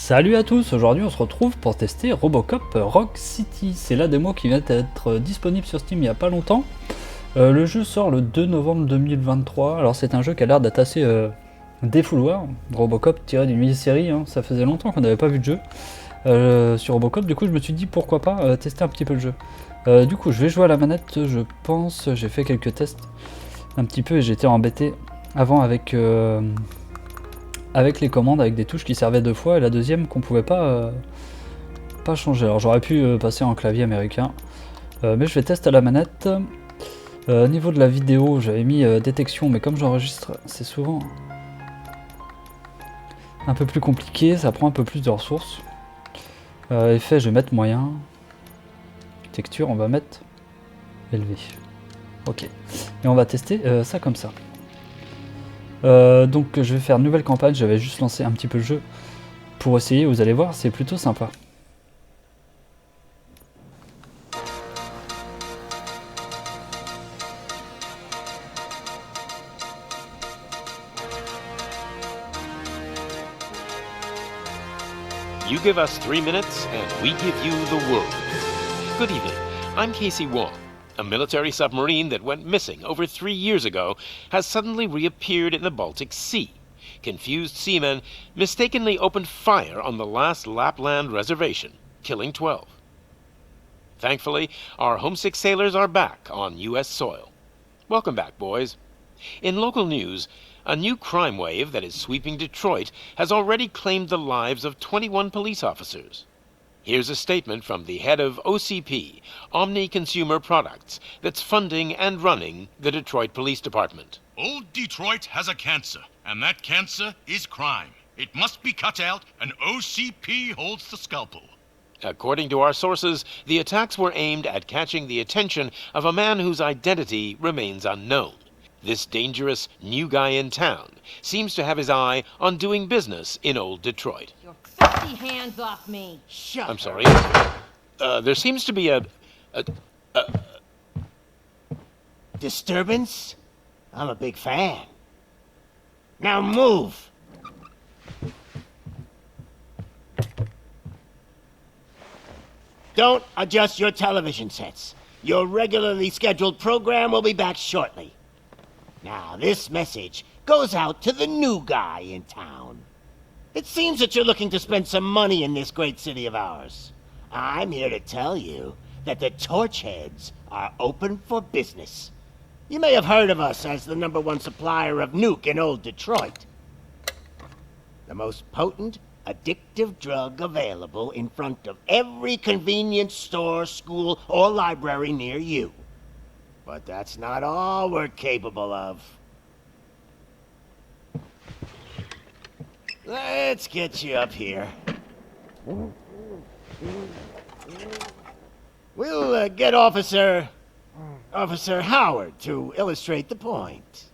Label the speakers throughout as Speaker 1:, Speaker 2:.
Speaker 1: Salut à tous, aujourd'hui on se retrouve pour tester Robocop Rock City. C'est la démo qui vient d'être disponible sur Steam il n'y a pas longtemps. Le jeu sort le 2 novembre 2023. Alors c'est un jeu qui a l'air d'être assez défouloir. Robocop tiré d'une mini-série, hein. Ça faisait longtemps qu'on n'avait pas vu de jeu sur Robocop. Du coup je me suis dit pourquoi pas tester un petit peu le jeu. Du coup je vais jouer à la manette, je pense. J'ai fait quelques tests un petit peu et j'étais embêté avant avec les commandes, avec des touches qui servaient deux fois et la deuxième qu'on pouvait pas changer. Alors j'aurais pu passer en clavier américain, mais je vais tester à la manette. Au niveau de la vidéo, j'avais mis détection, mais comme j'enregistre, c'est souvent un peu plus compliqué, ça prend un peu plus de ressources. Effet, je vais mettre moyen. Texture, on va mettre élevé. Ok, et on va tester ça comme ça. Donc je vais faire une nouvelle campagne, j'avais juste lancé un petit peu le jeu pour essayer, vous allez voir, c'est plutôt sympa.
Speaker 2: You give us 3 minutes, and we give you the world. Good evening. I'm Casey Wong. A military submarine that went missing over 3 years ago has suddenly reappeared in the Baltic Sea. Confused seamen mistakenly opened fire on the last Lapland reservation, killing 12. Thankfully, our homesick sailors are back on U.S. soil. Welcome back, boys. In local news, a new crime wave that is sweeping Detroit has already claimed the lives of 21 police officers. Here's a statement from the head of OCP, Omni Consumer Products, that's funding and running the Detroit Police Department.
Speaker 3: Old Detroit has a cancer, and that cancer is crime. It must be cut out, and OCP holds the scalpel.
Speaker 2: According to our sources, the attacks were aimed at catching the attention of a man whose identity remains unknown. This dangerous new guy in town seems to have his eye on doing business in old Detroit.
Speaker 4: Your filthy hands off me! Shut
Speaker 2: I'm sorry. There seems to be a
Speaker 5: disturbance? I'm a big fan. Now move! Don't adjust your television sets. Your regularly scheduled program will be back shortly. Now, this message goes out to the new guy in town. It seems that you're looking to spend some money in this great city of ours. I'm here to tell you that the Torchheads are open for business. You may have heard of us as the #1 supplier of nuke in old Detroit. The most potent, addictive drug available in front of every convenience store, school, or library near you. But that's not all we're capable of. Let's get you up here. We'll get Officer Howard to illustrate the point.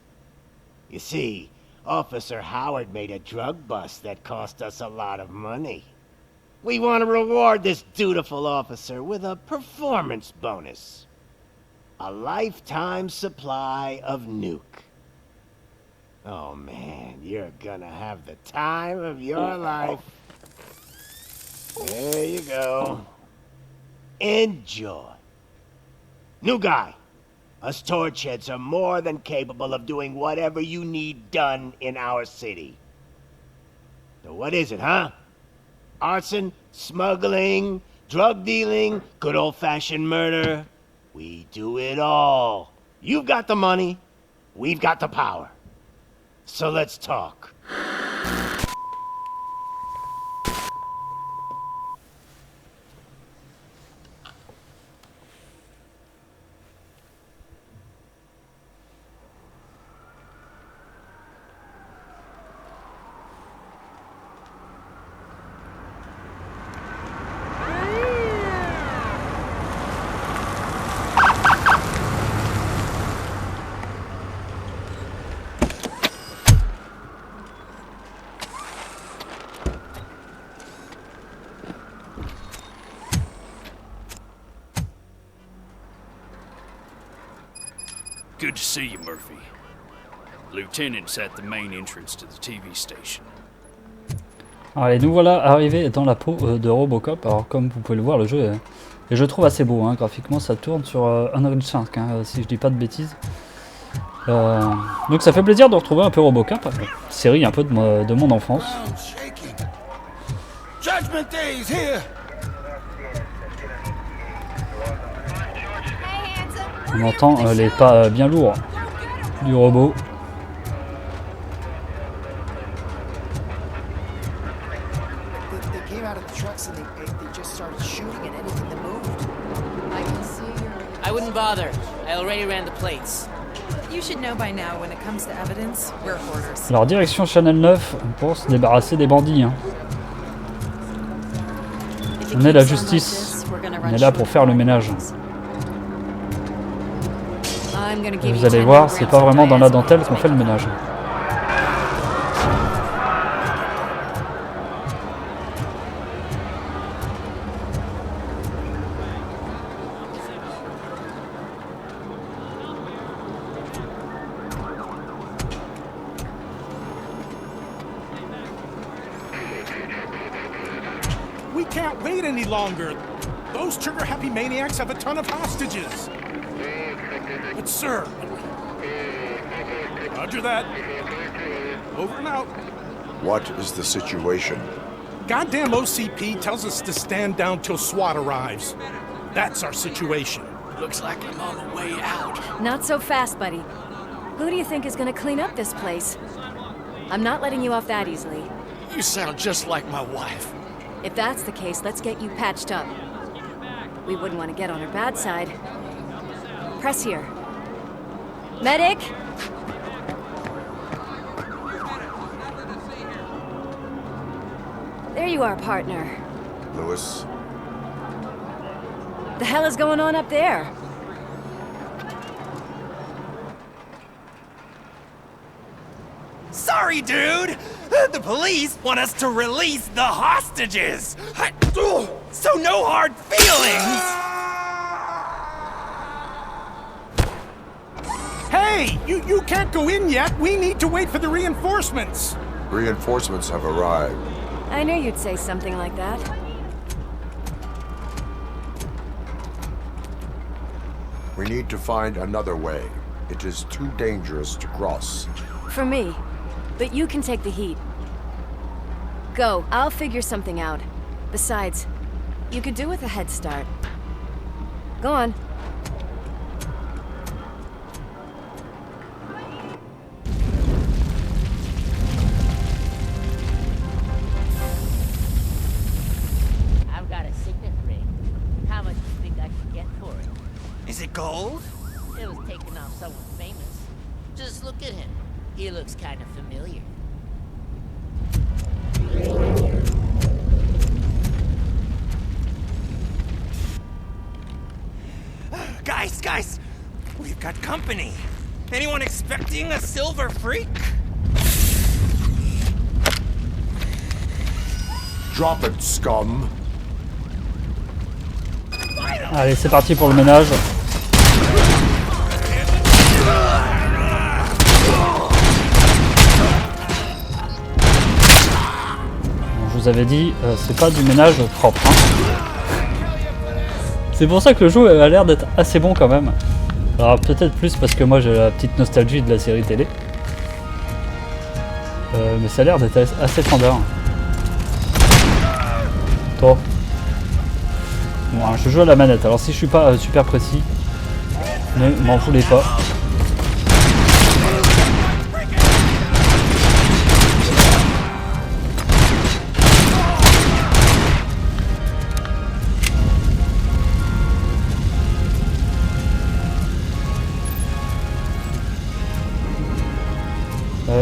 Speaker 5: You see, Officer Howard made a drug bust that cost us a lot of money. We want to reward this dutiful officer with a performance bonus. A lifetime supply of nuke. Oh man, you're gonna have the time of your life. There you go. Enjoy. New guy, us Torchheads are more than capable of doing whatever you need done in our city. So what is it, huh? Arson, smuggling, drug dealing, good old-fashioned murder. We do it all. You've got the money, we've got the power. So let's talk.
Speaker 6: Good to see you, Murphy. Lieutenant's at the main entrance to the TV station.
Speaker 1: Allez, nous voilà arrivés dans la peau de Robocop. Alors comme vous pouvez le voir, le jeu est, je trouve assez beau, hein. Graphiquement ça tourne sur Unreal 5, hein, si je dis pas de bêtises. Donc ça fait plaisir de retrouver un peu Robocop, série un peu de mon enfance. On entend les pas bien lourds du robot.
Speaker 7: I wouldn't bother. I already ran the plates.
Speaker 8: You should know by now when it comes to evidence, we're hoarders.
Speaker 1: Alors direction Channel 9 pour se débarrasser des bandits, hein. On est la justice. On est là pour faire le ménage. Vous allez voir, c'est pas vraiment dans la dentelle qu'on fait le ménage.
Speaker 6: We can't wait any longer. Those trigger-happy maniacs have a ton of hostages. But sir... Roger that. Over and out.
Speaker 9: What is the situation?
Speaker 6: Goddamn OCP tells us to stand down till SWAT arrives. That's our situation.
Speaker 7: Looks like I'm on the way out.
Speaker 4: Not so fast, buddy. Who do you think is gonna clean up this place? I'm not letting you off that easily.
Speaker 7: You sound just like my wife.
Speaker 4: If that's the case, let's get you patched up. We wouldn't want to get on her bad side. Press here. Medic! There you are, partner.
Speaker 9: Lewis?
Speaker 4: The hell is going on up there?
Speaker 10: Sorry, dude! The police want us to release the hostages! So no hard feelings!
Speaker 6: Hey! You can't go in yet! We need to wait for the reinforcements!
Speaker 9: Reinforcements have arrived.
Speaker 4: I knew you'd say something like that.
Speaker 9: We need to find another way. It is too dangerous to cross.
Speaker 4: For me. But you can take the heat. Go, I'll figure something out. Besides, you could do with a head start. Go on.
Speaker 5: I've got a signet ring. How much do you think I could get for it?
Speaker 10: Is it gold?
Speaker 5: It was taken off someone famous. Just look at him. He looks kind of familiar.
Speaker 10: Guys! We've got company. Anyone expecting a silver freak?
Speaker 9: Drop it, scum!
Speaker 1: Allez, c'est parti pour le ménage. Je vous avais dit, c'est pas du ménage propre, hein. C'est pour ça que le jeu a l'air d'être assez bon quand même. Alors peut-être plus parce que moi j'ai la petite nostalgie de la série télé. Mais ça a l'air d'être assez standard. Toi. Bon, je joue à la manette, alors si je suis pas super précis, ne m'en voulez pas.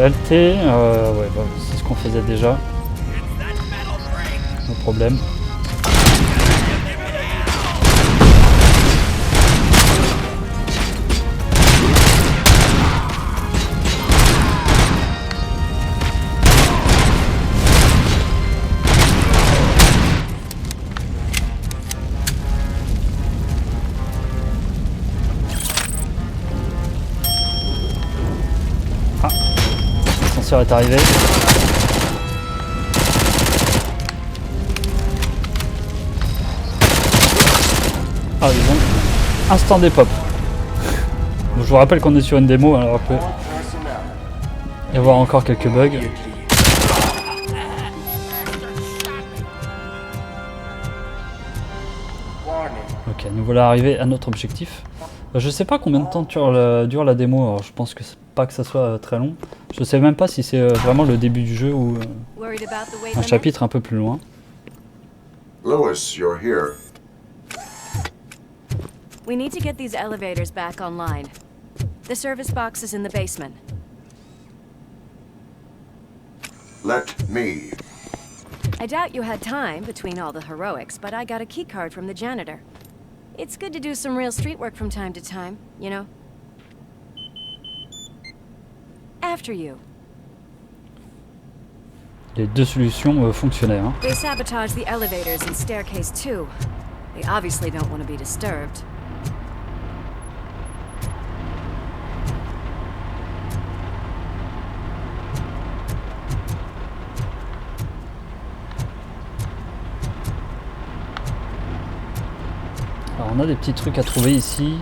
Speaker 1: LT, ouais, bah, c'est ce qu'on faisait déjà. No problème. Est arrivé. Ah, ils ont instant des pop. Bon, je vous rappelle qu'on est sur une démo, alors il peut y avoir encore quelques bugs. Ok, nous voilà arrivés à notre objectif. Je sais pas combien de temps dure la démo, alors je pense que pas que ça soit très long. Je sais même pas si c'est vraiment le début du jeu ou un chapitre un peu plus loin.
Speaker 9: Lewis, you're here.
Speaker 4: We need to get these elevators back online. The service box is in the basement.
Speaker 9: Let me.
Speaker 4: I doubt you had time between all the heroics, but I got a key card from the janitor. It's good to do some real street work from time to time, you know? After you.
Speaker 1: Les deux solutions fonctionnaient. Hein.
Speaker 4: They sabotage the elevators and staircase too. They obviously don't want to be disturbed.
Speaker 1: Alors on a des petits trucs à trouver ici.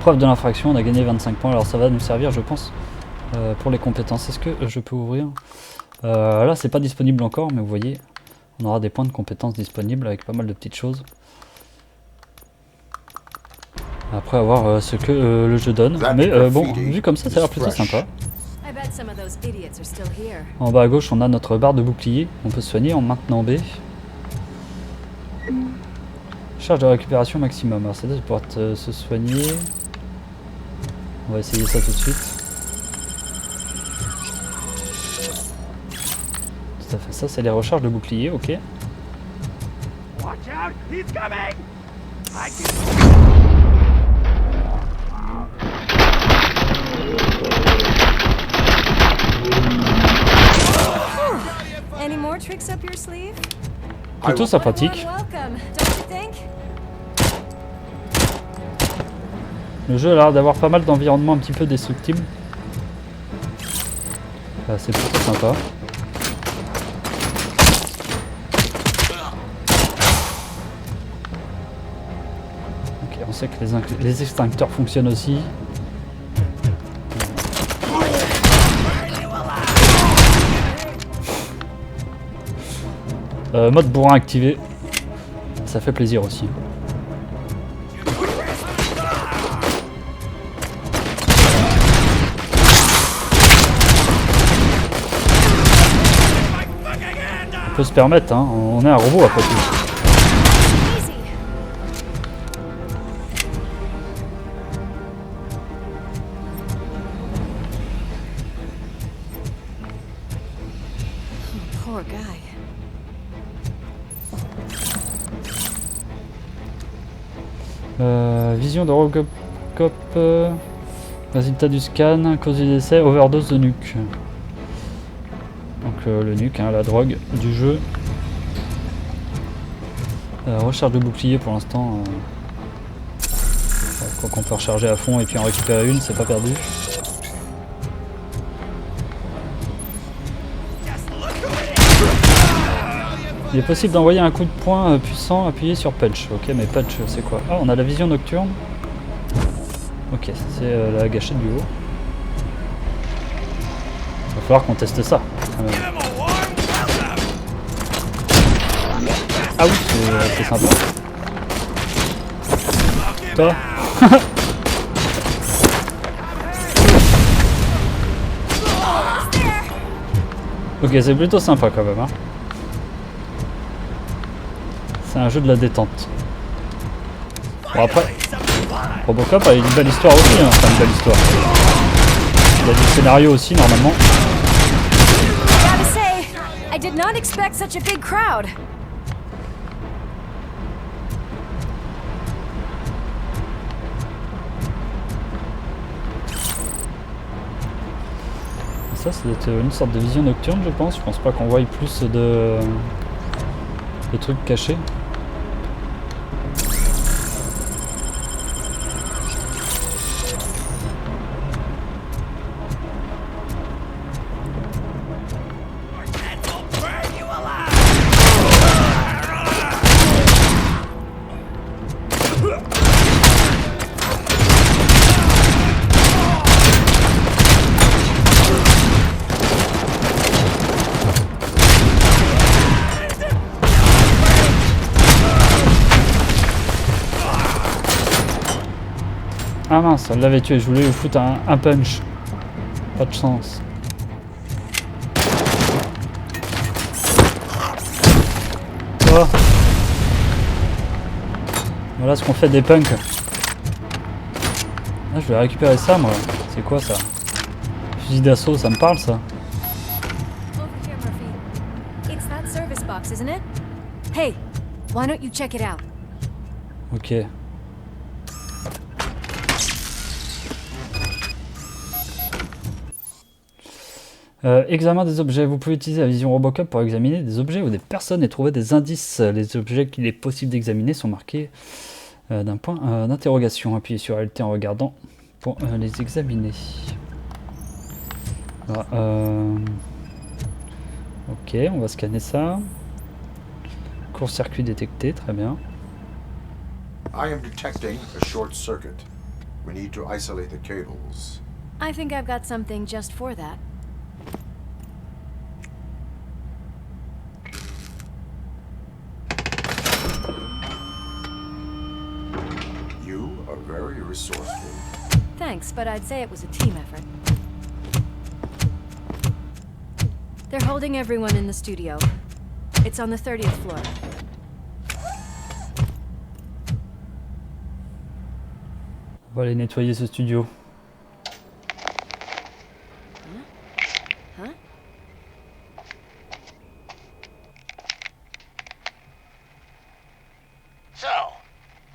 Speaker 1: Preuve de l'infraction, on a gagné 25 points. Alors ça va nous servir, je pense, pour les compétences. Est-ce que je peux ouvrir? Là c'est pas disponible encore, mais vous voyez, on aura des points de compétences disponibles avec pas mal de petites choses. Après avoir ce que le jeu donne. Mais bon, vu comme ça a l'air plutôt sympa. En bas à gauche on a notre barre de bouclier. On peut se soigner en maintenant B. Charge de récupération maximum. Alors c'est là pour se soigner. On va essayer ça tout de suite. Tout à fait, ça c'est les recharges de bouclier, ok.
Speaker 4: Any more tricks up your sleeve?
Speaker 1: Plutôt sympathique. Le jeu a l'air d'avoir pas mal d'environnements un petit peu destructibles. C'est plutôt sympa. Ok, on sait que les extincteurs fonctionnent aussi. Mode bourrin activé. Ça fait plaisir aussi. On peut se permettre, hein, on est un robot après tout.
Speaker 4: Poor guy.
Speaker 1: Vision de ROBOCOP, résultat du scan, cause du décès, overdose de nuque. Donc le nuque, hein, la drogue du jeu. Recharge de bouclier pour l'instant. Quoi qu'on peut recharger à fond et puis en récupérer une, c'est pas perdu. Il est possible d'envoyer un coup de poing puissant appuyé sur punch. Ok, mais punch c'est quoi? Ah, on a la vision nocturne. Ok, c'est la gâchette du haut. Il va falloir qu'on teste ça. Ah oui, c'est sympa. Toi. Ok, c'est plutôt sympa quand même. Hein. C'est un jeu de la détente. Bon après, Robocop a une belle histoire aussi, hein. Enfin une belle histoire. Il y a du scénario aussi normalement.
Speaker 4: Gotta say, I did not expect such a big crowd.
Speaker 1: Ça, ça doit être une sorte de vision nocturne, je pense. Je pense pas qu'on voie plus de trucs cachés. Ah mince, elle l'avait tué, je voulais lui foutre un punch. Pas de chance. Oh. Voilà ce qu'on fait des punks. Ah, je vais récupérer ça moi. C'est quoi ça? Fusil d'assaut, ça me parle ça?
Speaker 4: Over here, Murphy. It's that service box, isn't it? Hey, why don't you check it out?
Speaker 1: Ok. Examen des objets. Vous pouvez utiliser la vision Robocop pour examiner des objets ou des personnes et trouver des indices. Les objets qu'il est possible d'examiner sont marqués d'un point d'interrogation. Appuyez sur LT en regardant pour les examiner. Voilà, ok, on va scanner ça. Court-circuit détecté, très bien.
Speaker 9: I am detecting a short circuit. We need to isolate the cables.
Speaker 4: I think I've got something just for that.
Speaker 9: You are very resourceful.
Speaker 4: Thanks, but I'd say it was a team effort. They're holding everyone in the studio. It's on the 30th floor.
Speaker 1: On va aller nettoyer ce studio.
Speaker 4: Huh?
Speaker 5: So,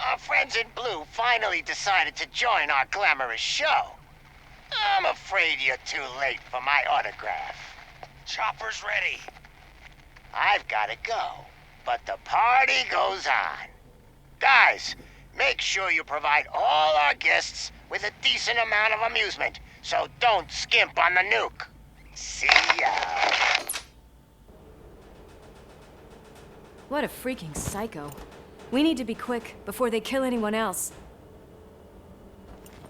Speaker 5: our friends in blue finally decided to join our glamorous show. I'm afraid you're too late for my autograph.
Speaker 10: Chopper's ready.
Speaker 5: I've gotta go, but the party goes on. Guys, make sure you provide all our guests with a decent amount of amusement, so don't skimp on the nuke. See ya.
Speaker 4: What a freaking psycho. We need to be quick before they kill anyone else.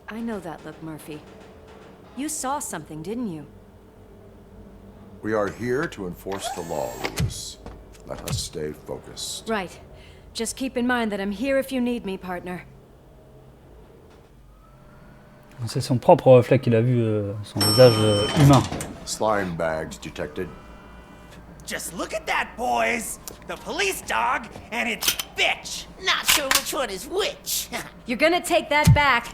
Speaker 4: I know that look, Murphy. You saw something, didn't you?
Speaker 9: We are here to enforce the law, Lewis. Let us stay focused.
Speaker 4: Right. Just keep in mind that I'm here if you need me, partner.
Speaker 1: C'est son propre reflet qu'il a vu, son visage humain.
Speaker 9: Slime bags detected.
Speaker 10: Just look at that, boys! The police dog and its bitch!
Speaker 5: Not sure which one is which.
Speaker 4: You're gonna take that back.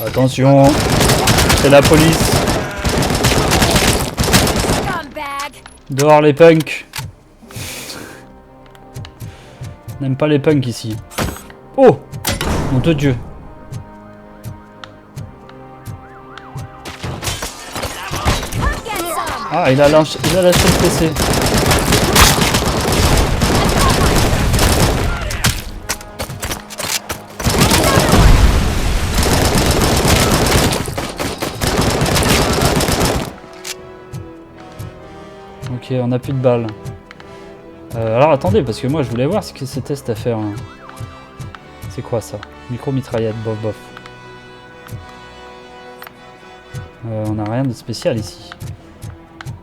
Speaker 1: Attention, c'est la police.
Speaker 4: Scumbag.
Speaker 1: Dehors les punks. On n'aime pas les punks ici. Oh, mon Dieu. Ah, il a lâché le PC. Ok, on a plus de balles. Alors attendez, parce que moi je voulais voir ce que c'était cette affaire. Hein. C'est quoi ça? Micro-mitraillette, bof bof. On n'a rien de spécial ici.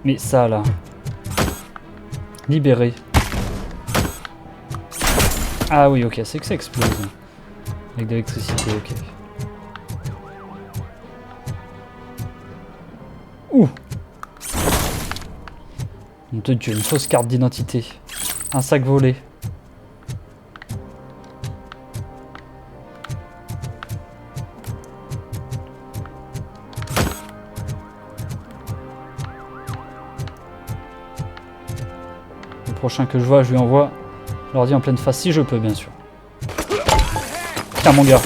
Speaker 1: Mais ça là. Libéré. Ah oui, ok, c'est que ça explose. Avec de l'électricité, ok. Ouh! Mon Dieu, une fausse carte d'identité. Un sac volé. Le prochain que je vois, je lui envoie l'ordi en pleine face, si je peux, bien sûr. Tiens, mon gars.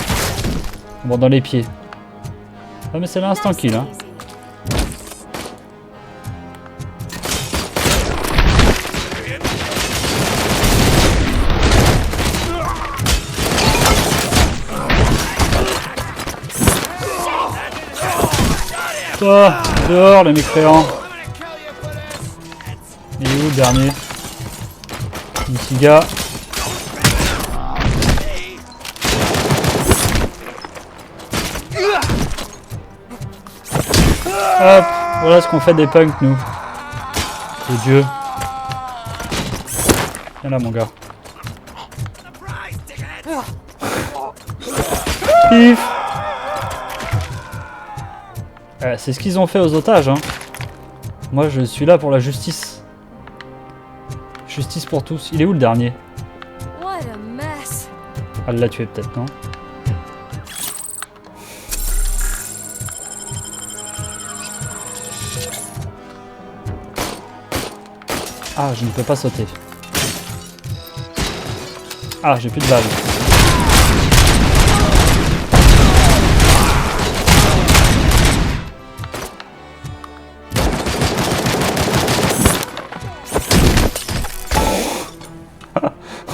Speaker 1: Bon, dans les pieds. Ah, mais c'est l'instant kill, hein. Toi, dehors le mécréant. Il est où le dernier? Un petit gars. Hop, voilà ce qu'on fait des punks nous. Oh Dieu. Viens là mon gars. Pif. C'est ce qu'ils ont fait aux otages, hein. Moi je suis là pour la justice. Justice pour tous. Il est où le dernier? Elle l'a tué peut-être, non? Ah, je ne peux pas sauter. Ah, j'ai plus de balles.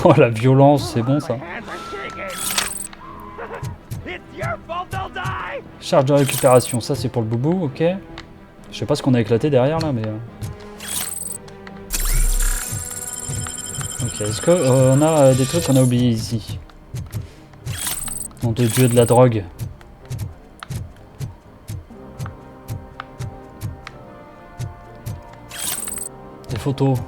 Speaker 1: Oh la violence, c'est bon ça. Charge de récupération, ça c'est pour le boubou, ok. Je sais pas ce qu'on a éclaté derrière là, mais... Ok, est-ce qu'on a des trucs qu'on a oubliés ici? Nom de Dieu, de la drogue. Des photos.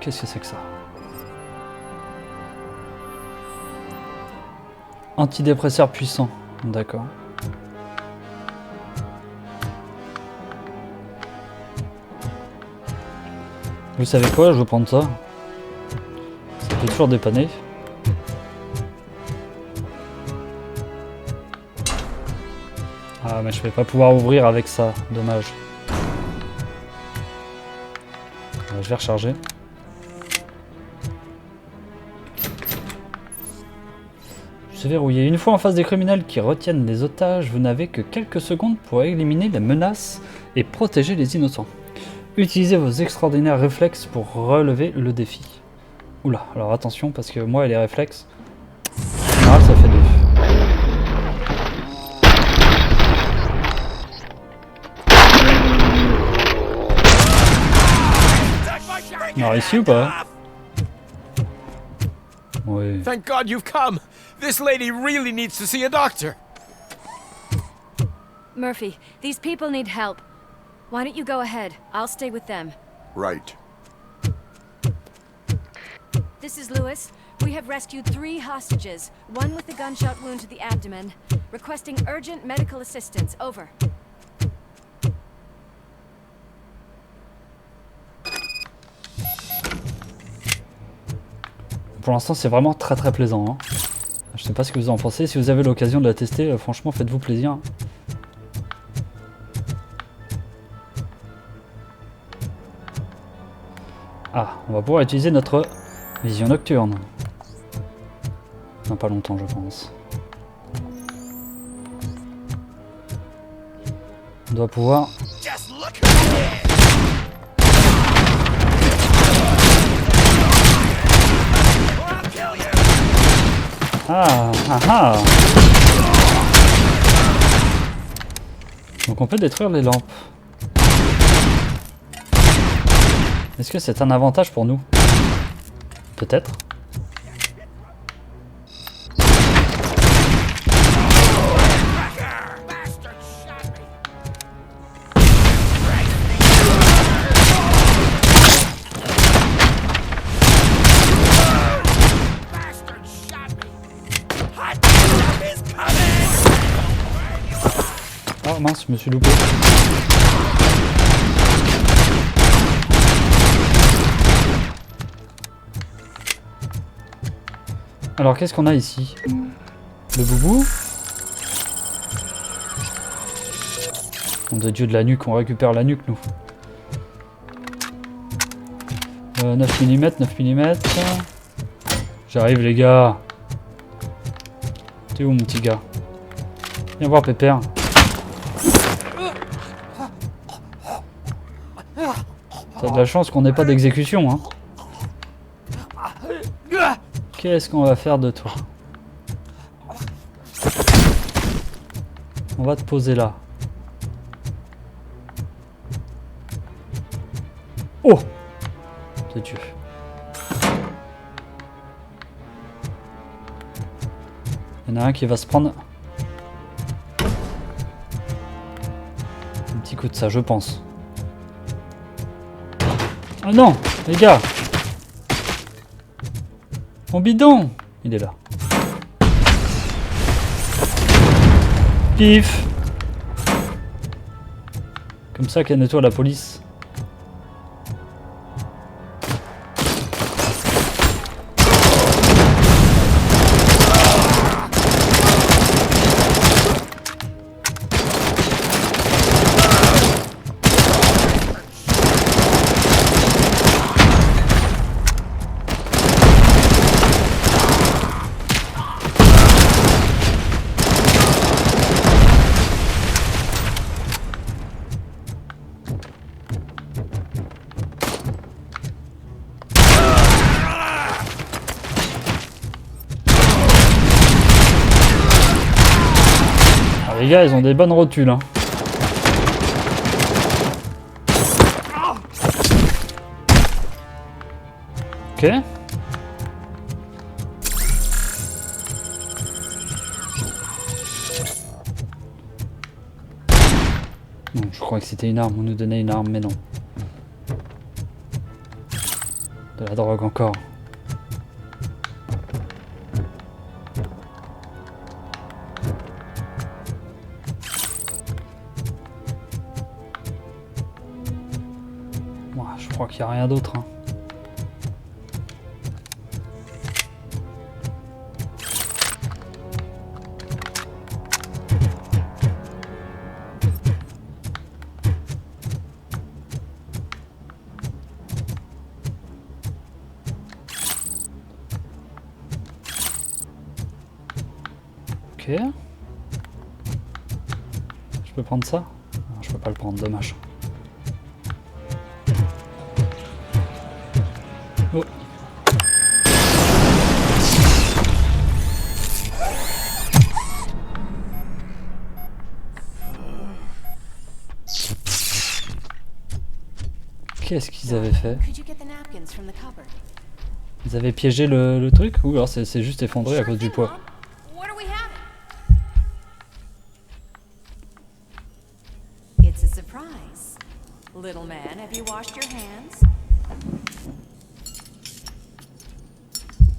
Speaker 1: Qu'est-ce que c'est que ça? Antidépresseur puissant. D'accord. Vous savez quoi? Je vais prendre ça. Ça peut toujours dépanner. Ah mais je vais pas pouvoir ouvrir avec ça. Dommage. Je vais recharger. Se verrouiller. Une fois en face des criminels qui retiennent les otages, vous n'avez que quelques secondes pour éliminer les menaces et protéger les innocents. Utilisez vos extraordinaires réflexes pour relever le défi. Oula, alors attention parce que moi et les réflexes, en général ça fait 2. Alors ici ou pas? Oui.
Speaker 10: Thank God you've come. This lady really needs to see a doctor.
Speaker 4: Murphy, these people need help. Why don't you go ahead? I'll stay with them.
Speaker 9: Right.
Speaker 4: This is Lewis. We have rescued 3 hostages, one with a gunshot wound to the abdomen. Requesting urgent medical assistance. Over.
Speaker 1: Pour l'instant, c'est vraiment très très plaisant. Hein. Je sais pas ce que vous en pensez. Si vous avez l'occasion de la tester, franchement, faites-vous plaisir. Ah, on va pouvoir utiliser notre vision nocturne. Non, pas longtemps, je pense. On doit pouvoir... Ah, ah, ah. Donc on peut détruire les lampes. Est-ce que c'est un avantage pour nous? Peut-être. Oh mince, je me suis loupé. Alors qu'est-ce qu'on a ici? Le boubou. Nom de Dieu de la nuque, on récupère la nuque nous. 9 mm, 9 mm. J'arrive les gars. T'es où mon petit gars? Viens voir Pépère. T'as de la chance qu'on n'ait pas d'exécution, hein. Qu'est-ce qu'on va faire de toi? On va te poser là. Oh! C'est Dieu. Il y en a un qui va se prendre un petit coup de ça, je pense. Ah non, les gars. Mon bidon. Il est là. Pif. Comme ça qu'elle nettoie la police. Les gars, ils ont des bonnes rotules. Hein. Ok. Non, je crois que c'était une arme. On nous donnait une arme, mais non. De la drogue encore. Je crois qu'il n'y a rien d'autre. Hein. Ok. Je peux prendre ça? Non, je peux pas le prendre, dommage. Oh. Qu'est-ce qu'ils avaient fait? Ils avaient piégé le truc ou alors c'est juste effondré à cause du poids?
Speaker 8: It's a surprise. Little man, have you washed your hands?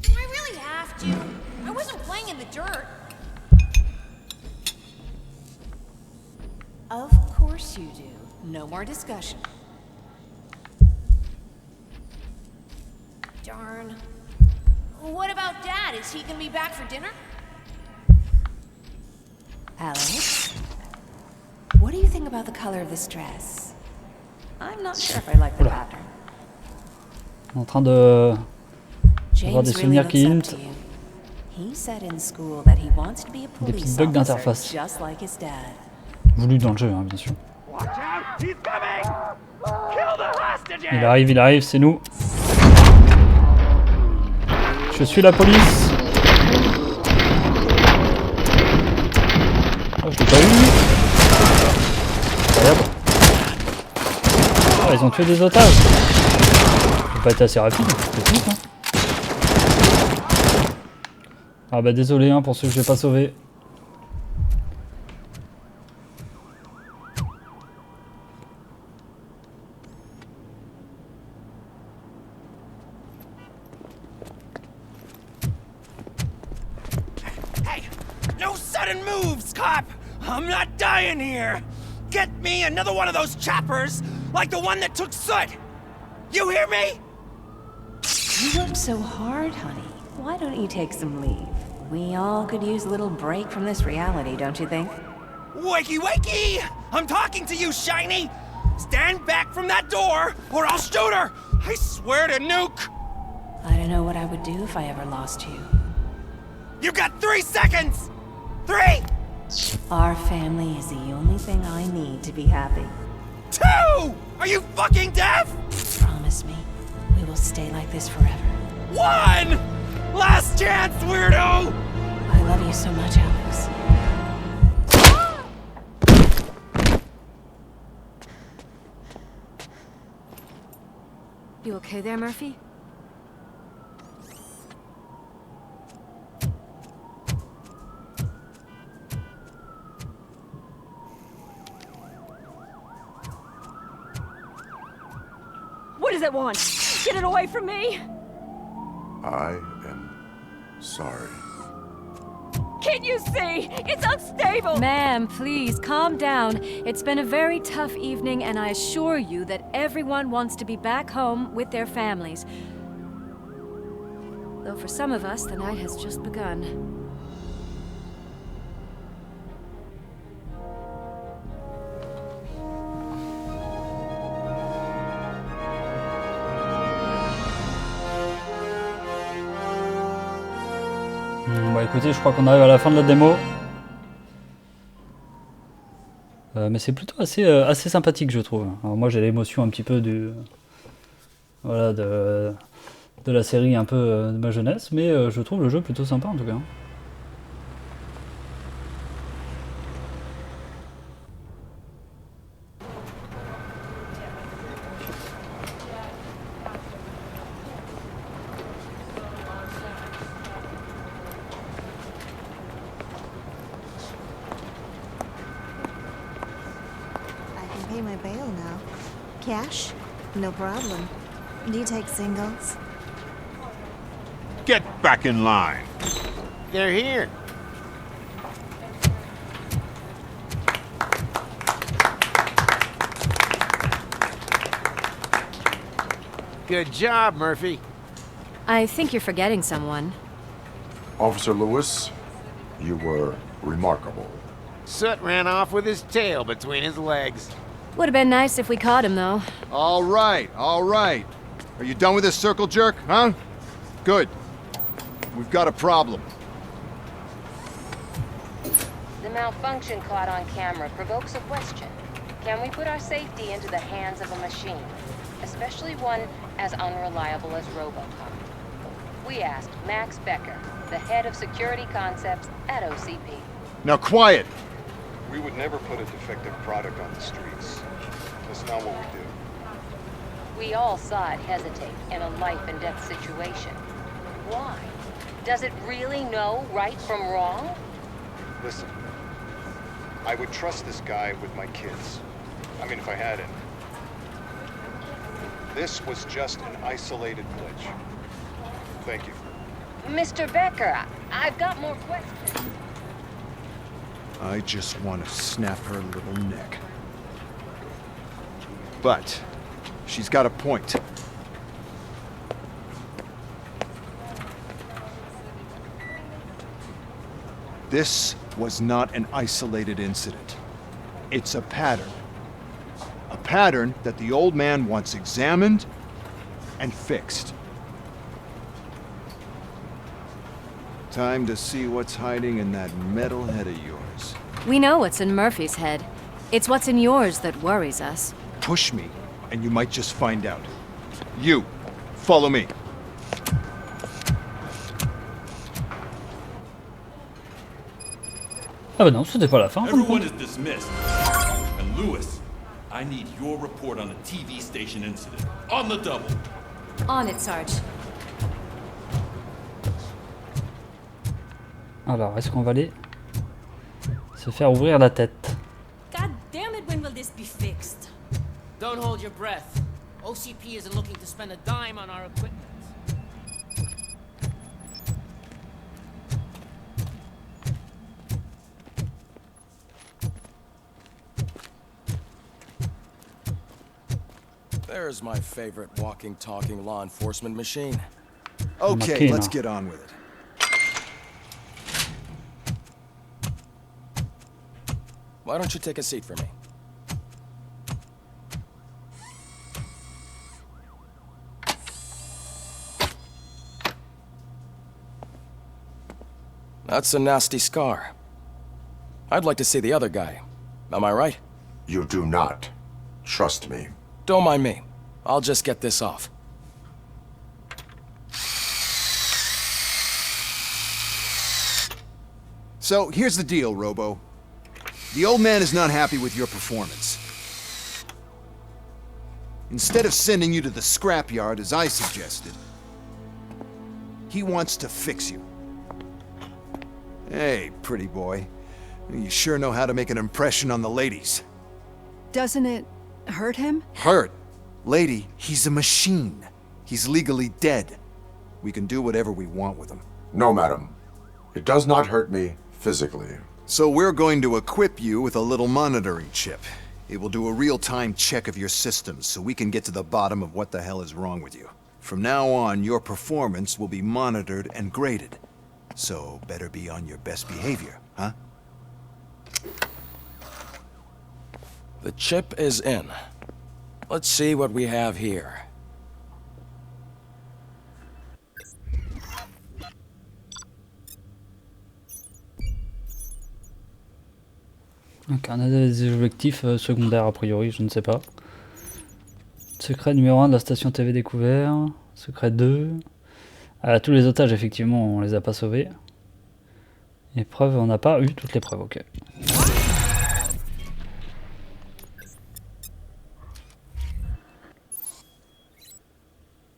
Speaker 4: Do I really have to? I wasn't playing in the dirt.
Speaker 8: Of course you do. No more discussion.
Speaker 4: Darn. What about Dad? Is he gonna be back for dinner?
Speaker 8: Alex, what do you think about the color of this dress? I'm not sure if I like the pattern.
Speaker 1: En train de avoir des
Speaker 8: James
Speaker 1: souvenirs
Speaker 8: really
Speaker 1: qui
Speaker 8: looks
Speaker 1: hintent.
Speaker 8: up to you. He said in school that he wants to be a
Speaker 1: Des
Speaker 8: police
Speaker 1: petits bugs
Speaker 8: officer
Speaker 1: d'interface.
Speaker 8: just like his dad.
Speaker 1: Voulu dans le jeu, hein, bien sûr.
Speaker 10: Watch out! He's coming! Kill the hostages!
Speaker 1: Il arrive, c'est nous. Je suis la police. Oh, je l'ai pas eu. Incroyable. Ah, ils ont tué des otages. Ça peut pas être assez rapide, c'est tout, hein. Ah bah désolé hein, pour ceux que j'ai pas sauvés.
Speaker 10: Hey! No sudden moves, cop! I'm not dying here! Get me another one of those choppers, like the one that took Soot! You hear me?
Speaker 8: You worked so hard, honey. Why don't you take some leave? We all could use a little break from this reality, don't you think?
Speaker 10: Wakey, wakey! I'm talking to you, Shiny! Stand back from that door, or I'll shoot her! I swear to nuke!
Speaker 8: I don't know what I would do if I ever lost you.
Speaker 10: You got 3 seconds! 3!
Speaker 8: Our family is the only thing I need to be happy.
Speaker 10: 2! Are you fucking deaf?
Speaker 8: Promise me, we will stay like this forever.
Speaker 10: 1! Last chance, weirdo!
Speaker 8: I love you so much, Alex.
Speaker 4: You okay there, Murphy?
Speaker 11: What is it want? Get it away from me!
Speaker 9: I am sorry.
Speaker 11: Can't you see? It's unstable!
Speaker 4: Ma'am, please, calm down. It's been a very tough evening, and I assure you that everyone wants to be back home with their families. Though for some of us, the night has just begun.
Speaker 1: Bah écoutez, je crois qu'on arrive à la fin de la démo. Mais c'est plutôt assez sympathique, je trouve. Alors moi j'ai l'émotion un petit peu voilà, de la série un peu de ma jeunesse, mais je trouve le jeu plutôt sympa en tout cas.
Speaker 12: Pay my bail now. Cash? No problem. Do you take singles?
Speaker 3: Get back in line.
Speaker 5: They're here. Good job, Murphy.
Speaker 4: I think you're forgetting someone.
Speaker 9: Officer Lewis, you were remarkable.
Speaker 5: Soot ran off with his tail between his legs.
Speaker 4: Would have been nice if we caught him, though.
Speaker 13: All right, all right. Are you done with this circle jerk, huh? Good. We've got a problem.
Speaker 14: The malfunction caught on camera provokes a question. Can we put our safety into the hands of a machine, especially one as unreliable as ROBOCOP? We asked Max Becker, the head of security concepts at OCP.
Speaker 13: Now quiet!
Speaker 15: We would never put a defective product on the streets. That's not what we do.
Speaker 14: We all saw it hesitate in a life-and-death situation. Why? Does it really know right from wrong?
Speaker 15: Listen, I would trust this guy with my kids. I mean, if I had any. This was just an isolated glitch. Thank you.
Speaker 14: Mr. Becker, I've got more questions.
Speaker 13: I just want to snap her little neck. But she's got a point. This was not an isolated incident. It's a pattern. A pattern that the old man wants examined and fixed. Time to see what's hiding in that metal head of yours.
Speaker 4: We know what's in Murphy's head. It's what's in yours that worries us.
Speaker 13: Push me, and you might just find out. You, follow me.
Speaker 1: Ah bah non, c'était pas la fin.
Speaker 16: Everyone is dismissed. And Lewis, I need your report on the TV station incident. On the double.
Speaker 4: On it, Sarge.
Speaker 1: Alors, est-ce qu'on va aller se faire ouvrir la tête?
Speaker 11: God damn it, when will this be fixed?
Speaker 7: Don't hold your breath. OCP isn't looking to spend a dime on our equipment.
Speaker 17: There's my favorite walking, talking law enforcement machine.
Speaker 13: Okay, let's get on with it.
Speaker 17: Why don't you take a seat for me? That's a nasty scar. I'd like to see the other guy. Am I right?
Speaker 9: You do not. Trust me.
Speaker 17: Don't mind me. I'll just get this off.
Speaker 13: So, here's the deal, Robo. The old man is not happy with your performance. Instead of sending you to the scrapyard as I suggested, he wants to fix you. Hey, pretty boy. You sure know how to make an impression on the ladies.
Speaker 18: Doesn't it hurt him?
Speaker 13: Hurt? Lady, he's a machine. He's legally dead. We can do whatever we want with him.
Speaker 9: No, madam. It does not hurt me physically.
Speaker 13: So we're going to equip you with a little monitoring chip. It will do a real-time check of your systems so we can get to the bottom of what the hell is wrong with you. From now on, your performance will be monitored and graded. So better be on your best behavior, huh?
Speaker 17: The chip is in. Let's see what we have here.
Speaker 1: Incarnez des objectifs secondaires a priori, je ne sais pas. Secret numéro 1 de la station TV découvert. Secret 2. Tous les otages, effectivement, on les a pas sauvés. Épreuve, on n'a pas eu toutes les preuves, ok.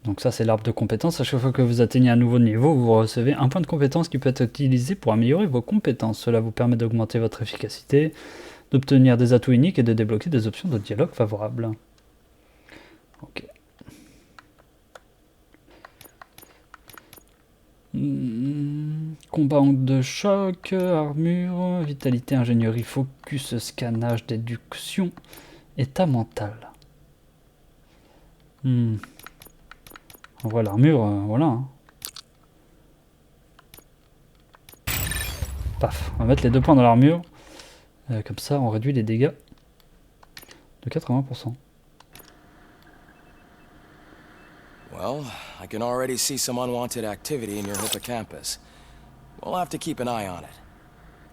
Speaker 1: Donc ça c'est l'arbre de compétences, à chaque fois que vous atteignez un nouveau niveau, vous recevez un point de compétence qui peut être utilisé pour améliorer vos compétences. Cela vous permet d'augmenter votre efficacité, d'obtenir des atouts uniques et de débloquer des options de dialogue favorables. Ok. Combat onde de choc, armure, vitalité, ingénierie, focus, scannage, déduction, état mental. On voit l'armure, voilà. Hein. Paf, on va mettre les 2 points dans l'armure. Comme ça, on réduit les dégâts de 80%.
Speaker 17: Well, I can already see some unwanted activity in your hippocampus. We'll have to keep an eye on it.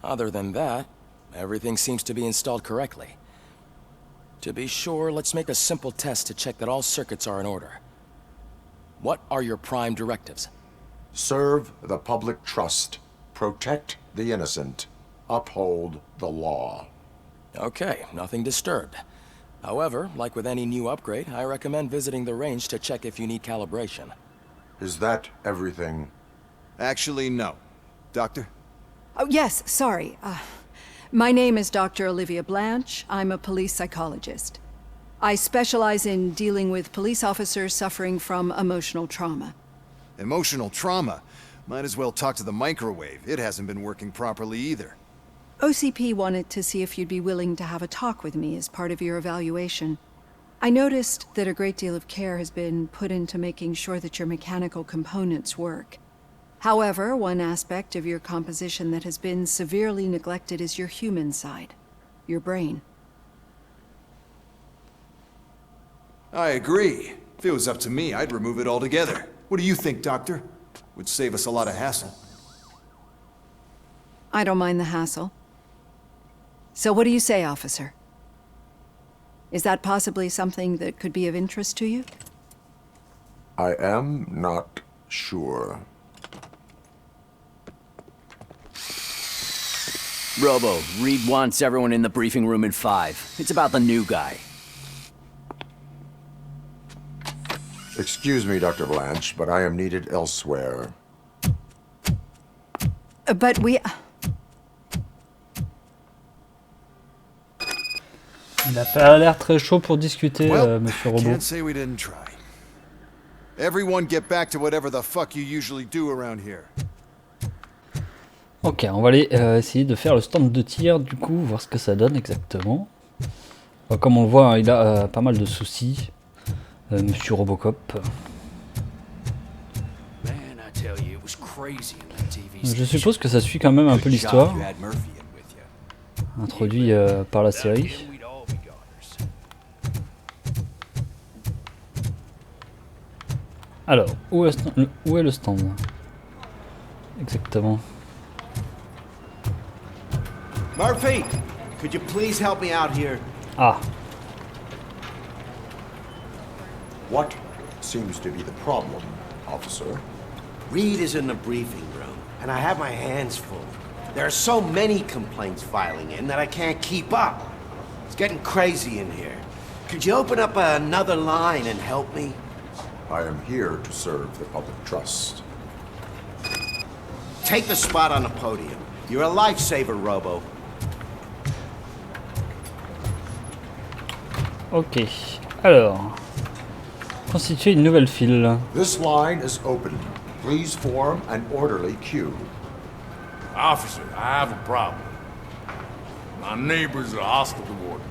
Speaker 17: Other than that, everything seems to be installed correctly. To be sure, let's make a simple test to check that all circuits are in order. What are your prime directives?
Speaker 9: Serve the public trust. Protect the innocent. Uphold the law.
Speaker 17: Okay, nothing disturbed. However, like with any new upgrade, I recommend visiting the range to check if you need calibration.
Speaker 9: Is that everything?
Speaker 13: Actually, no. Doctor?
Speaker 18: Oh, yes, sorry. My name is Dr. Olivia Blanche. I'm a police psychologist. I specialize in dealing with police officers suffering from emotional trauma.
Speaker 13: Emotional trauma? Might as well talk to the microwave. It hasn't been working properly either.
Speaker 18: OCP wanted to see if you'd be willing to have a talk with me as part of your evaluation. I noticed that a great deal of care has been put into making sure that your mechanical components work. However, one aspect of your composition that has been severely neglected is your human side, your brain.
Speaker 13: I agree. If it was up to me, I'd remove it altogether. What do you think, Doctor? Would save us a lot of hassle.
Speaker 18: I don't mind the hassle. So what do you say, officer? Is that possibly something that could be of interest to you?
Speaker 9: I am not sure.
Speaker 19: Robo, Reed wants everyone in the briefing room in 5. It's about the new guy.
Speaker 9: Excuse me, Dr. Blanche, but I am needed elsewhere.
Speaker 18: But we...
Speaker 1: Il a pas l'air très chaud pour discuter, Monsieur Robot.
Speaker 13: Can't say we didn't try. Everyone get back to whatever the fuck you usually do around here.
Speaker 1: Ok, on va aller essayer de faire le stand de tir, du coup, voir ce que ça donne exactement. Comme on le voit, il a pas mal de soucis, Monsieur Robocop. Je suppose que ça suit quand même un peu l'histoire, introduit par la série. Alors, où est le stand? Exactement.
Speaker 5: Murphy, could you please help me out here?
Speaker 1: Ah.
Speaker 9: What seems to be the problem, officer?
Speaker 5: Reed is in the briefing room, and I have my hands full. There are so many complaints filing in that I can't keep up. It's getting crazy in here. Could you open up another line and help me?
Speaker 9: I am here to serve the public trust.
Speaker 5: Take the spot on the podium. You're a lifesaver, Robo.
Speaker 1: Ok, alors, Constituer une nouvelle file.
Speaker 9: This line is open. Please form an orderly queue.
Speaker 16: Officer, I have a problem. My neighbors are hostile toward me.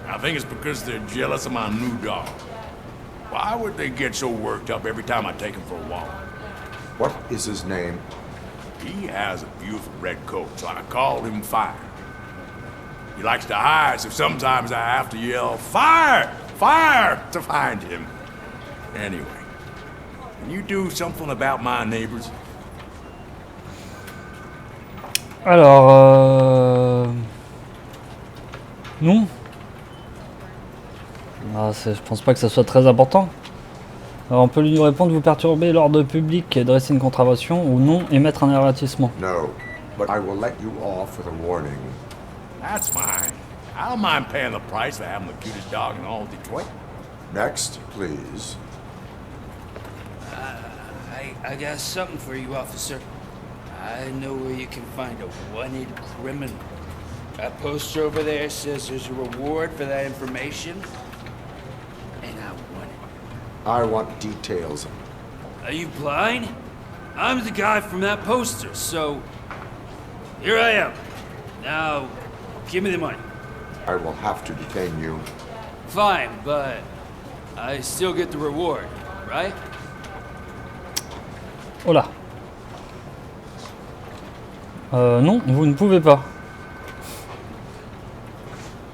Speaker 16: I think it's because they're jealous of my new dog. Why would they get so worked up every time I take him for a walk?
Speaker 9: What is his name?
Speaker 16: He has a beautiful red coat, so I called him Fire. He likes to hide, so sometimes I have to yell, Fire! Fire! To find him. Anyway, can you do something about my neighbors?
Speaker 1: Alors, non. Ah, je pense pas que ça soit très important. Alors, on peut lui répondre, vous perturbez l'ordre public et dresser une contravention, ou non, émettre un avertissement.
Speaker 9: No, but I will let you off with a warning.
Speaker 16: That's fine. I don't mind paying the price for having the cutest dog in all of Detroit.
Speaker 9: Next, please.
Speaker 20: I got something for you, officer. I know where you can find a wanted criminal. That poster over there says there's a reward for that information. And I want it.
Speaker 9: I want details.
Speaker 20: Are you blind? I'm the guy from that poster, so... Here I am. Now, give me the money.
Speaker 9: I will have to detain you.
Speaker 20: Fine, but I still get the reward, right?
Speaker 1: Oh là. Non, vous ne pouvez pas.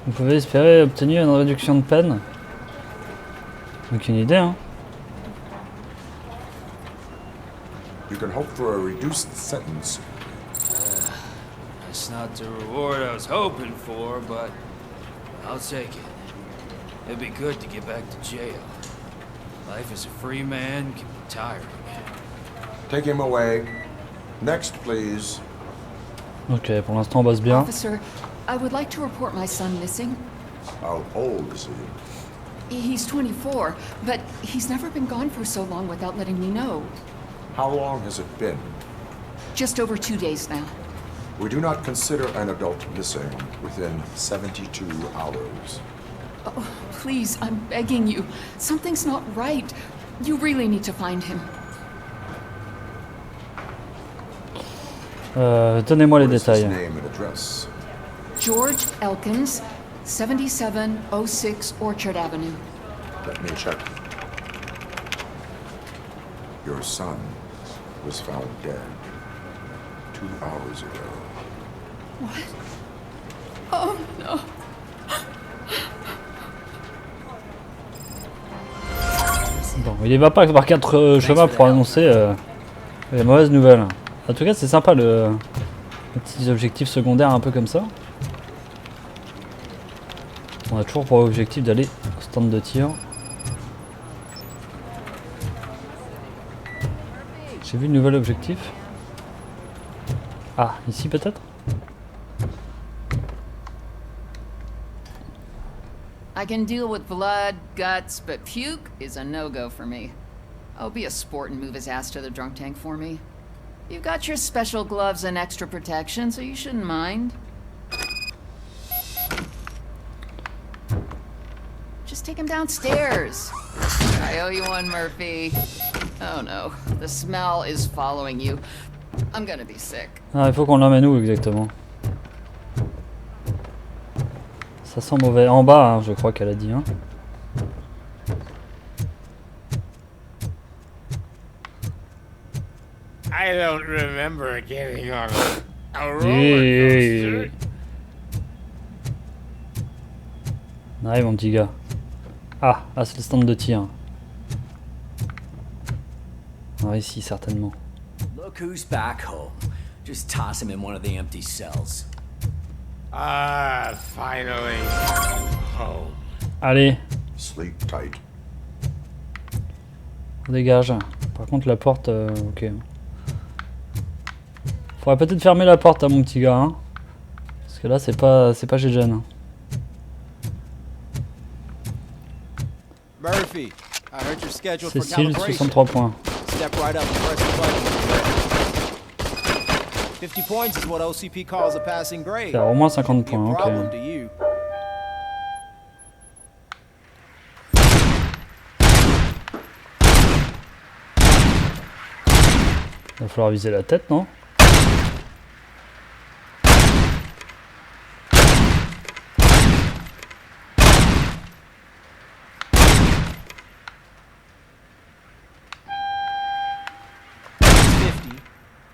Speaker 1: Vous pouvez espérer obtenir une réduction de peine. Aucune idée, hein.
Speaker 9: You can hope for a reduced sentence.
Speaker 20: That's not the reward I was hoping for, but I'll take it. It'd be good to get back to jail. Life as a free man can be tiring.
Speaker 9: Take him away. Next, please.
Speaker 1: Ok, pour l'instant on bosse bien.
Speaker 18: Officer, I would like to report my son missing.
Speaker 9: How old is he?
Speaker 18: He's 24, but he's never been gone for so long without letting me know.
Speaker 9: How long has it been?
Speaker 18: Just over 2 days now.
Speaker 9: We do not consider an adult missing within 72 hours.
Speaker 18: Oh, please, I'm begging you. Something's not right. You really need to find him.
Speaker 1: Donnez-moi les détails.
Speaker 9: Name and address.
Speaker 18: George Elkins, 7706 Orchard Avenue.
Speaker 9: Let me check. Your son was found dead 2 hours ago.
Speaker 18: What? Oh, no.
Speaker 1: Bon, il y va pas par 4 chemins pour annoncer les mauvaises nouvelles. En tout cas, c'est sympa les petits objectifs secondaires un peu comme ça. On a toujours pour objectif d'aller au stand de tir. J'ai vu le nouvel objectif. Ah, ici peut-être?
Speaker 8: I can deal with blood, guts, but puke is a no-go for me. I'll be a sport and move his ass to the drunk tank for me. You've got your special gloves and extra protection, so you shouldn't mind. Just take him downstairs. I owe you one, Murphy. Oh no, the smell is following you. I'm gonna be sick.
Speaker 1: Ah, il faut qu'on l'emmène où exactement? Ça sent mauvais. En bas, hein, je crois qu'elle a dit. Hein.
Speaker 10: I don't remember getting on a roller coaster.
Speaker 1: Arrive mon petit gars. Ah, c'est le stand de tir. Ah, ici certainement.
Speaker 19: Look who's back home. Just toss him in one of the empty cells.
Speaker 10: Ah, finally home.
Speaker 1: Allez.
Speaker 9: Sleep tight.
Speaker 1: On dégage. Par contre la porte, ok. Faudrait peut-être fermer la porte à mon petit gars, hein. Parce que là c'est pas GGN. Hein.
Speaker 21: Murphy, I heard your schedule for
Speaker 1: Cécile,
Speaker 21: calibration.
Speaker 1: 63 points.
Speaker 21: Step right up and press the button. 50 points is what OCP calls a passing grade.
Speaker 1: Faire au moins 50 points,
Speaker 21: Problem
Speaker 1: ok.
Speaker 21: to you.
Speaker 1: Il va falloir viser la tête, non?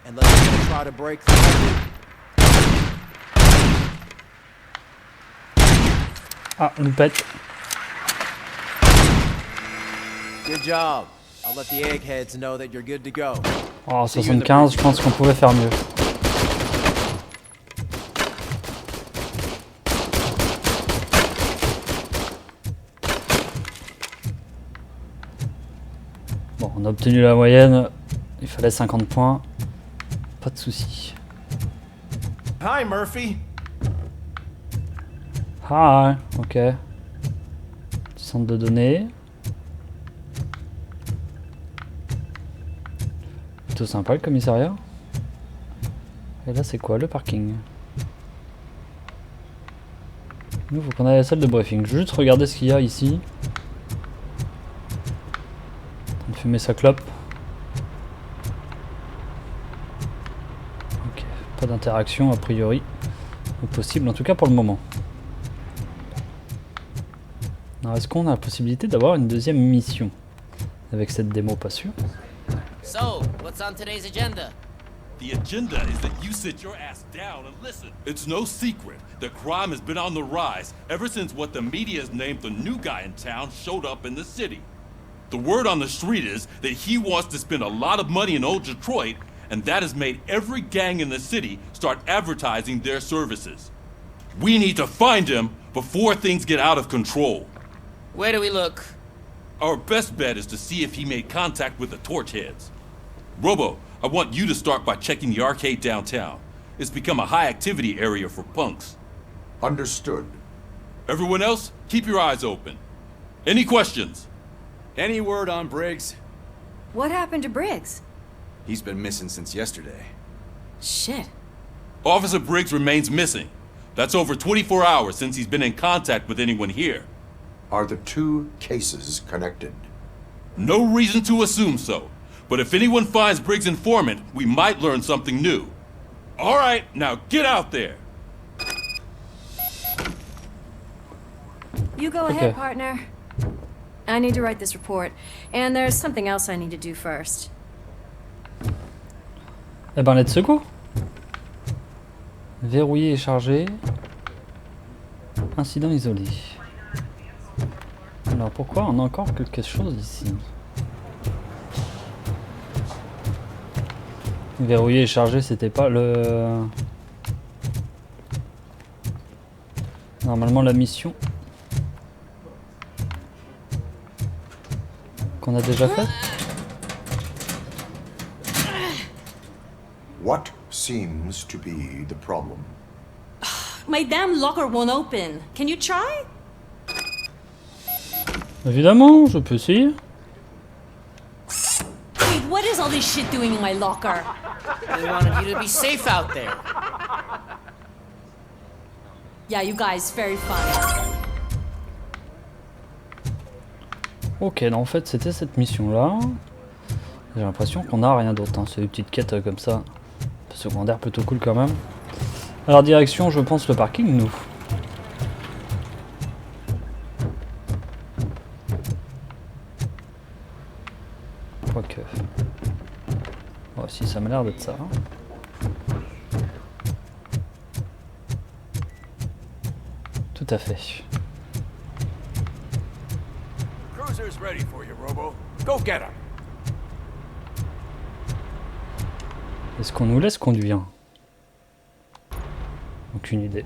Speaker 21: And let's try to break through.
Speaker 1: Ah, loupette.
Speaker 21: Good job. I'll let the eggheads know that you're good to go.
Speaker 1: Oh, 75, je pense qu'on pouvait faire mieux. Bon, on a obtenu la moyenne. Il fallait 50 points. Pas de soucis.
Speaker 6: Hi, Murphy.
Speaker 1: Ah, ok. Centre de données. Plutôt sympa le commissariat. Et là, c'est quoi le parking? Nous, faut qu'on aille à la salle de briefing. Je vais juste regarder ce qu'il y a ici. On va fumer sa clope. Ok, pas d'interaction a priori. Ou possible, en tout cas pour le moment. Alors, est-ce qu'on a la possibilité d'avoir une deuxième mission avec cette démo? Pas sûr.
Speaker 7: So, what's on today's agenda?
Speaker 2: The agenda is that you sit your ass down and listen. It's no secret that crime has been on the rise ever since what the media has named the new guy in town showed up in the city. The word on the street is that he wants to spend a lot of money in old Detroit, and that has made every gang in the city start advertising their services. We need to find him before things get out of control.
Speaker 7: Where do we look?
Speaker 2: Our best bet is to see if he made contact with the Torchheads. Robo, I want you to start by checking the arcade downtown. It's become a high-activity area for punks.
Speaker 9: Understood.
Speaker 2: Everyone else, keep your eyes open. Any questions?
Speaker 22: Any word on Briggs?
Speaker 4: What happened to Briggs?
Speaker 22: He's been missing since yesterday.
Speaker 4: Shit.
Speaker 2: Officer Briggs remains missing. That's over 24 hours since he's been in contact with anyone here.
Speaker 9: Are the two cases connected?
Speaker 2: No reason to assume so. But if anyone finds Briggs' informant, we might learn something new. All right, now get out there.
Speaker 4: You go ahead, partner. I need to write this report, and there's something else I need to do first.
Speaker 1: Eh ben, let's go. Verrouillé et chargé. Incident isolé. Alors pourquoi on a encore quelque chose ici? Verrouillé et chargé, c'était pas le... Normalement la mission qu'on a déjà faite.
Speaker 9: What seems to be the problem?
Speaker 11: My damn locker won't open. Can you try?
Speaker 1: Évidemment, je peux essayer.
Speaker 11: Wait, what is all this shit doing in my locker?
Speaker 7: They wanted you to be safe out there.
Speaker 11: Yeah, you guys, very fun.
Speaker 1: Ok, non, en fait c'était cette mission là. J'ai l'impression qu'on a rien d'autre, hein. C'est des petites quêtes comme ça. Secondaire plutôt cool quand même. Alors direction, je pense le parking, nous. Quoique. Oh, si ça m'a l'air d'être ça. Hein. Tout à fait.
Speaker 16: Cruiser's ready for you, Robo. Go get him.
Speaker 1: Est-ce qu'on nous laisse conduire? Aucune idée.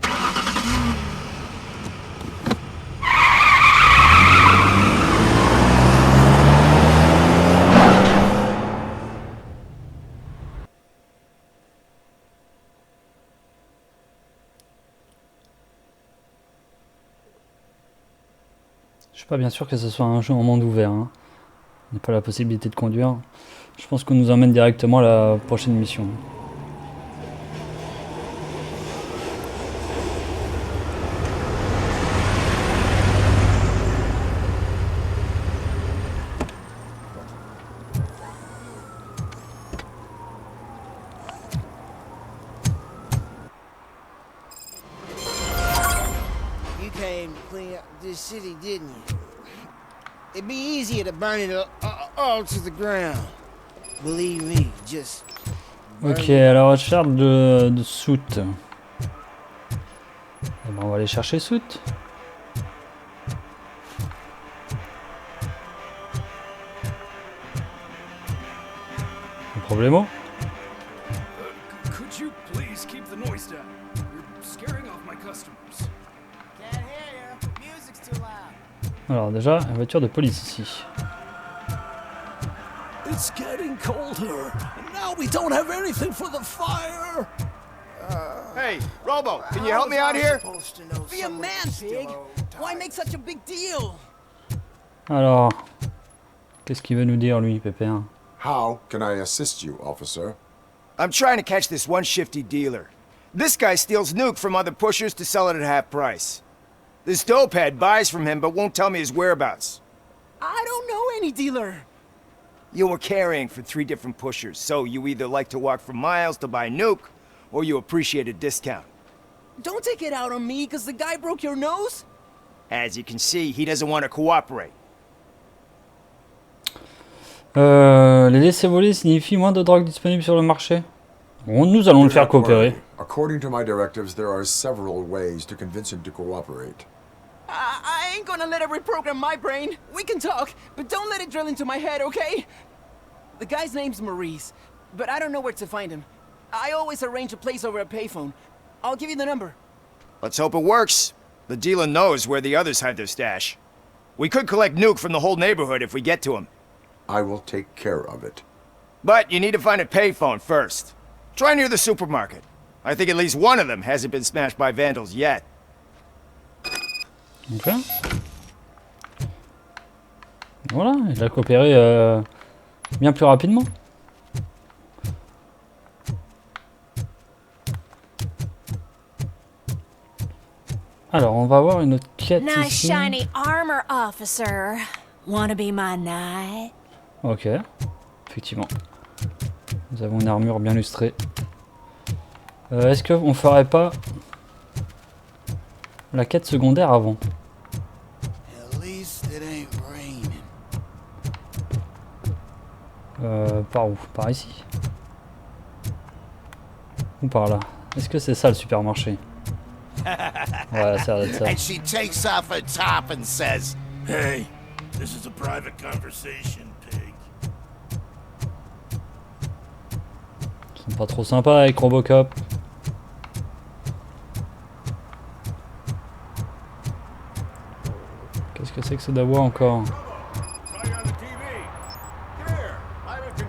Speaker 1: Je suis pas bien sûr que ce soit un jeu en monde ouvert. Hein. Il n'y a pas la possibilité de conduire. Je pense qu'on nous emmène directement à la prochaine mission.
Speaker 10: city, didn't you? It'd be easier to burn it all to the ground. Believe me, just...
Speaker 1: Ok, à la recherche de soot. Eh ben, on va aller chercher soot. Un problème?
Speaker 3: Could you please keep the noise down? You're scaring off my customers.
Speaker 10: Can't hear you. Music's too loud.
Speaker 1: Alors déjà, une voiture de police ici.
Speaker 3: It's getting colder, and now we don't have anything for the fire.
Speaker 21: Hey, Robo, can you help me out here?
Speaker 10: Be a man, Pig. Why make such a big deal?
Speaker 1: Alors, qu'est-ce qu'il veut nous dire lui, Pépère?
Speaker 9: How can I assist you, officer?
Speaker 21: I'm trying to catch this one shifty dealer. This guy steals nuke from other pushers to sell it at half price. This dopehead buys from him but won't tell me his whereabouts.
Speaker 10: I don't know any dealer.
Speaker 21: You were carrying for 3 different pushers, so you either like to walk for miles to buy nuke, or you appreciate a discount.
Speaker 10: Don't take it out on me, because the guy broke your nose?
Speaker 21: As you can see, he doesn't want to cooperate.
Speaker 1: Les laisser voler signifie moins de drogue disponible sur le marché. Bon, nous allons le faire coopérer.
Speaker 9: According to my directives, there are several ways to convince him to cooperate.
Speaker 10: I ain't gonna let it reprogram my brain. We can talk, but don't let it drill into my head, okay? The guy's name's Maurice, but I don't know where to find him. I always arrange a place over a payphone. I'll give you the number.
Speaker 21: Let's hope it works. The dealer knows where the others hide their stash. We could collect nuke from the whole neighborhood if we get to him.
Speaker 9: I will take care of it.
Speaker 21: But you need to find a payphone first. Try near the supermarket. I think at least one of them hasn't been smashed by vandals yet.
Speaker 1: Ok. Voilà, il a coopéré bien plus rapidement. Alors, on va voir une autre quête
Speaker 4: Nice
Speaker 1: ici.
Speaker 4: shiny armor, officer. Wanna be my knight?
Speaker 1: Ok, effectivement. Nous avons une armure bien lustrée. Est-ce qu'on ferait pas la quête secondaire avant?
Speaker 10: At least it ain't raining.
Speaker 1: Par où? Par ici? Ou par là? Est-ce que c'est ça le supermarché? Ouais, ça doit être ça.
Speaker 5: And she takes off her top and says,
Speaker 2: Hey, this is a private conversation, pig.
Speaker 1: Ils sont pas trop sympas avec Robocop. Qu'est-ce que c'est que ce dawa encore?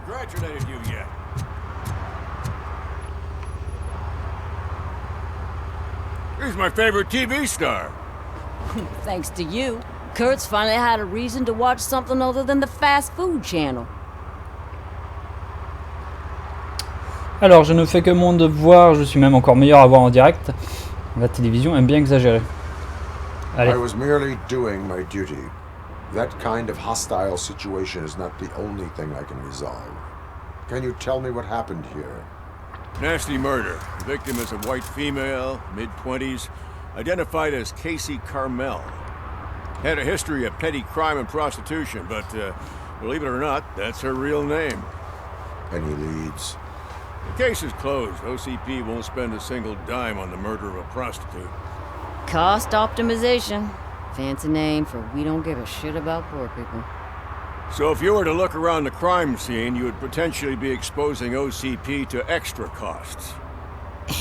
Speaker 16: Congratulated you yet. He's my favorite TV star.
Speaker 12: Thanks to you, Kurt's finally had a reason to watch something other than the fast food channel.
Speaker 1: Alors, je ne fais que mon devoir, je suis même encore meilleur à voir en direct. La télévision aime bien exagérer. Allez.
Speaker 9: I was merely doing my duty. That kind of hostile situation is not the only thing I can resolve. Can you tell me what happened here?
Speaker 16: Nasty murder. The victim is a white female, mid-20s, identified as Casey Carmel. Had a history of petty crime and prostitution, but believe it or not, that's her real name.
Speaker 9: Any leads?
Speaker 16: The case is closed. OCP won't spend a single dime on the murder of a prostitute.
Speaker 12: Cost optimization. Fancy name for we don't give a shit about poor people.
Speaker 16: So if you were to look around the crime scene, you would potentially be exposing OCP to extra costs.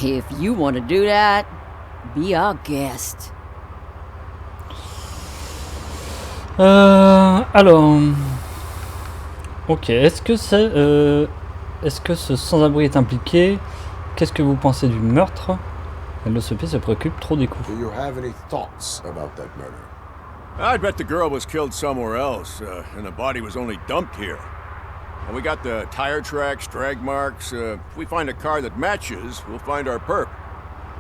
Speaker 12: If you want to do that, be our guest.
Speaker 1: Alors... Ok, est-ce que ce sans-abri est impliqué? Qu'est-ce que vous pensez du meurtre? L'OCP se préoccupe trop des coups.
Speaker 9: Do you have any thoughts about that murder?
Speaker 16: I bet the girl was killed somewhere else, and the body was only dumped here. And we got the tire tracks, drag marks. If we find a car that matches, we'll find our perp.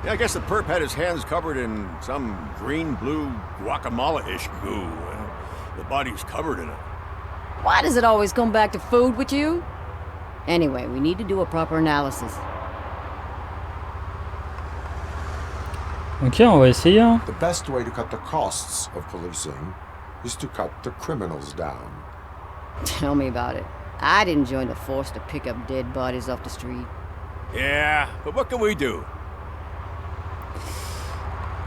Speaker 16: Yeah, I guess the perp had his hands covered in some green-blue guacamole-ish goo. The body's covered in it.
Speaker 12: Why does it always come back to food with you? Anyway, we need to do a proper analysis.
Speaker 1: Ok, on va essayer. Hein.
Speaker 9: The best way to cut the costs of policing is to cut the criminals down.
Speaker 12: Tell me about it. I didn't join the force to pick up dead bodies off the street.
Speaker 16: Yeah, but what can we do?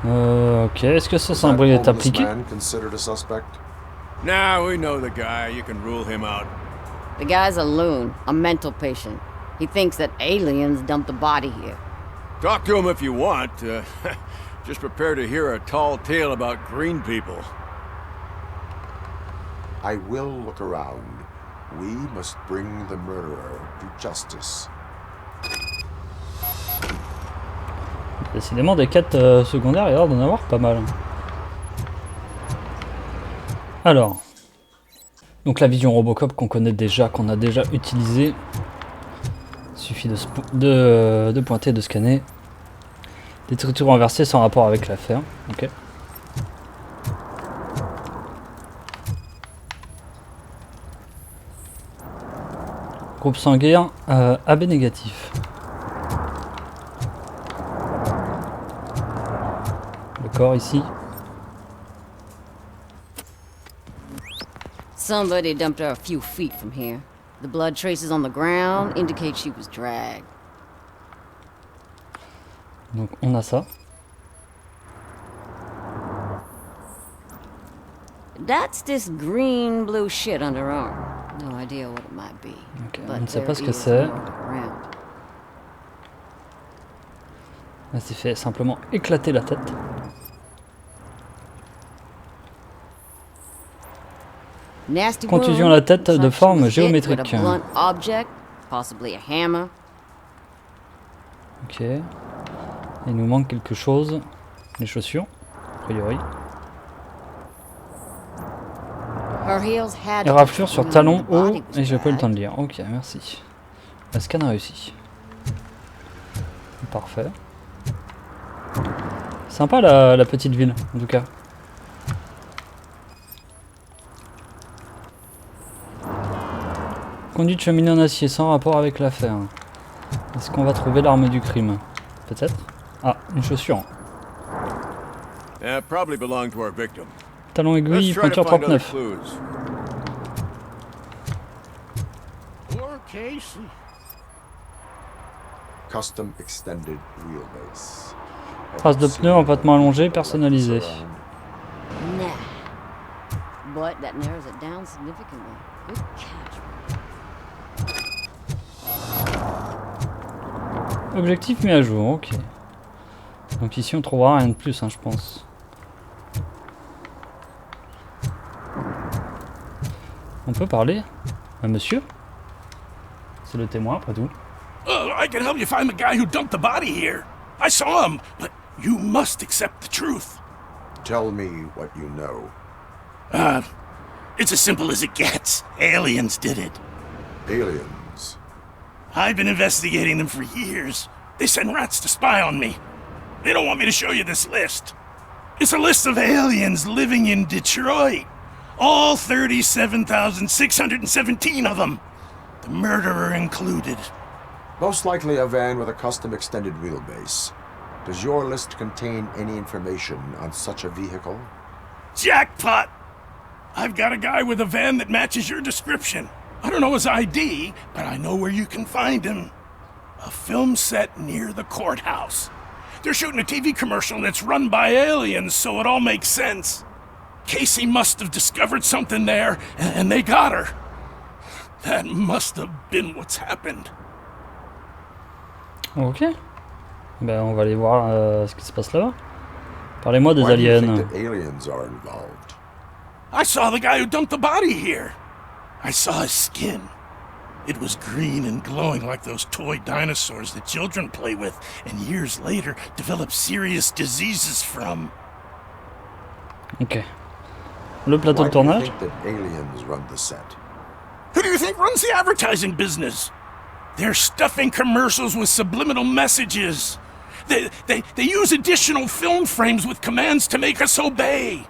Speaker 1: Ok, est-ce que ce symbole est appliqué?
Speaker 9: Considered a suspect?
Speaker 16: Nah, we know the guy. You can rule him out.
Speaker 12: The guy's a loon, a mental patient. He thinks that aliens dumped the body here.
Speaker 16: Talk to him if you want. Just prepare to hear a tall tale about green people.
Speaker 9: I will look around. We must bring the murderer to justice.
Speaker 1: Décidément, des quêtes secondaires, il y a l'air d'en avoir pas mal. Alors, donc la vision Robocop qu'on connaît déjà, qu'on a déjà utilisée. Il suffit de pointer, de scanner. Détritus renversés sans rapport avec l'affaire. Ok. Groupe sanguin AB négatif. Le corps ici.
Speaker 12: Somebody dumped her a few feet from here. The blood traces on the ground indicate she was dragged.
Speaker 1: Donc on a ça.
Speaker 12: That's this green blue shit under her arm. No idea what it might be.
Speaker 1: Okay,
Speaker 12: but
Speaker 1: on ne sait pas ce que
Speaker 12: there
Speaker 1: c'est.
Speaker 12: is more around.
Speaker 1: Elle s'est fait simplement éclater la tête.
Speaker 12: Nasty
Speaker 1: Contusion à la tête de forme géométrique.
Speaker 12: Object, possibly a hammer.
Speaker 1: Ok. Il nous manque quelque chose. Les chaussures, a priori. Éraflure sur talon haut et j'ai pas eu le temps de lire. Ok, merci. La scan réussi. Parfait. Sympa la petite ville, en tout cas. Conduite cheminée en acier sans rapport avec l'affaire. Est-ce qu'on va trouver l'arme du crime? Peut-être. Ah, une chaussure.
Speaker 16: Probably belong to our victim.
Speaker 1: Talon aiguille, pointure 39.
Speaker 9: Custom extended wheelbase.
Speaker 1: Trace de pneus, empattement allongé, personnalisé.
Speaker 12: Nah. But that narrows it down significantly. Good catch.
Speaker 1: Objectif mis à jour, ok. Donc ici on trouvera rien de plus, hein, je pense. On peut parler à monsieur? C'est le témoin après tout.
Speaker 6: I can help you find the guy who dumped the body here. I saw him, but you must accept the truth.
Speaker 9: Tell me what you know.
Speaker 3: It's as simple as it gets. Aliens did it.
Speaker 9: Aliens?
Speaker 3: I've been investigating them for years. They send rats to spy on me. They don't want me to show you this list. It's a list of aliens living in Detroit. All 37,617 of them. The murderer included.
Speaker 9: Most likely a van with a custom extended wheelbase. Does your list contain any information on such a vehicle?
Speaker 3: Jackpot! I've got a guy with a van that matches your description. I don't know his ID, but I know where you can find him. A film set near the courthouse. They're shooting a TV commercial that's run by aliens, so it all makes sense. Casey must have discovered something there, and they got her. That must have been what's happened.
Speaker 1: Ok. Ben on va aller voir ce qui se passe là-bas. Parlez-moi des aliens.
Speaker 3: I saw the guy who dumped the body here. I saw his skin. It was green and glowing like those toy dinosaurs that children play with, and years later develop serious diseases from.
Speaker 1: Ok. Le plateau de tournage.
Speaker 3: Who do you think runs the advertising business? They're stuffing commercials with subliminal messages. They use additional film frames with commands to make us obey.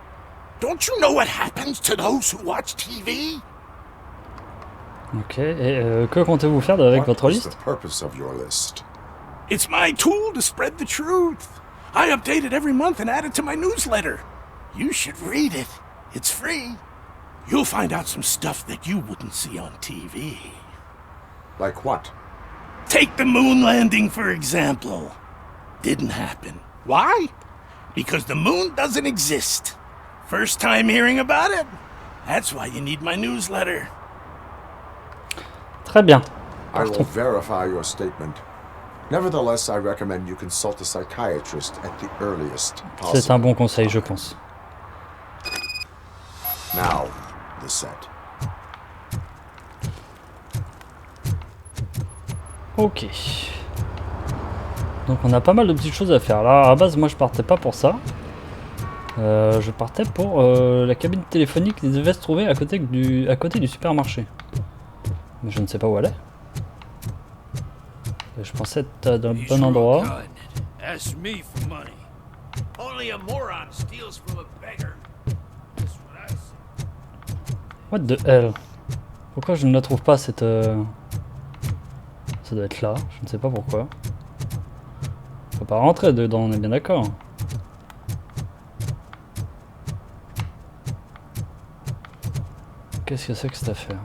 Speaker 3: Don't you know what happens to those who watch TV?
Speaker 1: Ok, et que comptez-vous faire avec votre liste?
Speaker 3: It's my tool to spread the truth. I update it every month and add it to my newsletter. You should read it. It's free. You'll find out some stuff that you wouldn't see on TV.
Speaker 9: Like what?
Speaker 3: Take the moon landing, for example. Didn't happen. Why? Because the moon doesn't exist. First time hearing about it? That's why you need my newsletter.
Speaker 1: Très bien.
Speaker 9: I will verify your statement. Nevertheless, I recommend you consult a psychiatrist at the earliest possible.
Speaker 1: C'est un bon conseil, je pense.
Speaker 9: Now, the set.
Speaker 1: Ok. Donc on a pas mal de petites choses à faire. Là, à la base, moi je partais pas pour ça. Je partais pour la cabine téléphonique qui devait se trouver à côté du supermarché. Mais je ne sais pas où elle est. Et je pensais être dans le bon endroit.
Speaker 14: Ask me for money. Only a moron steals from a beggar. That's what I say.
Speaker 1: What the hell? Pourquoi je ne la trouve pas cette... Ça doit être là, je ne sais pas pourquoi. Faut pas rentrer dedans, on est bien d'accord. Qu'est-ce que c'est que cette affaire?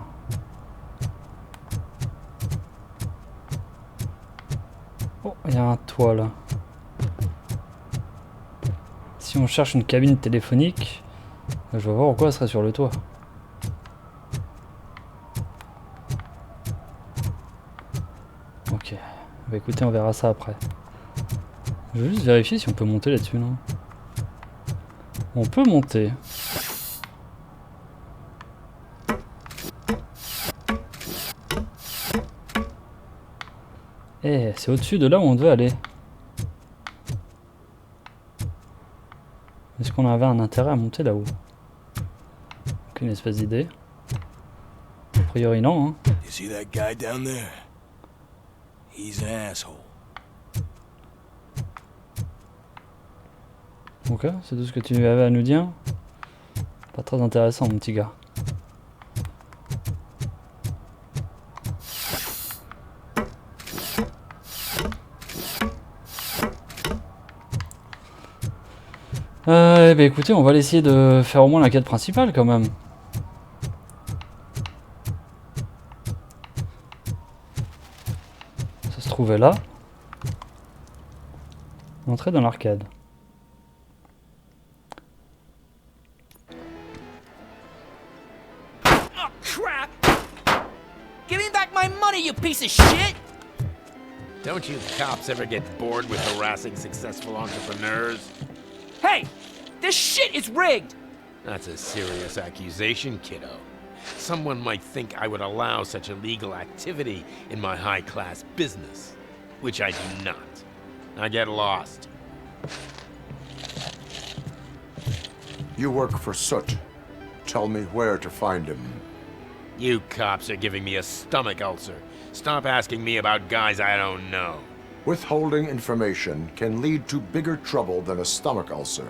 Speaker 1: Oh, il y a un toit là. Si on cherche une cabine téléphonique, je vais voir pourquoi elle serait sur le toit. Ok, bah écoutez, on verra ça après. Je vais juste vérifier si on peut monter là-dessus, non? On peut monter. Eh, c'est au-dessus de là où on devait aller. Est-ce qu'on avait un intérêt à monter là-haut? Aucune espèce d'idée. A priori non, hein.
Speaker 14: You see that guy down there? He's an asshole.
Speaker 1: Ok, c'est tout ce que tu avais à nous dire. Pas très intéressant, mon petit gars. Eh ben écoutez, on va essayer de faire au moins la quête principale quand même. Ça se trouvait là. Entrer dans l'arcade.
Speaker 10: Oh, crap! Give me back my money, you piece of shit!
Speaker 15: Don't you cops ever get bored with harassing successful entrepreneurs?
Speaker 10: Hey! This shit is rigged!
Speaker 15: That's a serious accusation, kiddo. Someone might think I would allow such illegal activity in my high-class business, which I do not. Now get lost.
Speaker 9: You work for Soot. Tell me where to find him.
Speaker 15: You cops are giving me a stomach ulcer. Stop asking me about guys I don't know.
Speaker 9: Withholding information can lead to bigger trouble than a stomach ulcer.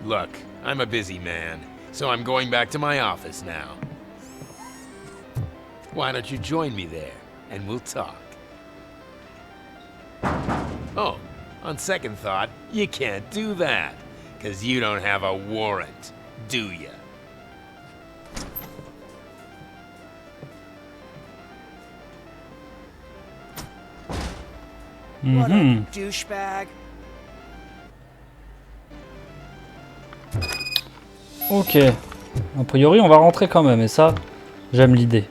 Speaker 15: Look, I'm a busy man, so I'm going back to my office now. Why don't you join me there, and we'll talk. Oh, on second thought, you can't do that, 'cause you don't have a warrant, do ya?
Speaker 10: What a douchebag.
Speaker 1: Ok. A priori, on va rentrer quand même, et ça, j'aime l'idée.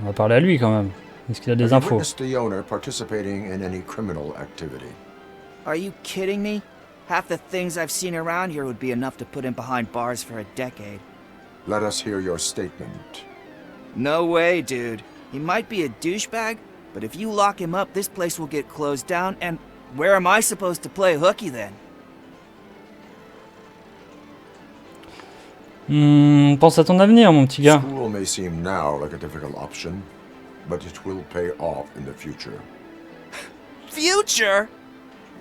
Speaker 1: On va parler à lui quand même. Est-ce qu'il a des infos?
Speaker 9: The owner participating in any criminal activity.
Speaker 10: Are you kidding me? Half the things I've seen around here would be enough to put him behind bars for a decade.
Speaker 9: Let us hear your statement.
Speaker 10: No way, dude. He might be a douchebag, but if you lock him up, this place will get closed down, and where am I supposed to play hooky then?
Speaker 1: Pense à ton avenir, mon petit gars.
Speaker 9: School may seem now like a difficult option, but it will pay off in the future.
Speaker 10: Future?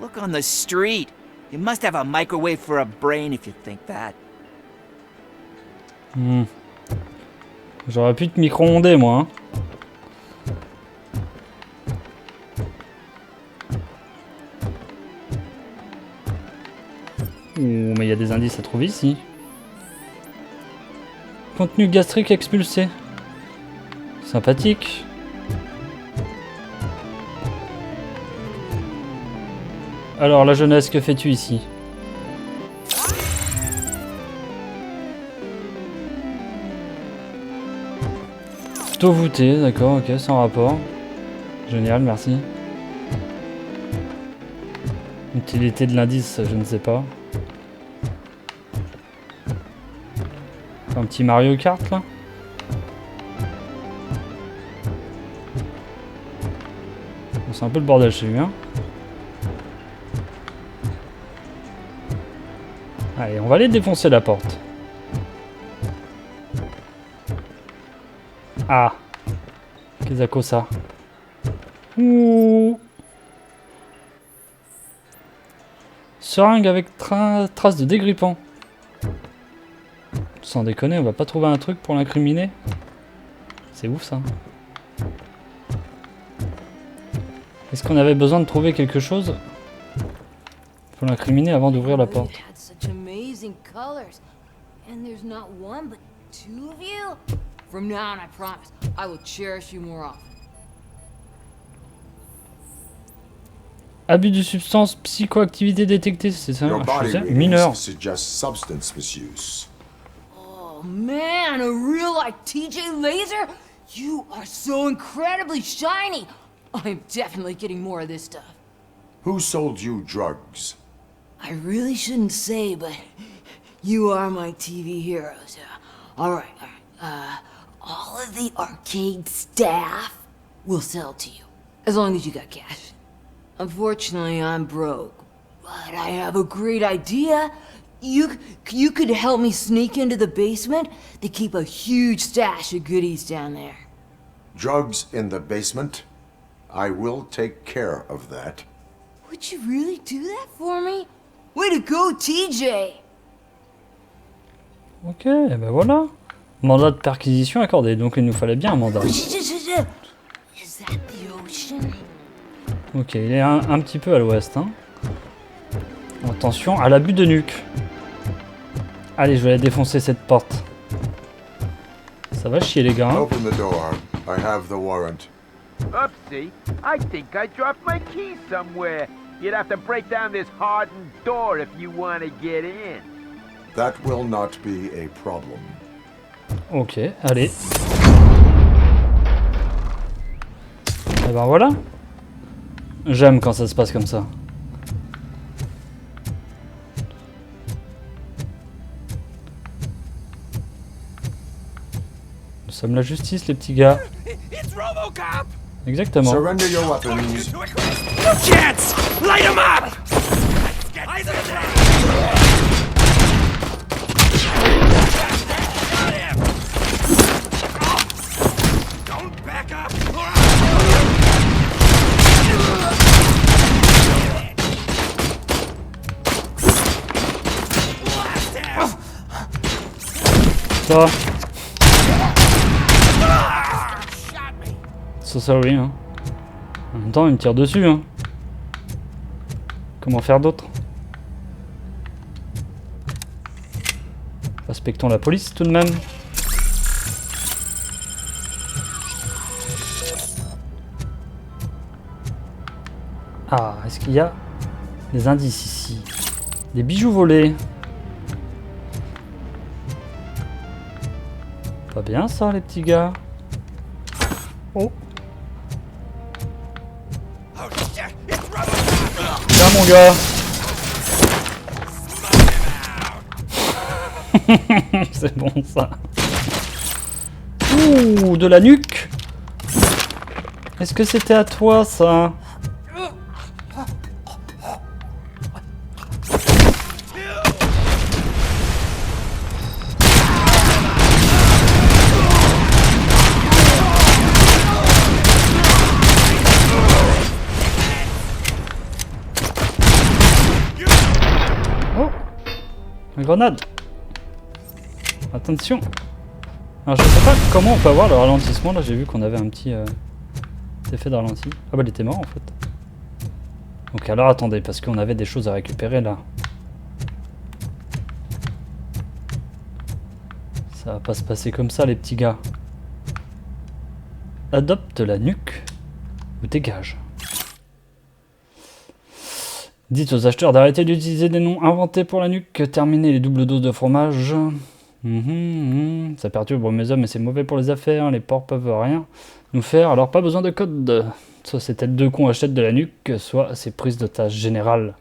Speaker 10: Look on the street. You must have a microwave for a brain if you think that.
Speaker 1: J'aurais pu te micro-onder, moi. Hein. y a des indices à trouver ici. Contenu gastrique expulsé. Sympathique. Alors la jeunesse, que fais-tu ici? Taux voûté, d'accord, ok, sans rapport. Génial, merci. Utilité de l'indice, je ne sais pas. Un petit Mario Kart là. Bon, c'est un peu le bordel chez lui, hein. Allez, on va aller défoncer la porte. Ah, qu'est-ce que ça? Ouh. Seringue avec trace de dégrippant. Sans déconner, on va pas trouver un truc pour l'incriminer. C'est ouf ça. Est-ce qu'on avait besoin de trouver quelque chose pour l'incriminer avant d'ouvrir la porte?
Speaker 12: From now on, I promise, I will cherish you more often.
Speaker 1: Abus de substance, psychoactivité détectée, c'est ça? Je sais, mineur.
Speaker 12: Oh man, a real like TJ Laser? You are so incredibly shiny. I'm definitely getting more of this stuff.
Speaker 9: Who sold you drugs?
Speaker 12: I really shouldn't say, but you are my TV heroes. All right. All of the arcade staff will sell to you, as long as you got cash. Unfortunately, I'm broke, but I have a great idea. You could help me sneak into the basement. They keep a huge stash of goodies down there.
Speaker 9: Drugs in the basement? I will take care of that.
Speaker 12: Would you really do that for me? Way to go, TJ!
Speaker 1: Ok, ben voilà. Mandat de perquisition accordé, donc il nous fallait bien un mandat. Ok, il est un petit peu à l'ouest. Hein. Attention à l'abus de nuque. Allez, je vais aller défoncer cette porte. Ça va chier les gars. Hein.
Speaker 9: Open the door. I have the warrant.
Speaker 15: Oopsie, I think I dropped my key somewhere. You'd have to break down this hardened door if you want to get in.
Speaker 9: That will not be a problem.
Speaker 1: Ok, allez. Et ben voilà. J'aime quand ça se passe comme ça. Nous sommes la justice, les petits gars.
Speaker 3: It's ROBOCOP!
Speaker 1: Exactement.
Speaker 9: Surrender your weapons.
Speaker 3: No chance! Light him up! Don't back up!
Speaker 1: Ça. So sorry, hein. En même temps, il me tire dessus, hein. Comment faire d'autre? Respectons la police tout de même. Ah, est-ce qu'il y a des indices ici? Des bijoux volés. Pas bien ça, les petits gars. Oh. Tiens mon gars. C'est bon ça. Ouh, de la nuque. Est-ce que c'était à toi ça? Grenade. Attention. Alors je sais pas comment on peut avoir le ralentissement. Là j'ai vu qu'on avait un petit effet de ralenti. Ah bah il était mort en fait. Donc alors attendez, parce qu'on avait des choses à récupérer là. Ça va pas se passer comme ça, les petits gars. Adopte la nuque ou dégage. Dites aux acheteurs d'arrêter d'utiliser des noms inventés pour la nuque. Terminez les doubles doses de fromage. Ça perturbe mes hommes et c'est mauvais pour les affaires. Les porcs peuvent rien nous faire, alors pas besoin de code. Soit ces têtes de cons achètent de la nuque, soit c'est prise d'otage générale.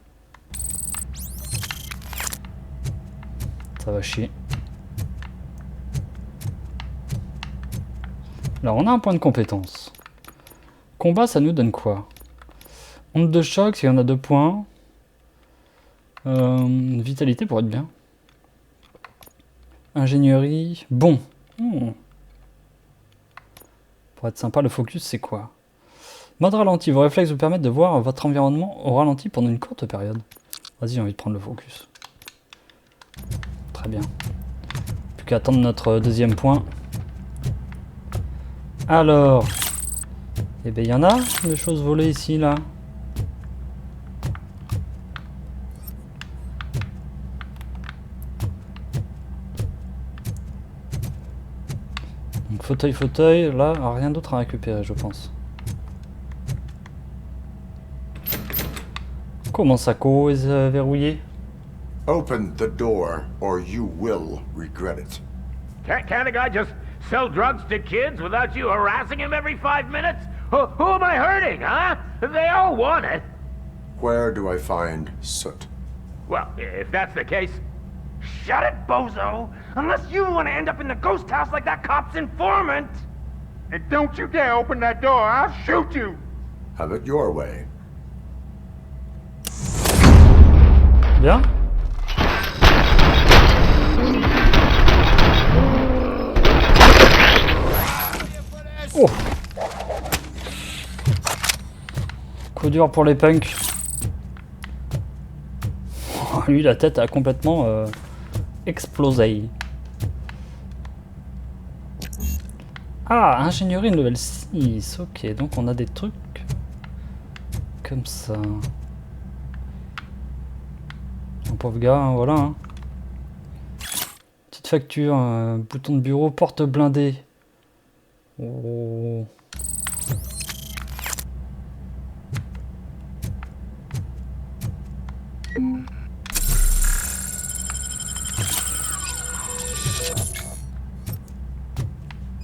Speaker 1: Ça va chier. Alors on a un point de compétence. Combat, ça nous donne quoi? Onde de choc, s'il y en a 2 points. Vitalité pour être bien. Ingénierie, bon. Pour être sympa, le focus c'est quoi? Mode ralenti, vos réflexes vous permettent de voir votre environnement au ralenti pendant une courte période. Vas-y, j'ai envie de prendre le focus. Très bien. Plus qu'à attendre notre 2e point. Alors, eh bien il y en a des choses volées ici, là. Donc fauteuil, là, rien d'autre à récupérer, je pense. Comment ça cause verrouillé?
Speaker 9: Open the door, or you will regret it.
Speaker 13: Can't a guy just sell drugs to kids without you harassing him every 5 minutes? Who am I hurting, huh? They all want it.
Speaker 9: Where do I find soot?
Speaker 13: Well, if that's the case, shut it, bozo! Unless you want to end up in the ghost house like that cop's informant! And don't you dare open that door, I'll shoot you!
Speaker 9: Have it your way.
Speaker 1: Bien. Oh. Coup dur pour les punks. Oh, lui, la tête a complètement explosé. Ah, ingénierie level 6. Ok, donc on a des trucs comme ça. Un pauvre gars, hein, voilà. Hein. Petite facture, bouton de bureau, porte blindée. Oh.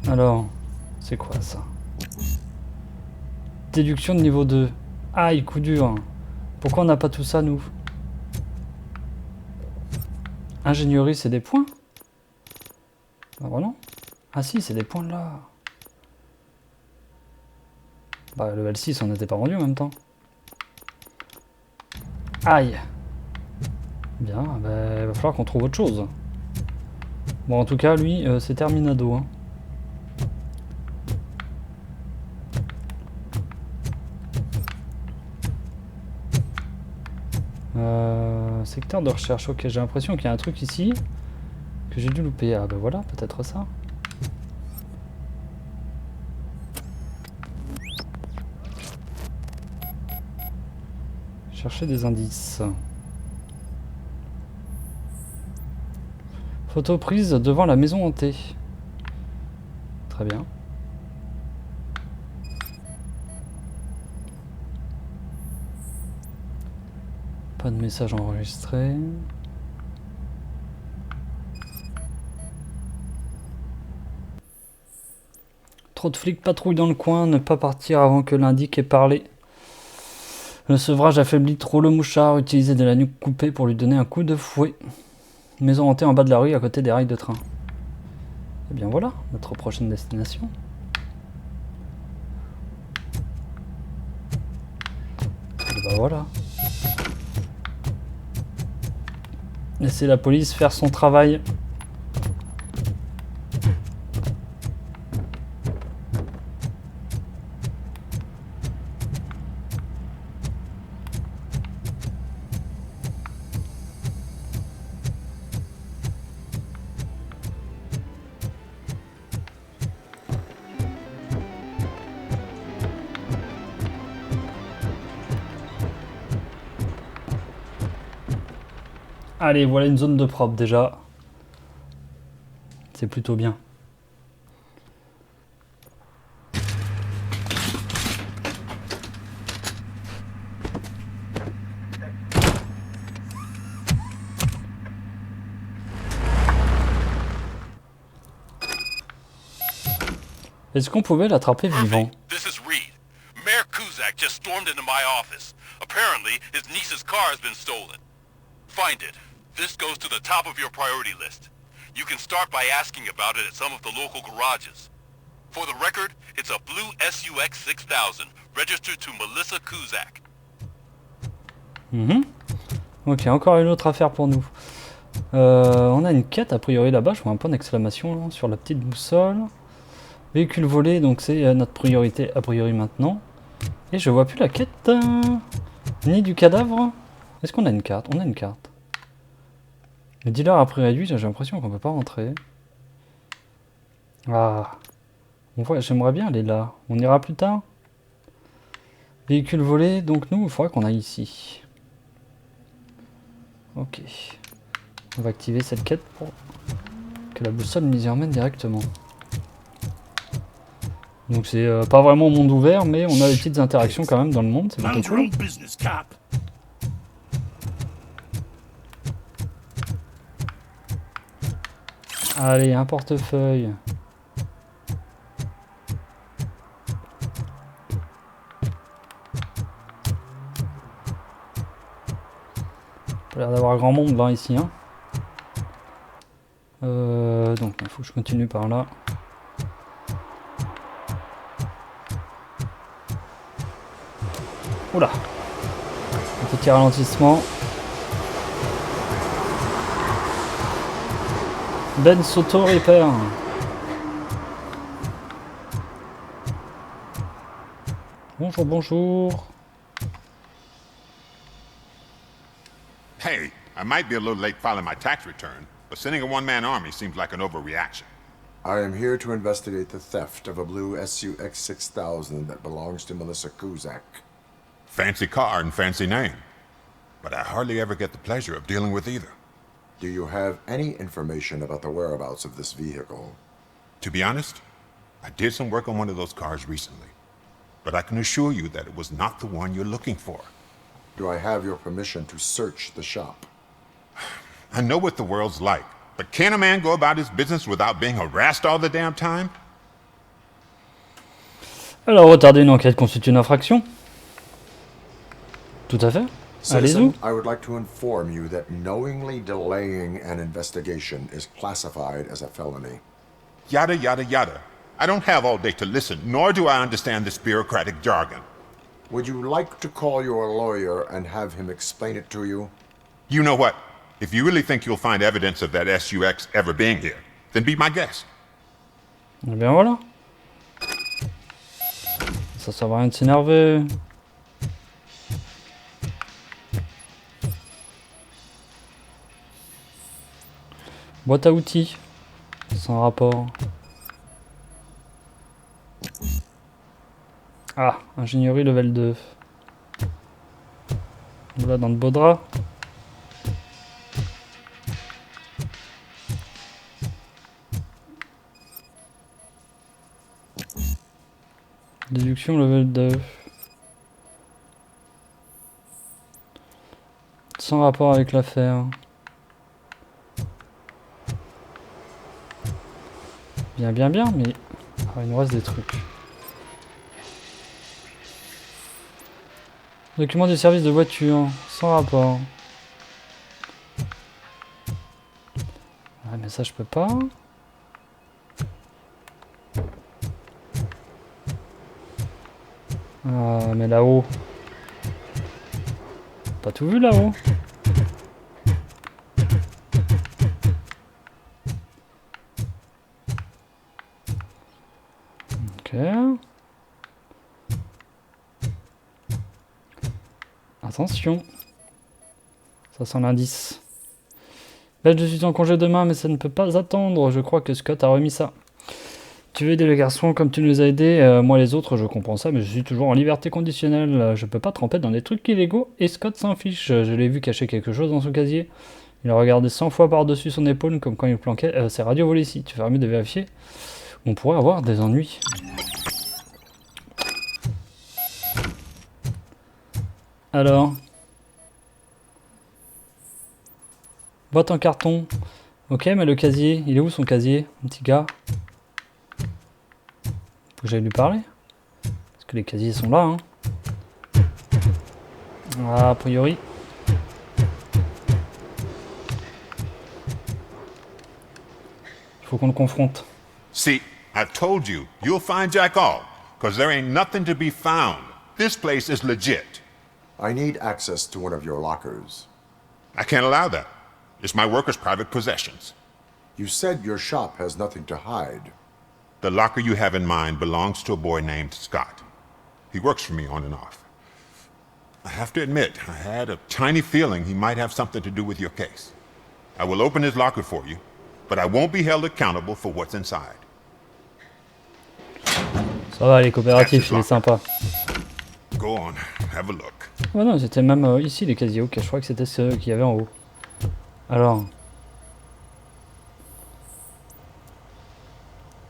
Speaker 1: Alors, c'est quoi ça? Déduction de niveau 2. Aïe, coup dur. Pourquoi on n'a pas tout ça, nous? Ingénierie, c'est des points? Ah, voilà. Ah si, c'est des points là. Bah, level 6, on n'était pas rendu en même temps. Aïe. Bien, bah, il va falloir qu'on trouve autre chose. Bon, en tout cas, lui, c'est terminado. Hein. Secteur de recherche, ok, j'ai l'impression qu'il y a un truc ici que j'ai dû louper. Ah bah voilà, peut-être ça. Chercher des indices. Photo prise devant la maison hantée. Très bien. Pas de message enregistré. Trop de flics patrouillent dans le coin, ne pas partir avant que l'indique ait parlé. Le sevrage affaiblit trop le mouchard, utiliser de la nuque coupée pour lui donner un coup de fouet. Maison hantée en bas de la rue à côté des rails de train. Et bien voilà, notre prochaine destination. Et ben voilà. Laissez la police faire son travail. Allez, voilà une zone de propre déjà. C'est plutôt bien. Est-ce qu'on pouvait l'attraper vivant?
Speaker 2: This is Reed. Mayor Kuzak just stormed into my office. Apparently, his niece's car has been stolen. Find it. This goes to the top of your priority list. You can start by asking about it at some of the local garages. For the record, it's a blue SUX 6000, registered to Melissa Kuzak.
Speaker 1: Ok, encore une autre affaire pour nous. On a une quête a priori là-bas, je vois un point d'exclamation sur la petite boussole. Véhicule volé, donc c'est notre priorité a priori maintenant. Et je vois plus la quête. Ni du cadavre. Est-ce qu'on a une carte? On a une carte. Le dealer a prix réduit, j'ai l'impression qu'on peut pas rentrer. Ah. On voit, j'aimerais bien aller là. On ira plus tard. Véhicule volé, donc nous, il faudrait qu'on aille ici. Ok. On va activer cette quête pour que la boussole nous y emmène directement. Donc c'est pas vraiment monde ouvert, mais on a des petites interactions quand même dans le monde, c'est plutôt cool. Allez, un portefeuille. Pas l'air d'avoir grand monde là ici. Hein. Donc il faut que je continue par là. Oula, un petit ralentissement. Ben s'auto repair. Bonjour, bonjour.
Speaker 16: Hey, I might be a little late filing my tax return, but sending a one-man army seems like an overreaction.
Speaker 9: I am here to investigate the theft of a blue SUX 6000 that belongs to Melissa Kuzak.
Speaker 16: Fancy car and fancy name. But I hardly ever get the pleasure of dealing with either.
Speaker 9: Do you have any information about the whereabouts of this vehicle?
Speaker 16: To be honest, I did some work on one of those cars recently. But I can assure you that it was not the one you're looking for.
Speaker 9: Do I have your permission to search the shop?
Speaker 16: I know what the world's like, but can a man go about his business without being harassed all the damn time?
Speaker 1: Alors, retarder une enquête constitue une infraction? Tout à fait. Allez-y.
Speaker 9: I would like to inform you that knowingly delaying an investigation is classified as a felony.
Speaker 16: Yada, yada, yada. I don't have all day to listen, nor do I understand this bureaucratic jargon.
Speaker 9: Would you like to call your lawyer and have him explain it to you?
Speaker 16: You know what? If you really think you'll find evidence of that SUX ever being here, then be my guest.
Speaker 1: Eh bien voilà. Ça sert à rien de s'énerver. Boîte à outils, sans rapport. Ah, ingénierie level 2. Voilà dans le beau drap. Déduction level 2. Sans rapport avec l'affaire. Bien, bien, bien, mais il nous reste des trucs. Document du service de voiture, sans rapport. Ah, mais ça, je peux pas. Ah, mais là-haut. Pas tout vu là-haut. Ok. Attention. Ça sent l'indice. Ben, je suis en congé demain, mais ça ne peut pas attendre. Je crois que Scott a remis ça. Tu veux aider le garçon comme tu nous as aidés. Moi les autres, je comprends ça, mais je suis toujours en liberté conditionnelle. Je peux pas tremper dans des trucs illégaux et Scott s'en fiche. Je l'ai vu cacher quelque chose dans son casier. Il a regardé 100 fois par-dessus son épaule comme quand il planquait ses radios volées ici. Tu ferais mieux de vérifier. On pourrait avoir des ennuis. Alors, boîte en carton. Ok, mais le casier, il est où son casier, mon petit gars? Faut que j'aille lui parler. Parce que les casiers sont là, hein. Ah, a priori. Il faut qu'on le confronte.
Speaker 17: See, I told you, you'll find Jack all, because there ain't nothing to be found. This place is legit.
Speaker 9: I need access to one of your lockers.
Speaker 17: I can't allow that. It's my workers' private possessions.
Speaker 9: You said your shop has nothing to hide.
Speaker 17: The locker you have in mind belongs to a boy named Scott. He works for me on and off. I have to admit, I had a tiny feeling he might have something to do with your case. I will open his locker for you, but I won't be held accountable for what's inside.
Speaker 1: Ça va, les coopératifs, il est sympa.
Speaker 17: Go on, have a look.
Speaker 1: Oh non, c'était même ici les casiers. Ok, je crois que c'était ceux qu'il y avait en haut. Alors.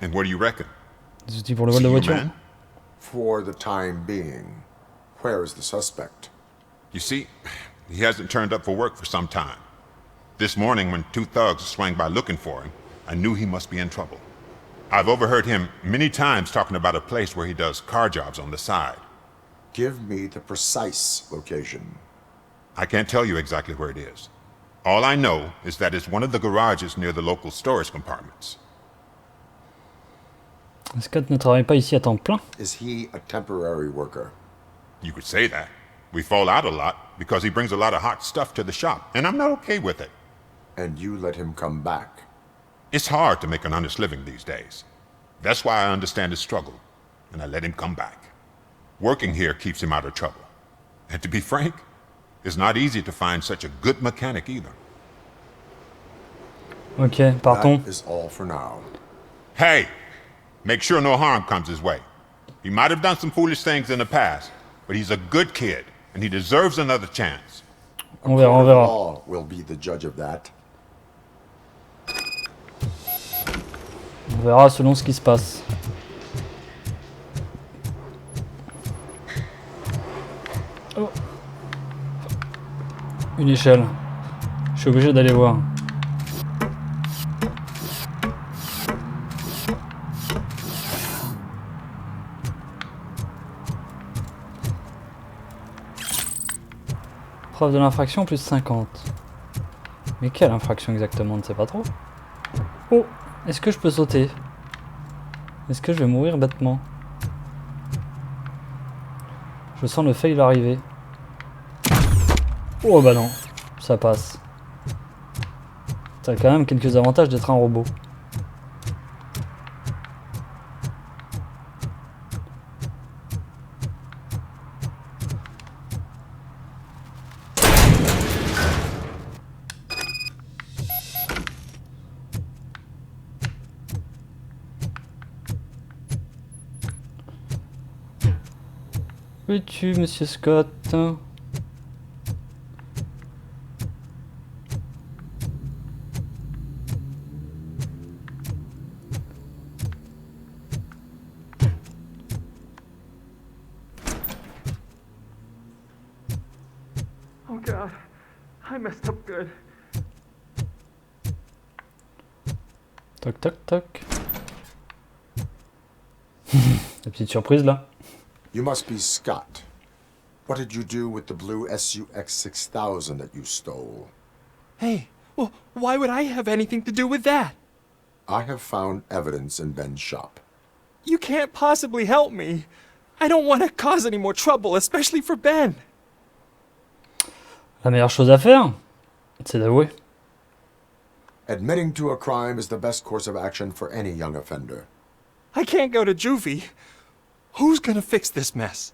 Speaker 17: And what do you reckon?
Speaker 1: Des outils pour le vol de voiture.
Speaker 9: For the time being, where is the suspect?
Speaker 17: You see, he hasn't turned up for work for some time. This morning, when two thugs swang by looking for him, I knew he must be in trouble. I've overheard him many times talking about a place where he does car jobs on the side.
Speaker 9: Give me the precise location.
Speaker 17: I can't tell you exactly where it is. All I know is that it's one of the garages near the local storage compartments.
Speaker 1: Scott ne travaille pas ici à temps plein.
Speaker 9: Is he a temporary worker?
Speaker 17: You could say that. We fall out a lot because he brings a lot of hot stuff to the shop, and I'm not okay with it.
Speaker 9: And you let him come back?
Speaker 17: It's hard to make an honest living these days. That's why I understand his struggle, and I let him come back. Working here keeps him out of trouble. And to be frank, it's not easy to find such a good mechanic either.
Speaker 1: Ok, partons.
Speaker 9: That is all for now.
Speaker 17: Hey! Make sure no harm comes his way. He might have done some foolish things in the past, but he's a good kid, and he deserves another chance.
Speaker 1: On verra, on verra.
Speaker 9: Law will be the judge of that.
Speaker 1: On verra selon ce qui se passe. Oh. Une échelle. Je suis obligé d'aller voir. Preuve de l'infraction plus 50. Mais quelle infraction exactement, on ne sait pas trop. Oh, est-ce que je peux sauter? Est-ce que je vais mourir bêtement? Je sens le fail arriver. Oh bah non, ça passe. Ça a quand même quelques avantages d'être un robot. Où es-tu, monsieur Scott?
Speaker 20: Oh God, I messed up good.
Speaker 1: Toc toc toc. La petite surprise là.
Speaker 9: You must be Scott. What did you do with the blue SUX 6000 that you stole?
Speaker 20: Hey, well, why would I have anything to do with that?
Speaker 9: I have found evidence in Ben's shop.
Speaker 20: You can't possibly help me. I don't want to cause any more trouble, especially for Ben.
Speaker 1: La meilleure chose à faire, c'est d'avouer.
Speaker 9: Admitting to a crime is the best course of action for any young offender.
Speaker 20: I can't go to juvie. Who's gonna fix this mess?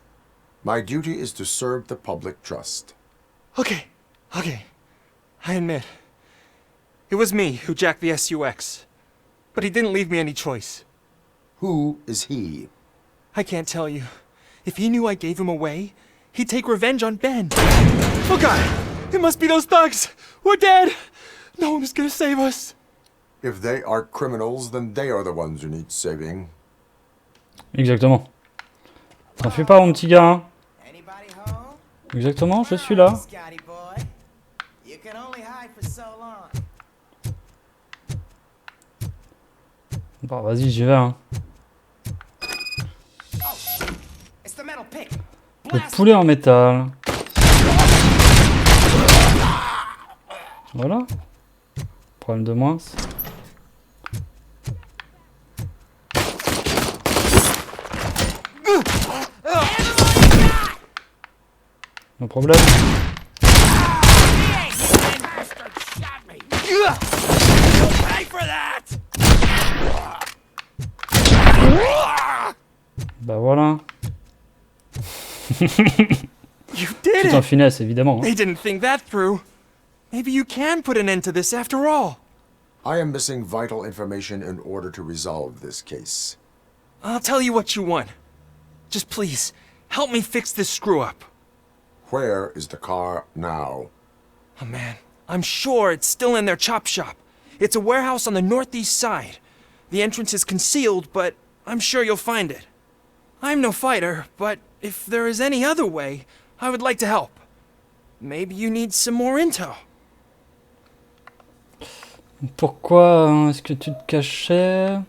Speaker 9: My duty is to serve the public trust.
Speaker 20: Okay. I admit. It was me who jacked the SUX. But he didn't leave me any choice.
Speaker 9: Who is he?
Speaker 20: I can't tell you. If he knew I gave him away, he'd take revenge on Ben. Oh God! It must be those thugs! We're dead! No one is gonna save us.
Speaker 9: If they are criminals, then they are the ones who need saving.
Speaker 1: Exactement. T'en fais pas, mon petit gars. Hein. Exactement, je suis là. Bon, vas-y, j'y vais. Hein. Le poulet en métal. Voilà. Problème de moins. No problème. Bah voilà.
Speaker 20: You did
Speaker 1: Tout en
Speaker 20: it!
Speaker 1: finesse, évidemment.
Speaker 20: They didn't think that through. Maybe you can put an end to this after all.
Speaker 9: I am missing vital information in order to resolve this case.
Speaker 20: I'll tell you what you want. Just please, help me fix this screw-up.
Speaker 9: Where is the car now?
Speaker 20: Oh man, I'm sure it's still in their chop shop. It's a warehouse on the northeast side. The entrance is concealed, but I'm sure you'll find it. I'm no fighter, but if there is any other way, I would like to help. Maybe you need some more intel.
Speaker 1: Pourquoi est-ce que tu te cachais?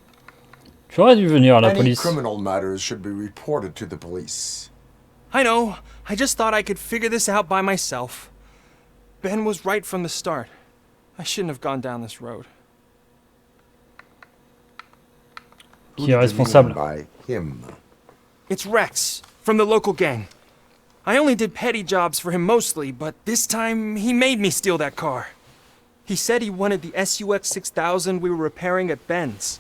Speaker 1: Tu aurais dû venir à la
Speaker 9: Any
Speaker 1: police.
Speaker 9: criminal matters should be reported to the police.
Speaker 20: I know. I just thought I could figure this out by myself. Ben was right from the start. I shouldn't have gone down this road.
Speaker 1: Qui est responsable?
Speaker 9: By him.
Speaker 20: It's Rex, from the local gang. I only did petty jobs for him mostly, but this time he made me steal that car. He said he wanted the SUX 6000 we were repairing at Ben's.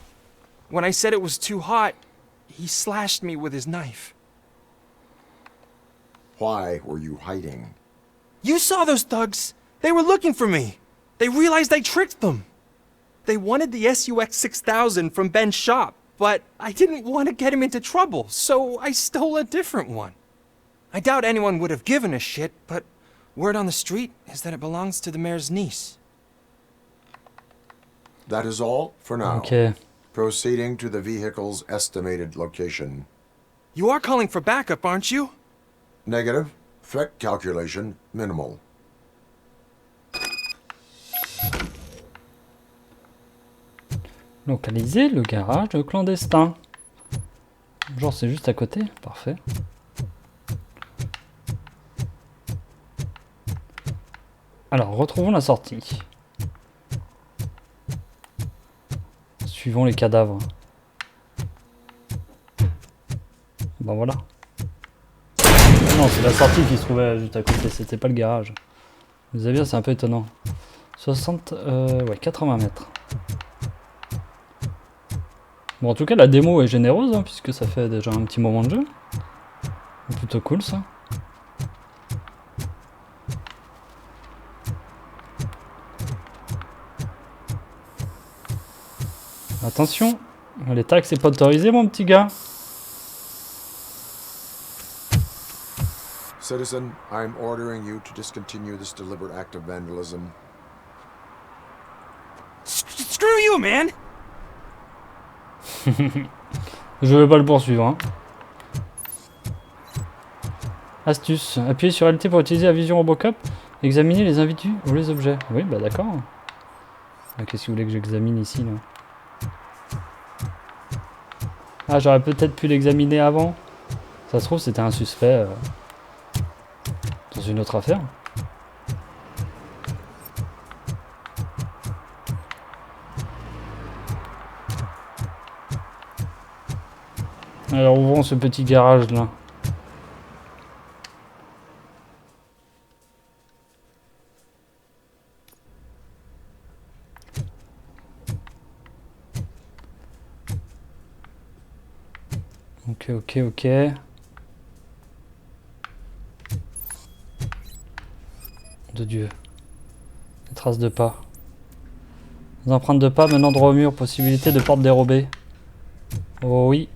Speaker 20: When I said it was too hot, he slashed me with his knife.
Speaker 9: Why were you hiding?
Speaker 20: You saw those thugs. They were looking for me. They realized I tricked them. They wanted the SUX 6000 from Ben's shop, but I didn't want to get him into trouble, so I stole a different one. I doubt anyone would have given a shit, but word on the street is that it belongs to the mayor's niece.
Speaker 9: That is all for now.
Speaker 1: Okay.
Speaker 9: Proceeding to the vehicle's estimated location.
Speaker 20: You are calling for backup, aren't you?
Speaker 9: Negative. Threat calculation minimal.
Speaker 1: Localiser le garage clandestin. Genre c'est juste à côté, parfait. Alors retrouvons la sortie. Suivons les cadavres. Ben voilà. Non, c'est la sortie qui se trouvait juste à côté, c'était pas le garage. Vous savez bien, c'est un peu étonnant. 80 mètres. Bon, en tout cas, la démo est généreuse, hein, puisque ça fait déjà un petit moment de jeu. C'est plutôt cool, ça. Attention, les taxes, c'est pas autorisé, mon petit gars.
Speaker 9: Citizen, I am ordering you to discontinue this deliberate act of vandalism.
Speaker 20: Screw you, man!
Speaker 1: Je vais pas le poursuivre. Hein. Astuce. Appuyez sur LT pour utiliser la vision ROBOCOP. Examiner les individus ou les objets. Oui, bah d'accord. Qu'est-ce que vous voulez que j'examine ici, là? Ah, j'aurais peut-être pu l'examiner avant. Ça se trouve, c'était un suspect dans une autre affaire. Alors ouvrons ce petit garage là. Ok. De Dieu. Des traces de pas. Des empreintes de pas menant droit au mur. Possibilité de porte dérobée. Oh oui.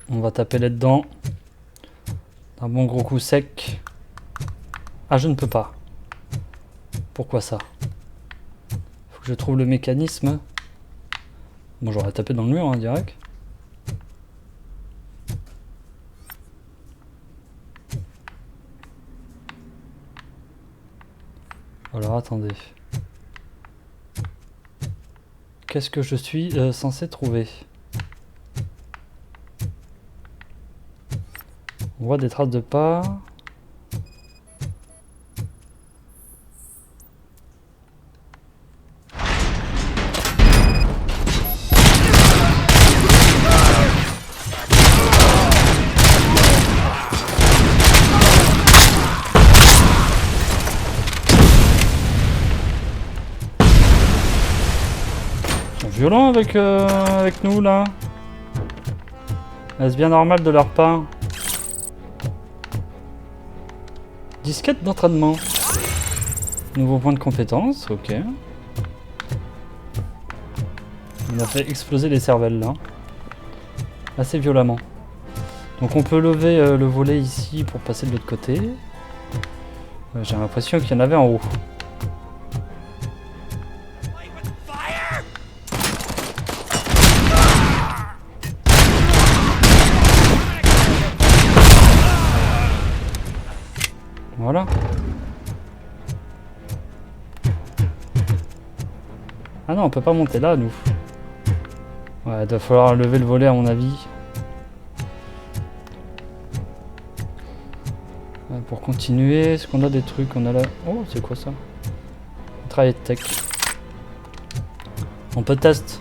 Speaker 1: On va taper là-dedans. Un bon gros coup sec. Ah, je ne peux pas. Pourquoi ça? Faut que je trouve le mécanisme. Bon, j'aurais tapé dans le mur, hein, direct. Alors, attendez. Qu'est-ce que je suis censé trouver? On voit des traces de pas. Violent avec nous là. Est-ce bien normal de leur part? Disquette d'entraînement. Nouveau point de compétence, ok. On a fait exploser les cervelles là. Assez violemment. Donc on peut lever le volet ici pour passer de l'autre côté. J'ai l'impression qu'il y en avait en haut. Voilà. Ah non, on peut pas monter là, nous. Ouais, il va falloir lever le volet à mon avis. Ouais, pour continuer, est-ce qu'on a des trucs? On a là... Oh, c'est quoi ça? Travail de tech. On peut tester.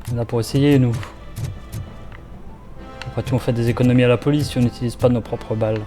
Speaker 1: On est là pour essayer, nous. Après tout, on fait des économies à la police si on n'utilise pas nos propres balles.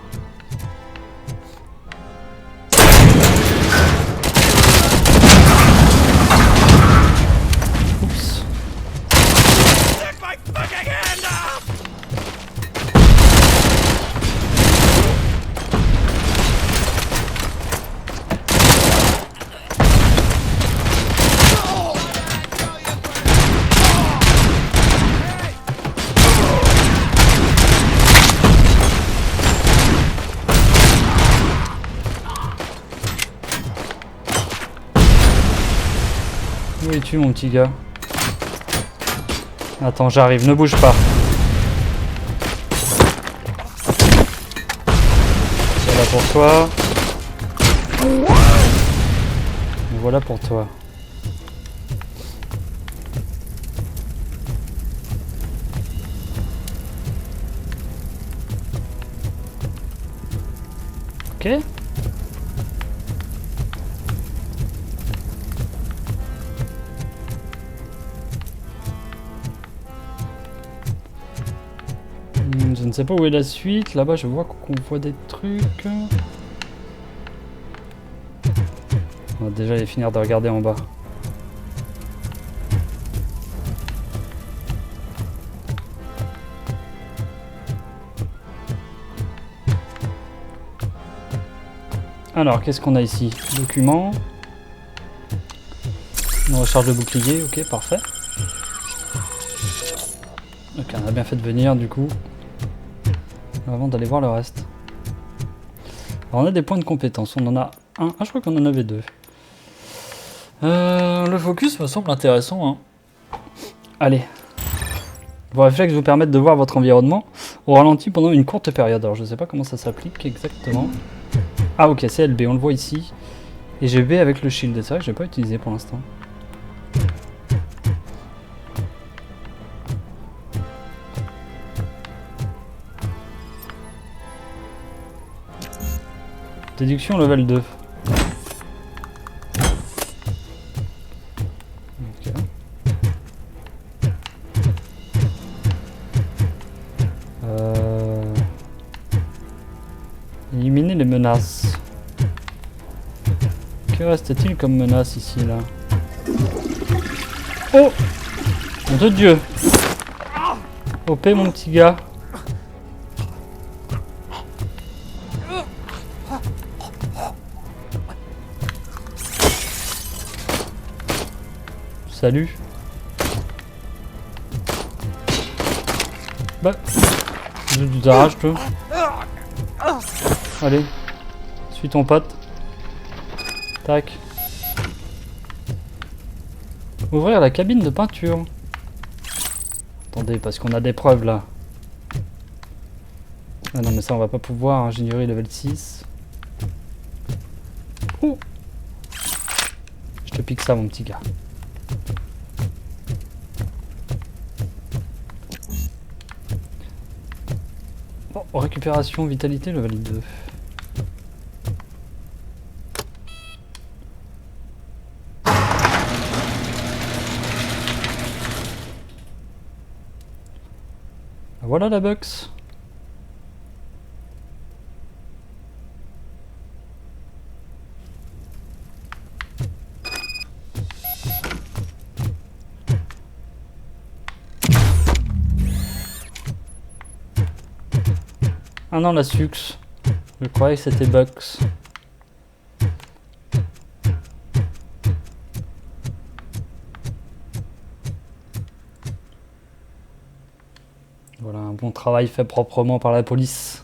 Speaker 1: Où es-tu, mon petit gars? Attends, j'arrive, ne bouge pas. C'est là pour toi. Et voilà pour toi. Ok. Je ne sais pas où est la suite. Là-bas, je vois qu'on voit des trucs. On va déjà aller finir de regarder en bas. Alors, qu'est-ce qu'on a ici? Documents. Une recharge de bouclier, ok, parfait. Ok, on a bien fait de venir du coup. Avant d'aller voir le reste. Alors on a des points de compétence, on en a un. Ah, je crois qu'on en avait deux. Le focus me semble intéressant. Hein. Allez. Vos réflexes vous permettent de voir votre environnement au ralenti pendant une courte période. Alors je sais pas comment ça s'applique exactement. Ah ok, c'est LB, on le voit ici. Et j'ai B avec le shield, c'est vrai que je n'ai pas utilisé pour l'instant. Déduction level 2. Okay. Éliminer les menaces. Que reste-t-il comme menace ici là? Oh! Mon de Dieu! OP mon petit gars. Salut. Bah, je vous arrache toi. Allez, suis ton pote. Tac. Ouvrir la cabine de peinture. Attendez, parce qu'on a des preuves là. Ah non mais ça on va pas pouvoir, ingénierie level 6. Ouh. Je te pique ça mon petit gars. Bon, récupération, vitalité, level 2. Voilà la box. Ah non, la Sux. Je croyais que c'était box. Voilà, un bon travail fait proprement par la police.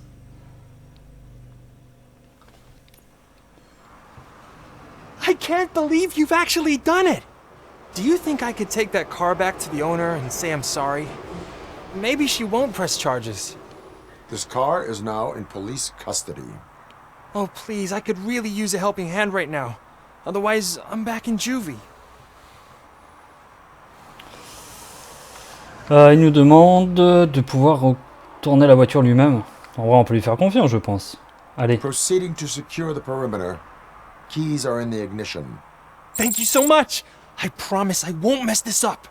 Speaker 20: I can't believe you've actually done it! Do you think I could take that car back to the owner and say I'm sorry? Maybe she won't press charges.
Speaker 9: This car is now in police custody.
Speaker 20: Oh, please, I could really use a helping hand right now. Otherwise, I'm back in juvie.
Speaker 1: Il nous demande de pouvoir retourner la voiture lui-même. En vrai, on peut lui faire confiance, je pense. Allez.
Speaker 9: Proceeding to secure the perimeter. Keys are in the ignition.
Speaker 20: Thank you so much. I promise I won't mess this up.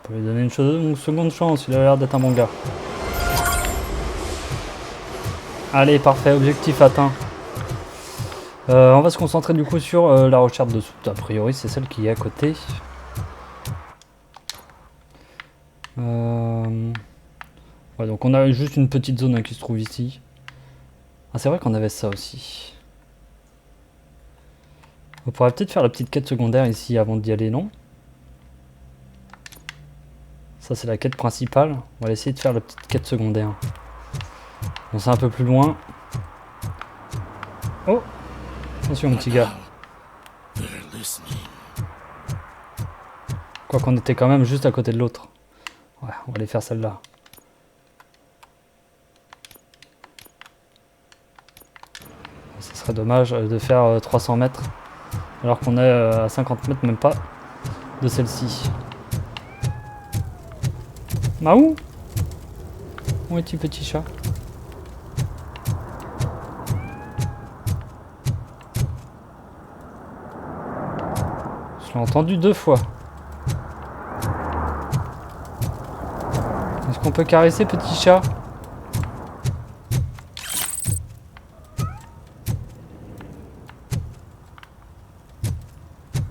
Speaker 1: On peut lui donner une seconde chance, il a l'air d'être un bon gars. Allez, parfait, objectif atteint. On va se concentrer du coup sur la recherche de soute. A priori, c'est celle qui est à côté. Ouais, donc on a juste une petite zone qui se trouve ici. Ah, c'est vrai qu'on avait ça aussi. On pourrait peut-être faire la petite quête secondaire ici avant d'y aller, non? Ça, c'est la quête principale. On va essayer de faire la petite quête secondaire. Bon, c'est un peu plus loin. Oh! Attention, mon petit gars. Quoi qu'on était quand même juste à côté de l'autre. Ouais, on va aller faire celle-là. Ce serait dommage de faire 300 mètres. Alors qu'on est à 50 mètres, même pas, de celle-ci. Bah où? Où es-tu, petit chat? Je l'ai entendu 2 fois. Est-ce qu'on peut caresser, petit chat?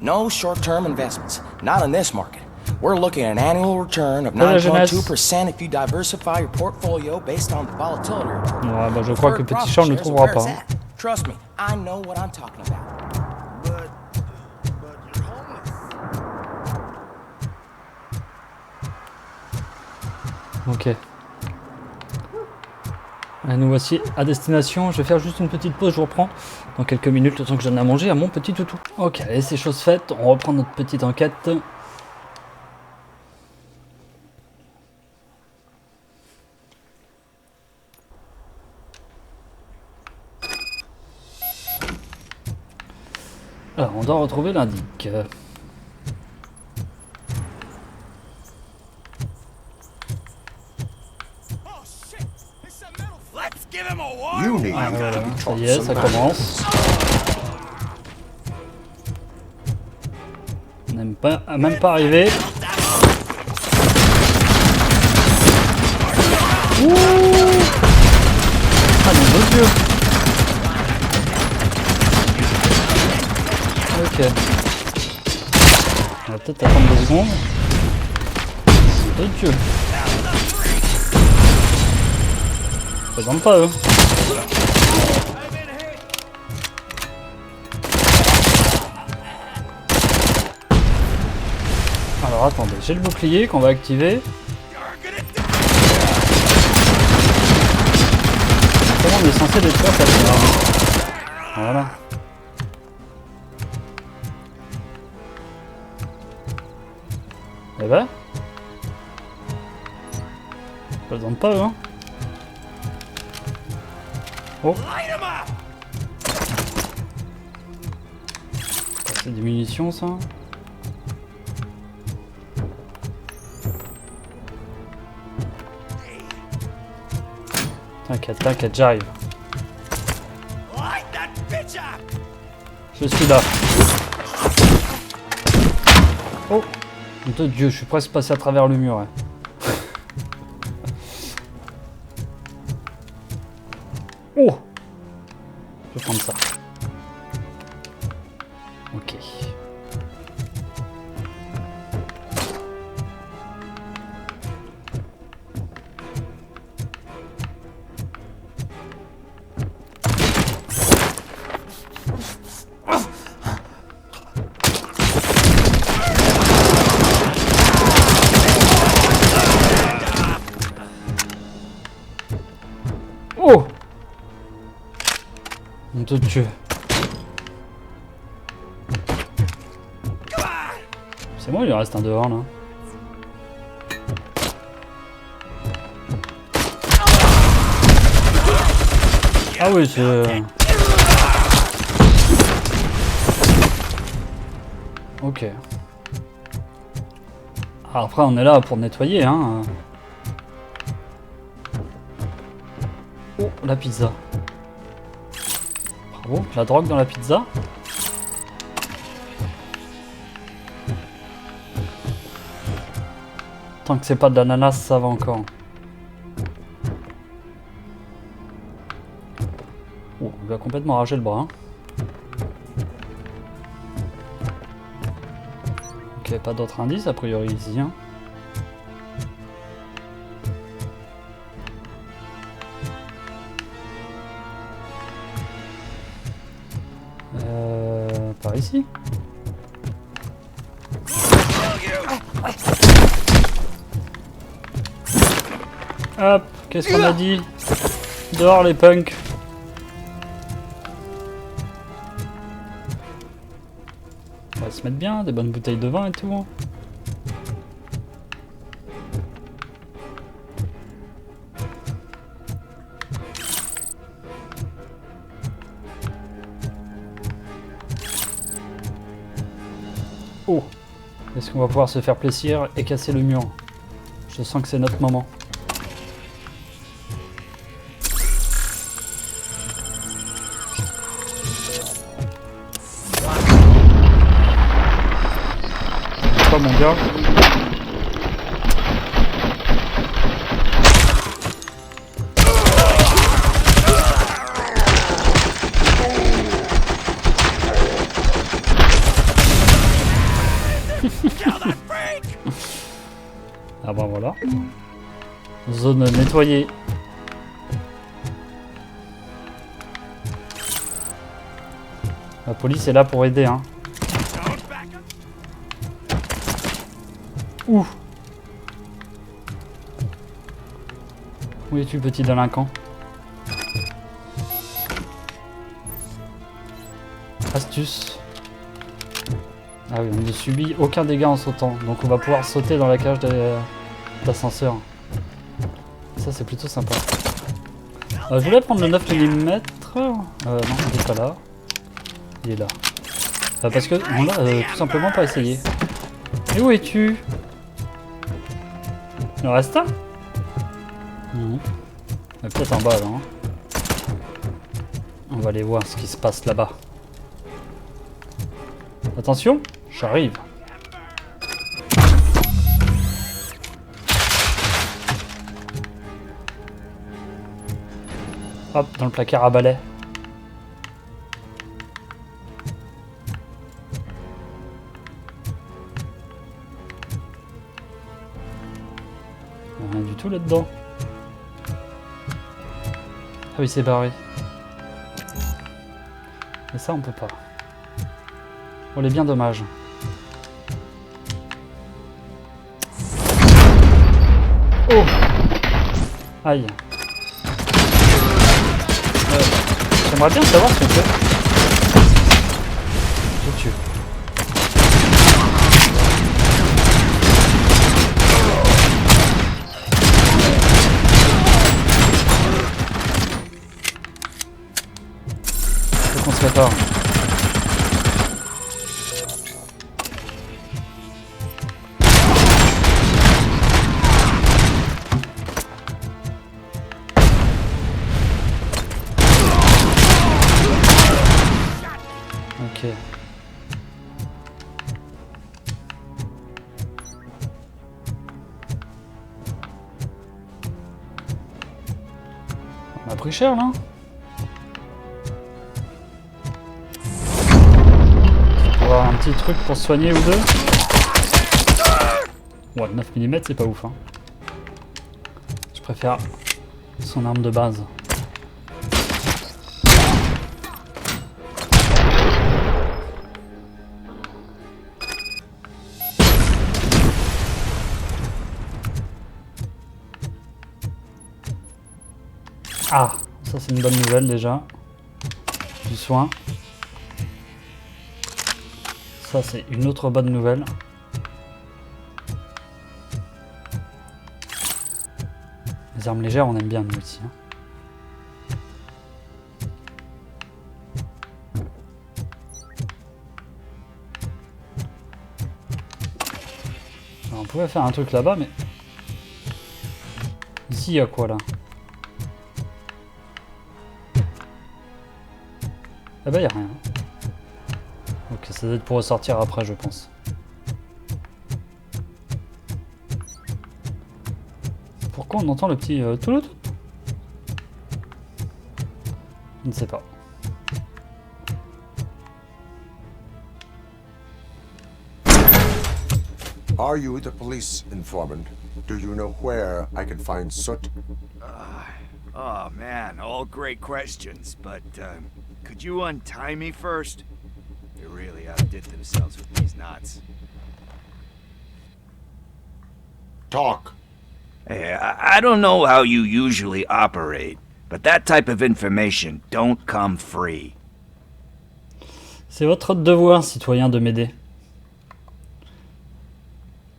Speaker 8: No short-term investments. Not in this market. We're looking at an annual return of 9.2% if you diversify your portfolio based on the volatility report.
Speaker 1: Ouais, bah je crois que petit chat on ne le trouvera pas. Hein.
Speaker 8: Trust me, I know what I'm talking about.
Speaker 1: Ok. Allez, nous voici à destination. Je vais faire juste une petite pause, je vous reprends dans quelques minutes, le temps que je donne à manger à mon petit toutou. Ok, allez, c'est chose faite, on reprend notre petite enquête. Alors, on doit retrouver l'indic. Ah, voilà, ça y est, ça commence. On n'aime pas, même pas arrivé. Ouh! Ah mon Dieu! Ok. On va peut-être attendre 2 secondes. Oh Dieu! Ça présente pas eux. Alors attendez, j'ai le bouclier qu'on va activer. Comment on est censé détruire cette arme? Voilà. Eh ben. Je plaisante pas, hein. Oh. C'est des munitions, ça. T'inquiète, t'inquiète, j'arrive. Je suis là. Oh, de Dieu, je suis presque passé à travers le mur. Hein. Oh, je vais prendre ça. Ok. Oh! Mon Dieu. C'est bon, il lui reste un dehors là. Ah oui, c'est... Ok. Alors après, on est là pour nettoyer, hein. Oh, la pizza. Bravo, la drogue dans la pizza. Tant que c'est pas de l'ananas, ça va encore. Oh, on lui a complètement arraché le bras. Hein. Ok, pas d'autres indices a priori ici. Hein. Par ici. Hop, qu'est-ce qu'on a dit? Dehors les punks. On va se mettre bien, des bonnes bouteilles de vin et tout. Oh, est-ce qu'on va pouvoir se faire plaisir et casser le mur? Je sens que c'est notre moment. Quoi mon gars? Ah bah voilà. Zone nettoyée. La police est là pour aider, hein. Ouh. Où es-tu, petit délinquant? Astuce. Ah oui, on ne subit aucun dégât en sautant, donc on va pouvoir sauter dans la cage d'ascenseur. Ça c'est plutôt sympa. Je voulais prendre le 9 mm. Non, il n'est pas là. Il est là. Parce que on l'a tout simplement pas essayé. Et où es-tu? Il en reste un? Non. Peut-être en bas là. Hein. On va aller voir ce qui se passe là-bas. Attention, j'arrive. Hop, dans le placard à balai. Rien du tout là-dedans. Ah oui, c'est barré. Mais ça, on peut pas. Oh, les bien dommage. Oh! Aïe. J'aimerais bien savoir ce que c'est. Je tue. d'accord. Ok. On a pris cher là. Faut avoir un petit truc pour se soigner ou deux. Ouais, 9 mm c'est pas ouf hein. Je préfère son arme de base. Ah, ça c'est une bonne nouvelle déjà. Du soin. Ça c'est une autre bonne nouvelle. Les armes légères on aime bien nous ici. Hein. Alors, on pouvait faire un truc là-bas mais... Ici il y a quoi là? Ah bah y'a rien. Ok, ça doit être pour ressortir après je pense. Pourquoi on entend le petit toulout? Je ne sais pas.
Speaker 9: Are you the police informant? Do you know where I can find Soot?
Speaker 18: Oh man, all great questions, but could you untie me first? They really outdid themselves with these knots.
Speaker 9: Talk.
Speaker 18: Hey, I don't know how you usually operate, but that type of information don't come free.
Speaker 1: C'est votre devoir, citoyen, de m'aider.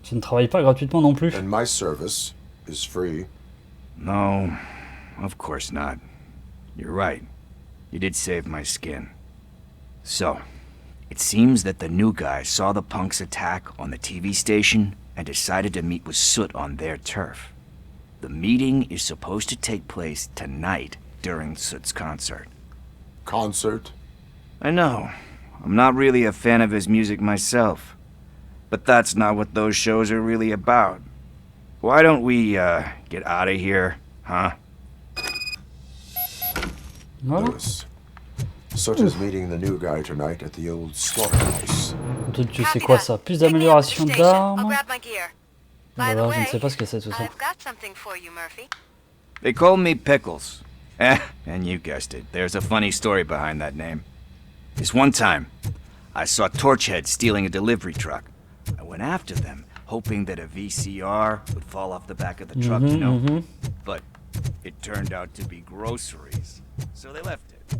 Speaker 1: Je ne travaille pas gratuitement non plus.
Speaker 9: And my service is free.
Speaker 18: No, of course not. You're right. You did save my skin. So, it seems that the new guy saw the punks attack on the TV station and decided to meet with Soot on their turf. The meeting is supposed to take place tonight during Soot's concert.
Speaker 9: Concert?
Speaker 18: I know. I'm not really a fan of his music myself. But that's not what those shows are really about. Why don't we, get out of here, huh?
Speaker 9: Lewis. Soot is meeting the new guy tonight at the old slaughterhouse.
Speaker 1: Tu sais quoi ça? Plus d'amélioration d'armes. Voilà, je ne sais pas ce que c'est tout ça.
Speaker 18: They call me Pickles. And you guessed it, there's a funny story behind that name. This one time, I saw Torchhead stealing a delivery truck. I went after them, hoping that a VCR would fall off the back of the truck, you know? But it turned out to be groceries, so they left it.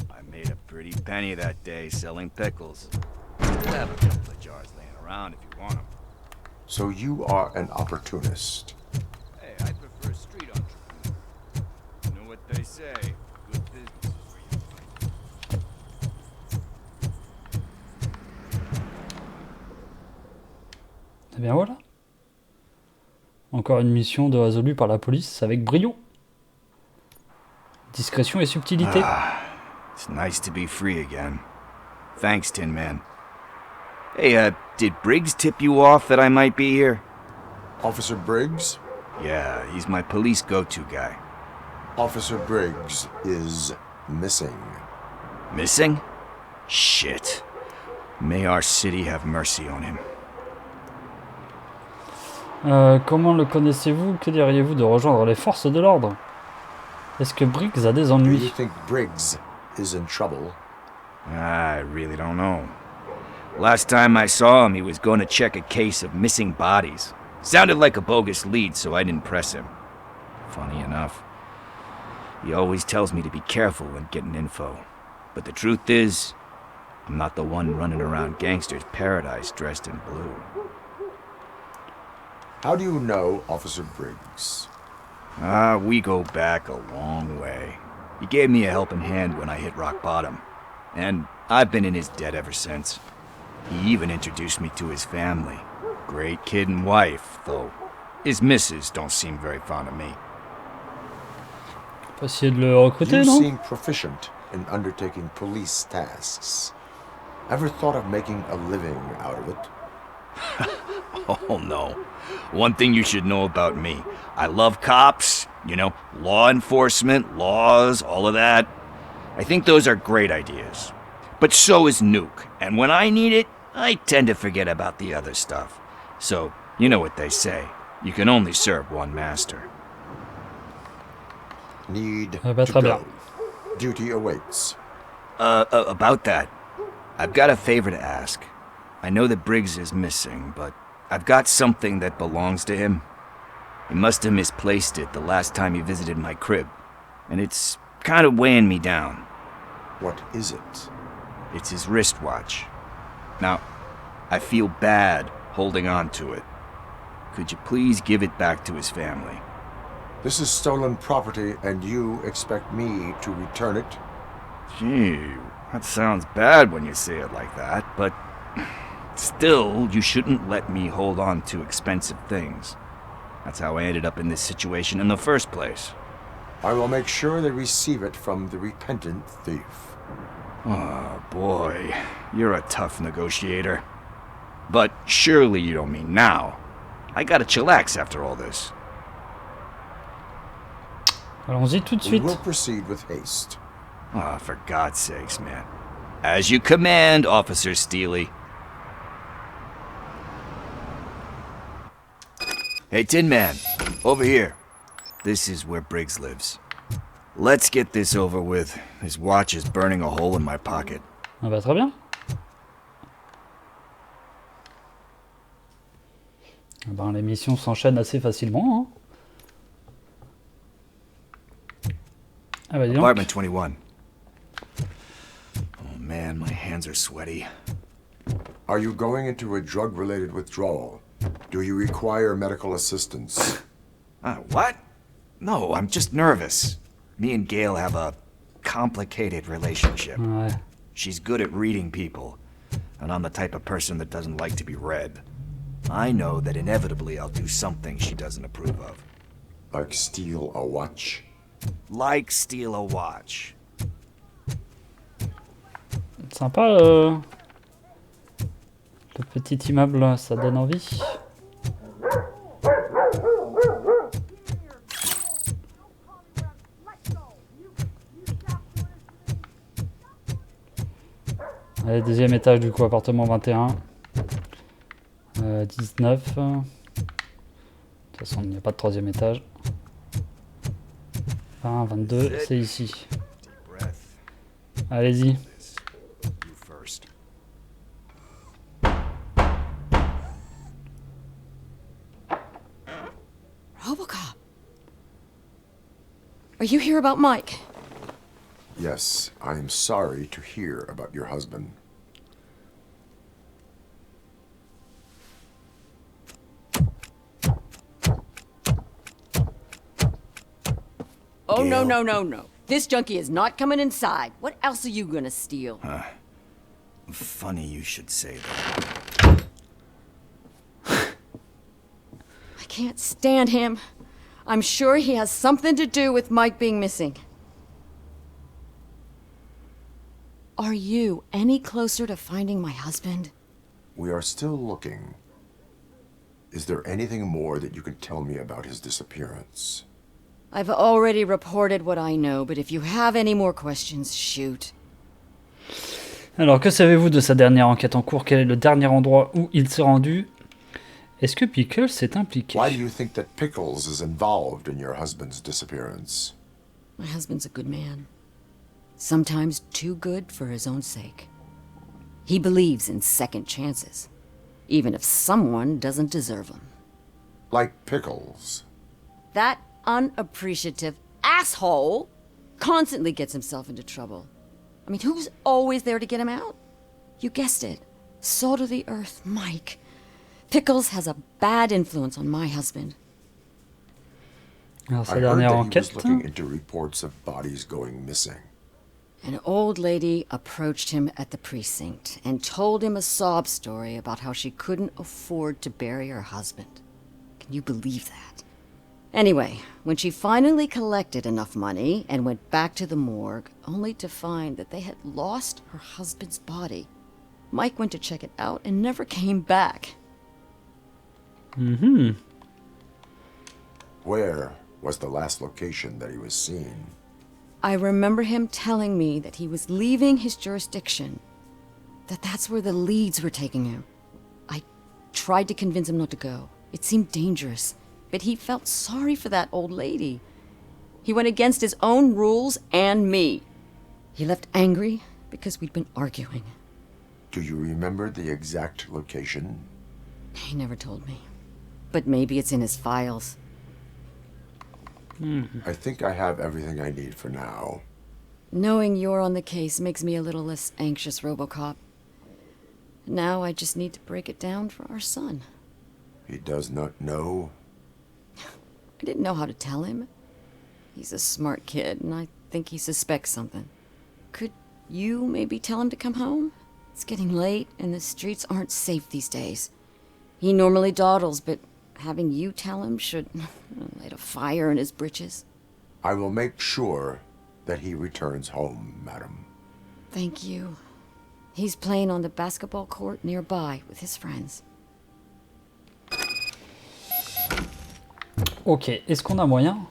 Speaker 18: I made a pretty penny that day selling pickles. Still have a couple of jars laying around if you want them.
Speaker 9: So you are an opportunist.
Speaker 18: Hey, I prefer street entrepreneur. You know what they say, good business is where you find it.
Speaker 1: Eh bien voilà. Encore une mission de résolue par la police avec brio. Discrétion et subtilité.
Speaker 18: It's nice to be free again. Thanks, Tin Man. Hey, did Briggs tip you off that I might be here?
Speaker 9: Officer Briggs?
Speaker 18: Yeah, he's my police go-to guy.
Speaker 9: Officer Briggs is missing.
Speaker 18: Missing? Shit. May our city have mercy on him.
Speaker 1: Comment le connaissez-vous? Que diriez-vous de rejoindre les forces de l'ordre? Est-ce que Briggs a des ennuis?
Speaker 9: Do you think Briggs is in trouble?
Speaker 18: I really don't know. Last time I saw him, he was going to check a case of missing bodies. Sounded like a bogus lead, so I didn't press him. Funny enough. He always tells me to be careful when getting info. But the truth is, I'm not the one running around gangsters' paradise dressed in blue.
Speaker 9: How do you know Officer Briggs?
Speaker 18: We go back a long way. He gave me a helping hand when I hit rock bottom. And I've been in his debt ever since. He even introduced me to his family. Great kid and wife, though his missus don't seem very fond of me.
Speaker 1: Faut essayer de le recruter,
Speaker 9: You
Speaker 1: non?
Speaker 9: seem proficient in undertaking police tasks. Ever thought of making a living out of it?
Speaker 18: Oh no. One thing you should know about me. I love cops, you know, law enforcement, laws, all of that. I think those are great ideas. But so is Nuke, and when I need it, I tend to forget about the other stuff. So, you know what they say. You can only serve one master.
Speaker 9: Need
Speaker 1: Ah bah,
Speaker 9: to
Speaker 1: très
Speaker 9: go.
Speaker 1: bien.
Speaker 9: Duty awaits.
Speaker 18: About that, I've got a favor to ask. I know that Briggs is missing, but I've got something that belongs to him. He must have misplaced it the last time he visited my crib, and it's kind of weighing me down.
Speaker 9: What is it?
Speaker 18: It's his wristwatch. Now, I feel bad holding on to it. Could you please give it back to his family?
Speaker 9: This is stolen property, and you expect me to return it?
Speaker 18: Gee, that sounds bad when you say it like that, but still, you shouldn't let me hold on to expensive things. That's how I ended up in this situation in the first place.
Speaker 9: I will make sure they receive it from the repentant thief.
Speaker 18: Oh boy, you're a tough negotiator. But surely you don't mean now. I gotta chillax after all this.
Speaker 1: Allons-y tout de
Speaker 9: We
Speaker 1: suite.
Speaker 9: will proceed with haste.
Speaker 18: Ah, for God's sakes, man. As you command, Officer Steely. Hey, Tin Man, over here. This is where Briggs lives. Let's get this over with. His watch is burning a hole in my pocket.
Speaker 1: Ah bah très bien. Ah ben, les missions s'enchaînent assez facilement. Hein. Ah bah dis donc.
Speaker 18: Apartment 21. Oh man, my hands are sweaty.
Speaker 9: Are you going into a drug-related withdrawal? Do you require medical assistance?
Speaker 18: What? No, I'm just nervous. Me and Gail have a complicated relationship.
Speaker 1: Ouais.
Speaker 18: She's good at reading people, and I'm the type of person that doesn't like to be read. I know that inevitably I'll do something she doesn't approve of.
Speaker 9: Like steal a watch?
Speaker 18: Like steal a watch.
Speaker 1: Sympa le petit immeuble, ça donne envie. Allez, deuxième étage du coup, appartement 21. 19. De toute façon, il n'y a pas de troisième étage. 20, 22, c'est ici. Allez-y.
Speaker 19: ROBOCOP. Are you here about Mike?
Speaker 9: Yes, I am sorry to hear about your husband.
Speaker 19: Oh, no, no, no, no. This junkie is not coming inside. What else are you gonna steal?
Speaker 18: Funny you should say that.
Speaker 19: I can't stand him. I'm sure he has something to do with Mike being missing. Are you any closer to finding my husband?
Speaker 9: We are still looking. Is there anything more that you can tell me about his disappearance?
Speaker 19: I've already reported what I know, but if you have any more questions, shoot.
Speaker 1: Alors, que savez-vous de sa dernière enquête en cours? Quel est le dernier endroit où il s'est rendu? Est-ce que Pickles s'est impliqué?
Speaker 9: Why do you think that Pickles is involved in your husband's disappearance?
Speaker 19: My husband's a good man. Sometimes too good for his own sake. He believes in second chances, even if someone doesn't deserve them.
Speaker 9: Like Pickles.
Speaker 19: That unappreciative asshole constantly gets himself into trouble. I mean, who's always there to get him out? You guessed it. Salt of the earth, Mike. Pickles has a bad influence on my husband.
Speaker 1: Alors, sa
Speaker 9: I heard
Speaker 1: dernière
Speaker 9: that he was
Speaker 1: enquête.
Speaker 9: looking into reports of bodies going missing.
Speaker 19: An old lady approached him at the precinct and told him a sob story about how she couldn't afford to bury her husband. Can you believe that? Anyway, when she finally collected enough money and went back to the morgue, only to find that they had lost her husband's body, Mike went to check it out and never came back.
Speaker 1: Mm-hmm.
Speaker 9: Where was the last location that he was seen?
Speaker 19: I remember him telling me that he was leaving his jurisdiction, that that's where the leads were taking him. I tried to convince him not to go. It seemed dangerous, but he felt sorry for that old lady. He went against his own rules and me. He left angry because we'd been arguing.
Speaker 9: Do you remember the exact location?
Speaker 19: He never told me, but maybe it's in his files.
Speaker 9: I think I have everything I need for now.
Speaker 19: Knowing you're on the case makes me a little less anxious, RoboCop. Now I just need to break it down for our son.
Speaker 9: He does not know?
Speaker 19: I didn't know how to tell him. He's a smart kid, and I think he suspects something. Could you maybe tell him to come home? It's getting late, and the streets aren't safe these days. He normally dawdles, but having you tell him should light a fire in his britches.
Speaker 9: I will make sure that he returns home, madam.
Speaker 19: Thank you. He's playing on the basketball court nearby with his friends.
Speaker 1: Ok, est-ce qu'on a moyen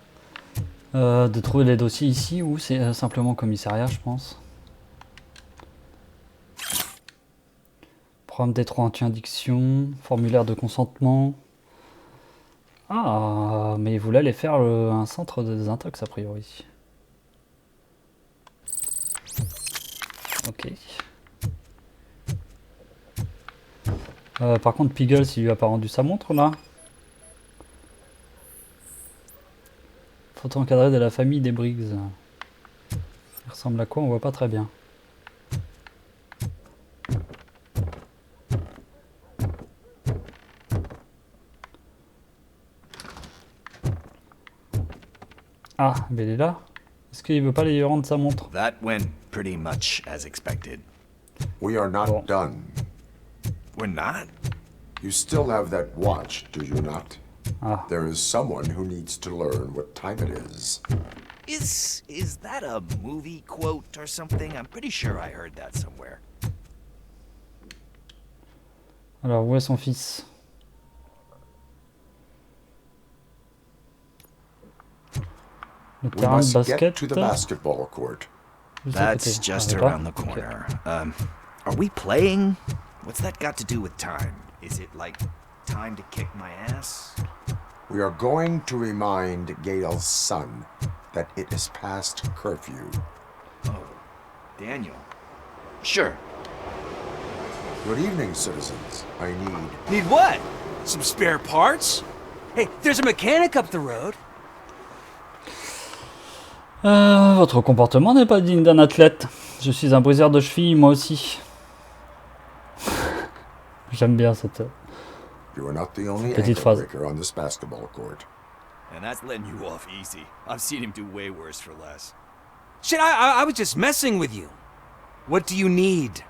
Speaker 1: de trouver les dossiers ici ou c'est simplement commissariat, je pense? Programme Detroit anti-addiction, formulaire de consentement. Ah, mais il voulait aller faire un centre de désintox a priori. Ok. Par contre, Piggles, il lui a pas rendu sa montre là. Photo encadrée de la famille des Briggs. Il ressemble à quoi? On voit pas très bien. Ah, mais il est là. Est-ce qu'il veut pas lui rendre sa montre?
Speaker 18: That went pretty much as expected.
Speaker 9: We are not done.
Speaker 18: We're not?
Speaker 9: You still have that watch, do you not?
Speaker 1: Ah.
Speaker 9: There is someone who needs to learn what time it is.
Speaker 18: Is that a movie quote or something? I'm pretty sure I heard that somewhere.
Speaker 1: Alors, où est son fils? Le terrain de basket.
Speaker 9: To the basketball court.
Speaker 18: That's just around the corner. Okay. Are we playing? What's that got to do with time? Is it like time to kick my ass?
Speaker 9: We are going to remind Gail's son that it is past curfew.
Speaker 18: Oh, Daniel. Sure.
Speaker 9: Good evening, citizens. I need...
Speaker 7: Need what? Some spare parts? Hey, there's a mechanic up the road.
Speaker 1: Votre comportement n'est pas digne d'un athlète. Je suis un briseur de cheville, moi aussi. J'aime bien cette petite phrase.
Speaker 9: On this basketball court.
Speaker 18: And that's letting you off easy. I've seen him do way worse for less.
Speaker 7: Shit, I was just messing with you. What do you need?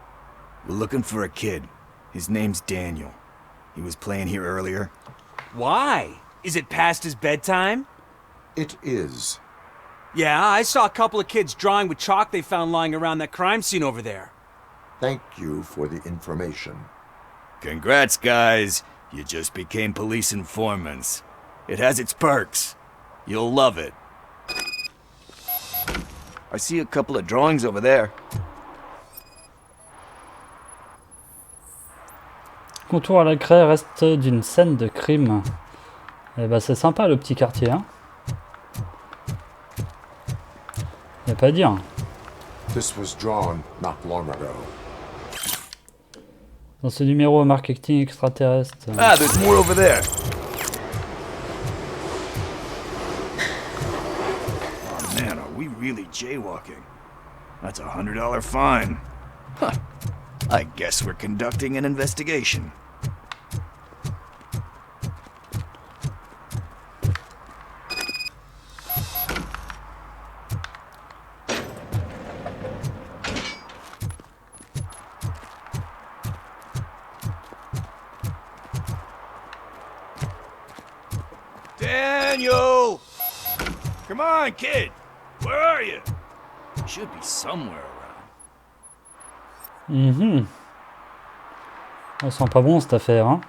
Speaker 18: We're looking for a kid. His name's Daniel. He was playing here earlier.
Speaker 7: Why? Is it past his bedtime?
Speaker 9: It is.
Speaker 7: Yeah, I saw a couple of kids drawing with chalk they found lying around that crime scene over there.
Speaker 9: Thank you for the information.
Speaker 18: Congrats, guys. You just became police informants. It has its perks. You'll love it. I see a couple of drawings over there.
Speaker 1: Contour à la craie reste d'une scène de crime. Eh ben c'est sympa le petit quartier, hein. Y a pas à dire.
Speaker 9: This was drawn not long ago.
Speaker 1: Dans ce numéro marketing extraterrestre.
Speaker 18: Ah, there's more over there. Oh man, are we really jaywalking? That's $100 fine. Huh. I guess we're conducting an investigation.
Speaker 21: Daniel! Come on, kid! Where are you?
Speaker 18: You should be somewhere around.
Speaker 1: Mhm. On sent pas bon cette affaire, hein.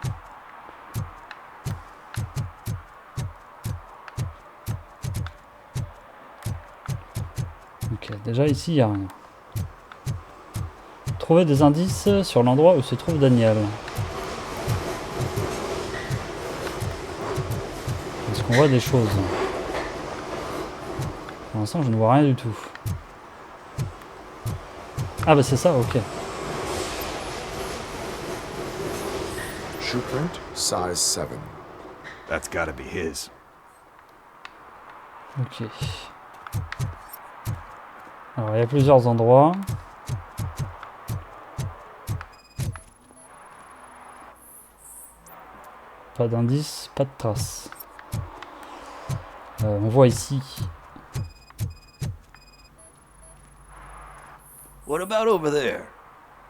Speaker 1: Ok, déjà ici il n'y a rien. Trouver des indices sur l'endroit où se trouve Daniel. Est-ce qu'on voit des choses? Pour l'instant je ne vois rien du tout. Ah bah c'est ça, ok.
Speaker 9: Shoe print, size 7.
Speaker 18: That's gotta be his.
Speaker 1: Ok. Alors il y a plusieurs endroits. Pas d'indice, pas de traces. On voit ici.
Speaker 18: What about over there?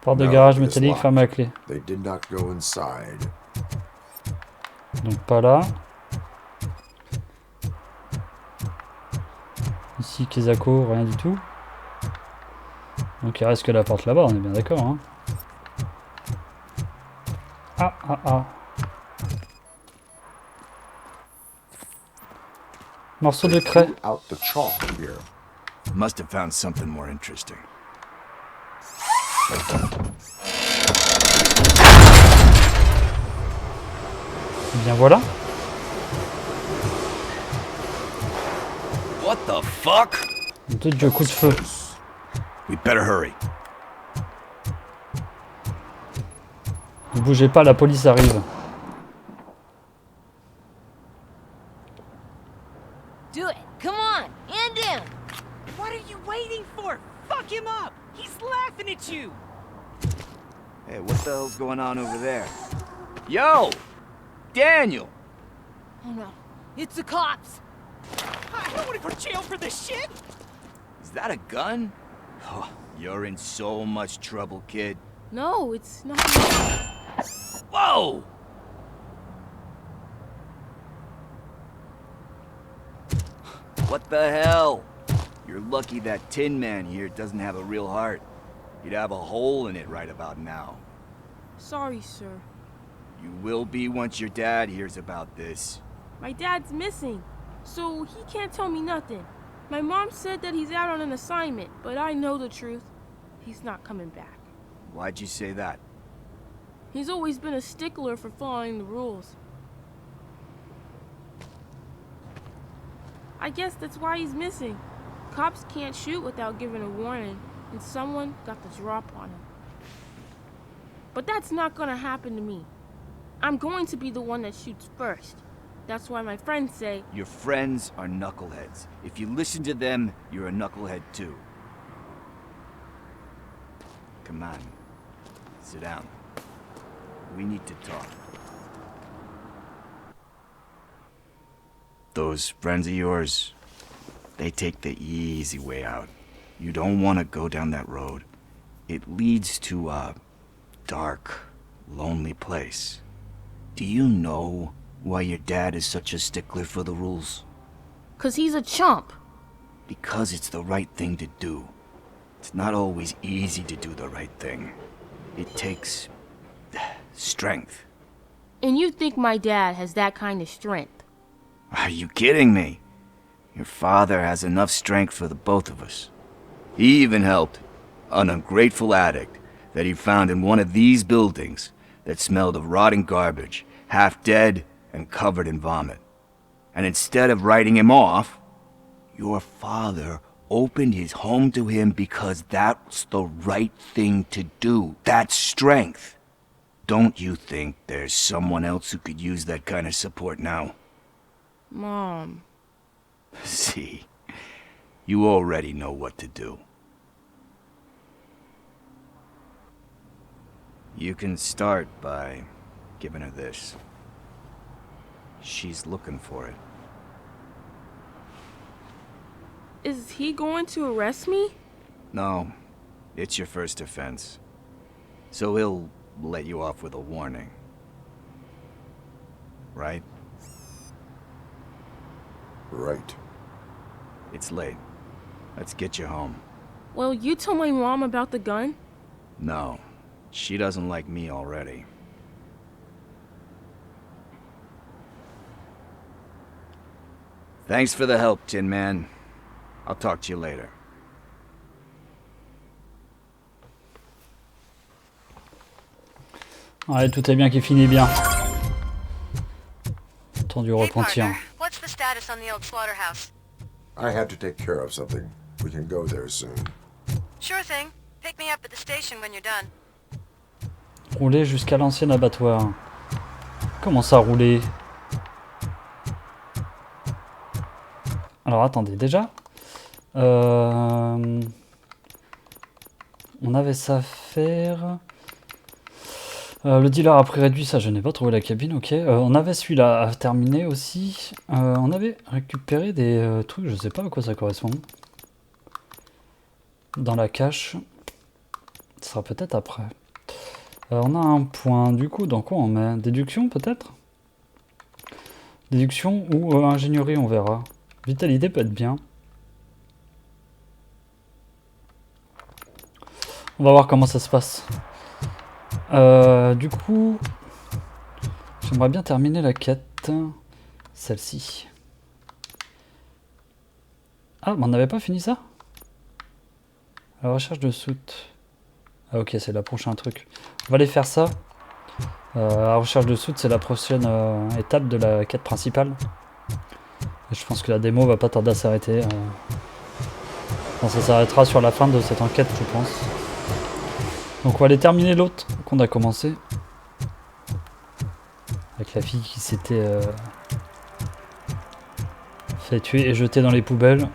Speaker 1: Porte de garage métallique fermée à clé.
Speaker 9: They did not go inside.
Speaker 1: Donc pas là. Ici Kezako, rien du tout. Donc il reste que la porte là-bas, on est bien d'accord, hein. Ah ah ah. Morceau de craie.
Speaker 9: Out the chalk here.
Speaker 18: Must have found something more interesting.
Speaker 1: Bien voilà.
Speaker 18: What the fuck?
Speaker 1: Deux Dieu, coup de feu.
Speaker 18: We better hurry.
Speaker 1: Ne bougez pas, la police arrive.
Speaker 4: Do it. Come on. Hand him.
Speaker 10: What are you waiting for? Fuck him up. He's laughing at you.
Speaker 18: Hey, what the hell's going on over there? Yo! Daniel!
Speaker 4: Oh no. It's the cops.
Speaker 10: I don't want to go to jail for this shit.
Speaker 18: Is that a gun? Oh, you're in so much trouble, kid.
Speaker 4: No, it's not.
Speaker 18: Whoa! What the hell? You're lucky that Tin Man here doesn't have a real heart. You'd have a hole in it right about now.
Speaker 11: Sorry, sir.
Speaker 18: You will be once your dad hears about this.
Speaker 11: My dad's missing, so he can't tell me nothing. My mom said that he's out on an assignment, but I know the truth. He's not coming back.
Speaker 18: Why'd you say that?
Speaker 11: He's always been a stickler for following the rules. I guess that's why he's missing. Cops can't shoot without giving a warning, and someone got the drop on him. But that's not gonna happen to me. I'm going to be the one that shoots first. That's why my friends say...
Speaker 18: Your friends are knuckleheads. If you listen to them, you're a knucklehead too. Come on. Sit down. We need to talk. Those friends of yours, they take the easy way out. You don't want to go down that road. It leads to a dark, lonely place. Do you know why your dad is such a stickler for the rules?
Speaker 11: 'Cause he's a chump.
Speaker 18: Because it's the right thing to do. It's not always easy to do the right thing. It takes strength.
Speaker 11: And you think my dad has that kind of strength?
Speaker 18: Are you kidding me? Your father has enough strength for the both of us. He even helped an ungrateful addict that he found in one of these buildings that smelled of rotting garbage, half dead and covered in vomit. And instead of writing him off, your father opened his home to him because that's the right thing to do. That's strength. Don't you think there's someone else who could use that kind of support now?
Speaker 11: Mom.
Speaker 18: See, you already know what to do. You can start by giving her this. She's looking for it.
Speaker 11: Is he going to arrest me?
Speaker 18: No, it's your first offense. So he'll let you off with a warning. Right?
Speaker 9: Right.
Speaker 18: It's late. Let's get you home.
Speaker 11: Well, you told my mom about the gun?
Speaker 18: No. She doesn't like me already. Thanks for the help, Tin Man. I'll talk to you later.
Speaker 1: Ouais, tout est bien qui finit bien. Temps du repentir.
Speaker 4: What's the status on the old slaughterhouse?
Speaker 9: I had to take care of something. We can go there soon.
Speaker 4: Sure thing. Pick me up at the station when you're done.
Speaker 1: Rouler jusqu'à l'ancien abattoir. Comment ça, rouler? Alors attendez, déjà on avait ça à faire. Le dealer a prix réduit, ça je n'ai pas trouvé la cabine, ok. On avait celui-là à terminer aussi. On avait récupéré des trucs, je sais pas à quoi ça correspond. Dans la cache. Ce sera peut-être après. On a un point, du coup, dans quoi on met? Déduction peut-être? Déduction ou ingénierie, on verra. Vitalité peut être bien. On va voir comment ça se passe. Du coup, j'aimerais bien terminer la quête. Celle-ci. Ah, mais on n'avait pas fini ça? La recherche de soute. Ah ok, c'est la prochaine truc. On va aller faire ça. La recherche de soute, c'est la prochaine étape de la quête principale. Et je pense que la démo va pas tarder à s'arrêter. Enfin, ça s'arrêtera sur la fin de cette enquête, je pense. Donc on va aller terminer l'autre qu'on a commencé. Avec la fille qui s'était fait tuer et jeter dans les poubelles.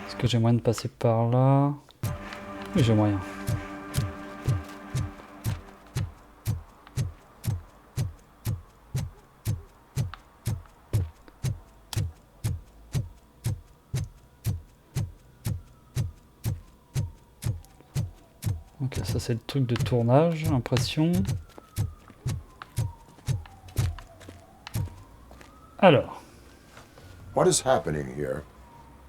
Speaker 1: Est-ce que j'ai moyen de passer par là? Oui, j'ai moyen. Ok, ça c'est le truc de tournage, impression. Alors.
Speaker 9: What is happening here?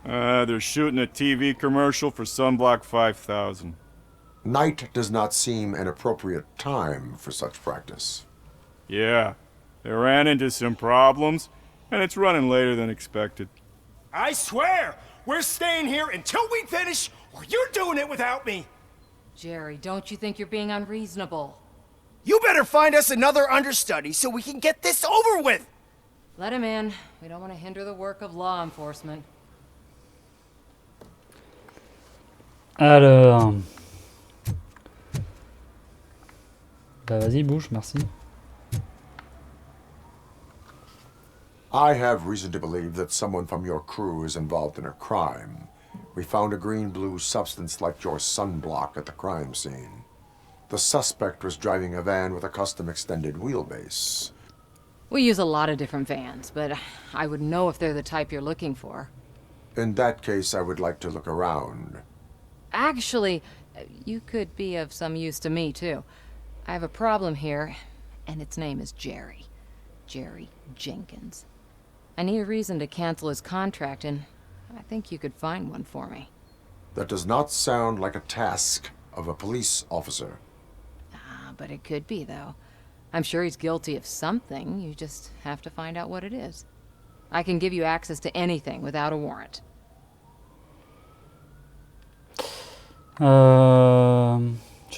Speaker 5: They're shooting a TV commercial for Sunblock 5000.
Speaker 9: Night does not seem an appropriate time for such practice.
Speaker 5: Yeah, they ran into some problems, and it's running later than expected.
Speaker 21: I swear, we're staying here until we finish, or you're doing it without me.
Speaker 12: Jerry, don't you think you're being unreasonable?
Speaker 21: You better find us another understudy so we can get this over with.
Speaker 12: Let him in. We don't want to hinder the work of law enforcement.
Speaker 1: Alors... Bah vas-y, bouge, merci.
Speaker 9: I have reason to believe that someone from your crew is involved in a crime. We found a green-blue substance like your sunblock at the crime scene. The suspect was driving a van with a custom extended wheelbase.
Speaker 12: We use a lot of different vans, but I wouldn't know if they're the type you're looking for.
Speaker 9: In that case, I would like to look around.
Speaker 12: Actually, you could be of some use to me, too. I have a problem here, and its name is Jerry. Jerry Jenkins. I need a reason to cancel his contract, and I think you could find one for me.
Speaker 9: That does not sound like a task of a police officer.
Speaker 12: Ah, but it could be, though. I'm sure he's guilty of something. You just have to find out what it is. I can give you access to anything without a warrant.
Speaker 1: Je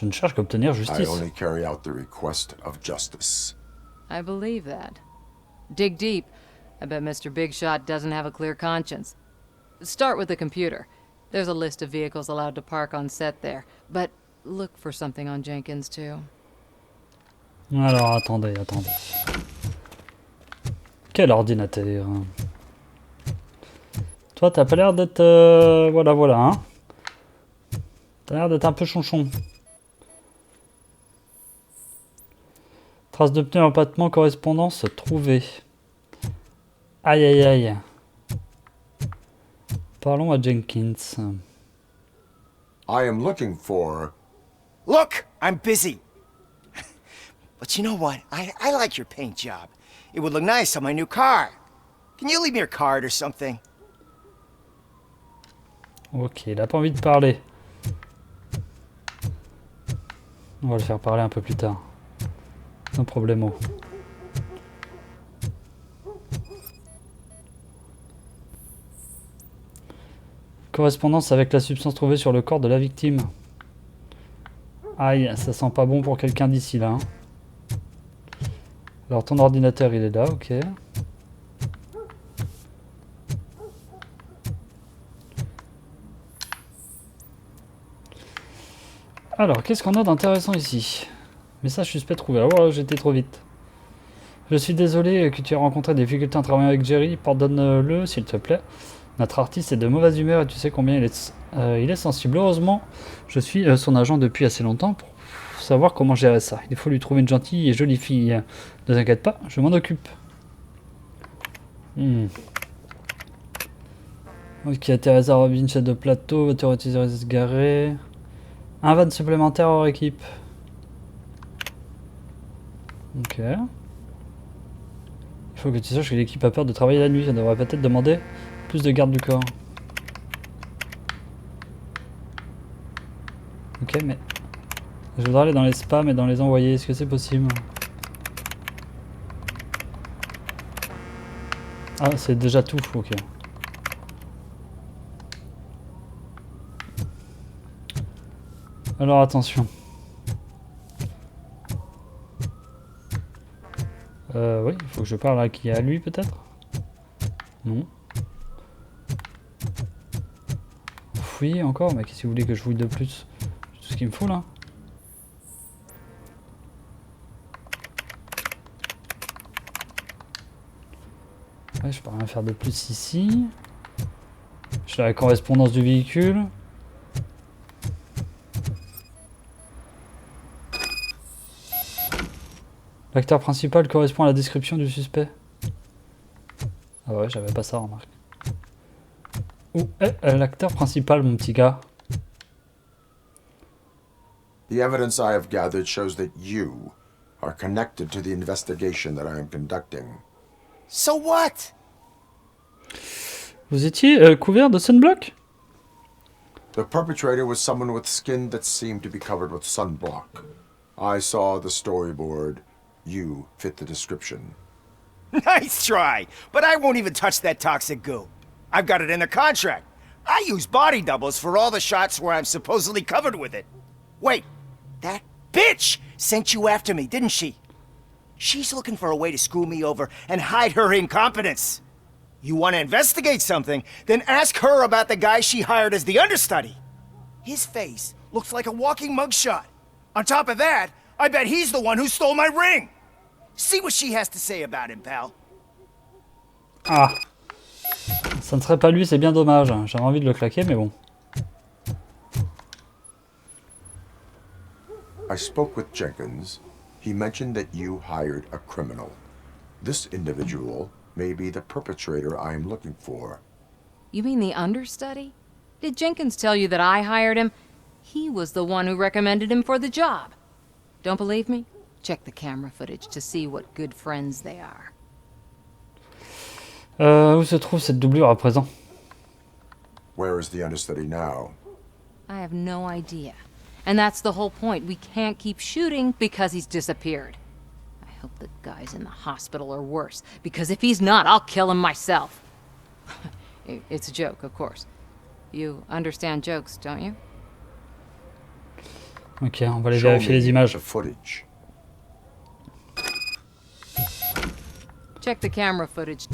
Speaker 1: ne cherche qu'à obtenir
Speaker 9: I
Speaker 1: justice.
Speaker 9: only carry out the request of justice.
Speaker 12: I believe that. Dig deep. I bet Mr. Big Shot doesn't have a clear conscience. Start with the computer. There's a list of vehicles allowed to park on set there. But look for something on Jenkins, too.
Speaker 1: Alors, attendez. Quel ordinateur? Toi, t'as pas l'air d'être... Voilà, hein. T'as l'air d'être un peu chonchon. Trace de pneu empattement correspondance trouvée. Aïe. Parlons à Jenkins.
Speaker 9: I am looking for...
Speaker 21: Look, I'm busy. But you know what? I like your paint job. It would look nice on my new car. Can you leave me your card or something?
Speaker 1: Ok, il a pas envie de parler. On va le faire parler un peu plus tard. No problemo. Correspondance avec la substance trouvée sur le corps de la victime. Aïe, ça sent pas bon pour quelqu'un d'ici là. Hein. Alors ton ordinateur il est là, ok. Alors, qu'est-ce qu'on a d'intéressant ici? Message suspect trouvé. Ah voilà, j'étais trop vite. Je suis désolé que tu aies rencontré des difficultés en travaillant avec Jerry. Pardonne-le, s'il te plaît. Notre artiste est de mauvaise humeur et tu sais combien il est sensible. Heureusement, je suis son agent depuis assez longtemps pour savoir comment gérer ça. Il faut lui trouver une gentille et jolie fille. Ne t'inquiète pas, je m'en occupe. Ok, Teresa Robin, chef de plateau, voiture utilisée se garer. Un van supplémentaire hors équipe. Ok. Il faut que tu saches que l'équipe a peur de travailler la nuit. Ça devrait peut-être demander plus de garde du corps. Ok, mais... je voudrais aller dans les spams et dans les envoyer. Est-ce que c'est possible? Ah, c'est déjà tout. Ok. Alors attention. Oui, il faut que je parle à qui? À lui peut-être? Non. Fouiller encore? Mais qu'est-ce que vous voulez que je fouille de plus? C'est tout ce qu'il me faut là. Ouais, je peux rien faire de plus ici. Je suis à la correspondance du véhicule. L'acteur principal correspond à la description du suspect. Ah ouais, j'avais pas ça, remarque. Où est l'acteur principal, mon petit gars?
Speaker 9: The evidence I have gathered shows that you are connected to the investigation that I am conducting.
Speaker 21: So what?
Speaker 1: Vous étiez couvert de sunblock?
Speaker 9: The perpetrator was someone with skin that seemed to be covered with sunblock. I saw the storyboard. You fit the description.
Speaker 21: Nice try, but I won't even touch that toxic goo. I've got it in the contract. I use body doubles for all the shots where I'm supposedly covered with it. Wait, that bitch sent you after me, didn't she? She's looking for a way to screw me over and hide her incompetence. You want to investigate something, then ask her about the guy she hired as the understudy. His face looks like a walking mugshot. On top of that, I bet he's the one who stole my ring. See what she has to say about him, pal.
Speaker 1: Ah. Ça ne serait pas lui, c'est bien dommage. J'avais envie de le claquer, mais bon.
Speaker 9: I spoke with Jenkins. He mentioned that you hired a criminal. This individual may be the perpetrator I am looking for.
Speaker 6: You mean the understudy? Did Jenkins tell you that I hired him? He was the one who recommended him for the job. Don't believe me? Check the camera footage to see what good friends they are.
Speaker 1: Où se trouve cette doublure à présent?
Speaker 9: Where is the understudy now?
Speaker 6: I have no idea. And that's the whole point. We can't keep shooting because he's disappeared. I hope the guy's in the hospital or worse, because if he's not, I'll kill him myself. It's a joke, of course. You understand jokes, don't you?
Speaker 1: Ok, on va aller vérifier les images.
Speaker 6: Check the camera footage.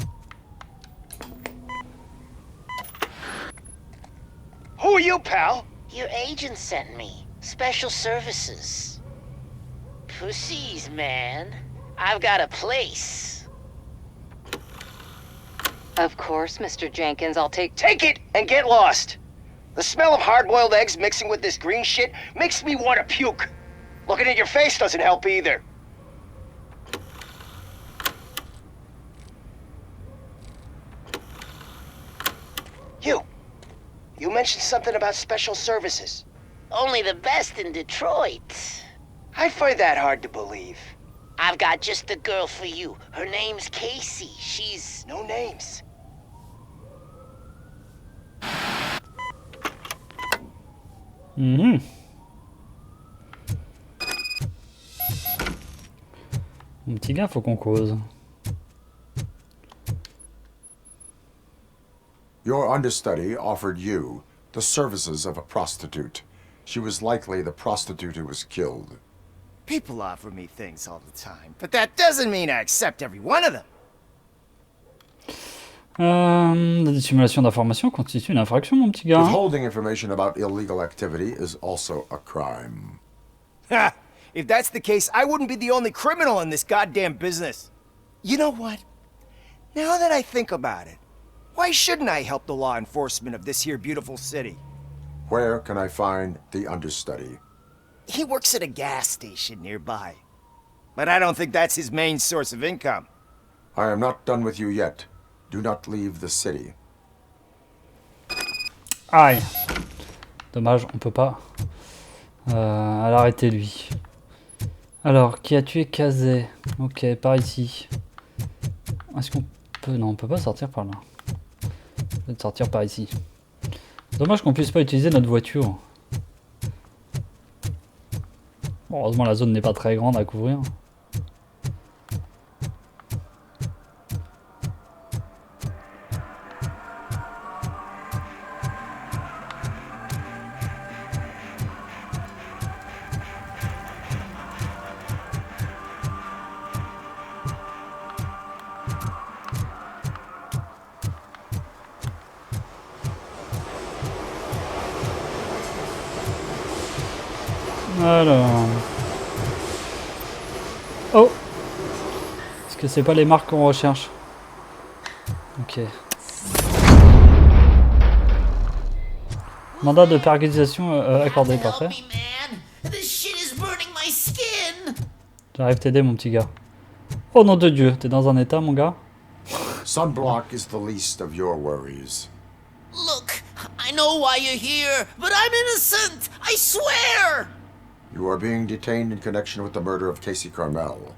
Speaker 22: Who are you, pal? Your agent sent me. Special services. Pussies, man. I've got a place.
Speaker 6: Of course, Mr. Jenkins, I'll take
Speaker 22: it and get lost. The smell of hard-boiled eggs mixing with this green shit makes me want to puke. Looking at your face doesn't help either. You mentioned something about special services. Only the best in Detroit. I find that hard to believe. I've got just the girl for you. Her name's Casey. She's... No names.
Speaker 1: Mhm. Mon petit gars, faut qu'on cause.
Speaker 9: Your understudy offered you the services of a prostitute. She was likely the prostitute who was killed.
Speaker 21: People offer me things all the time, but that doesn't mean I accept every one of them.
Speaker 1: La dissimulation d'informations constitue une infraction, mon petit gars.
Speaker 9: Withholding information about illegal activity is also a crime.
Speaker 21: Ha! If that's the case, I wouldn't be the only criminal in this goddamn business. You know what? Now that I think about it, why shouldn't I help the law enforcement of this here beautiful city?
Speaker 9: Where can I find the understudy?
Speaker 21: He works at a gas station nearby. But I don't think that's his main source of income.
Speaker 9: I am not done with you yet. Do not leave the city.
Speaker 1: Aïe. Dommage, on peut pas l'arrêter lui. Alors, qui a tué Kazé? Ok, par ici. Est-ce qu'on peut... Non, on peut pas sortir par là. Peut-être sortir par ici. Dommage qu'on puisse pas utiliser notre voiture. Bon, heureusement, la zone n'est pas très grande à couvrir. Alors... Oh! Est-ce que c'est pas les marques qu'on recherche? Ok. Mandat de perquisition accordé, parfait. J'arrive t'aider, mon petit gars. Oh nom de Dieu, t'es dans un état, mon gars?
Speaker 9: Sunblock is the least of your worries.
Speaker 22: Look, I know why you're here, but I'm innocent! I swear!
Speaker 9: You are being detained in connection with the murder of Casey Carmel.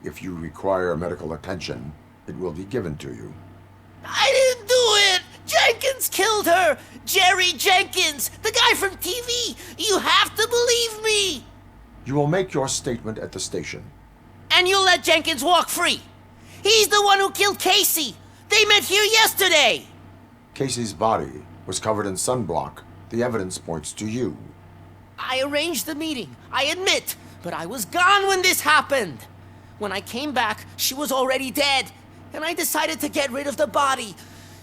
Speaker 9: If you require medical attention, it will be given to you.
Speaker 22: I didn't do it! Jenkins killed her! Jerry Jenkins, the guy from TV! You have to believe me!
Speaker 9: You will make your statement at the station.
Speaker 22: And you'll let Jenkins walk free! He's the one who killed Casey! They met here yesterday!
Speaker 9: Casey's body was covered in sunblock. The evidence points to you.
Speaker 22: I arranged the meeting, I admit, but I was gone when this happened. When I came back, she was already dead, and I decided to get rid of the body.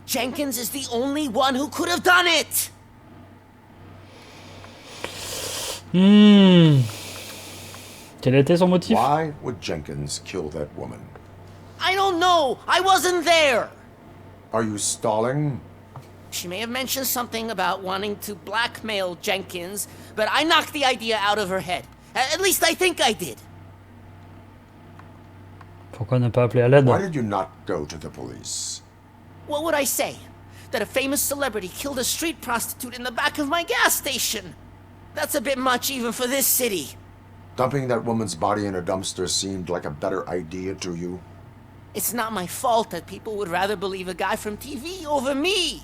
Speaker 22: Jenkins is the only one who could have done it.
Speaker 1: Quel était son motif?
Speaker 9: Why would Jenkins kill that woman?
Speaker 22: I don't know. I wasn't there.
Speaker 9: Are you stalling?
Speaker 22: She may have mentioned something about wanting to blackmail Jenkins, but I knocked the idea out of her head. At least I think I did.
Speaker 1: Pourquoi ne pas appeler à l'aide?
Speaker 9: Why did you not go to the police?
Speaker 22: What would I say? That a famous celebrity killed a street prostitute in the back of my gas station? That's a bit much even for this city.
Speaker 9: Dumping that woman's body in a dumpster seemed like a better idea to you?
Speaker 22: It's not my fault that people would rather believe a guy from TV over me.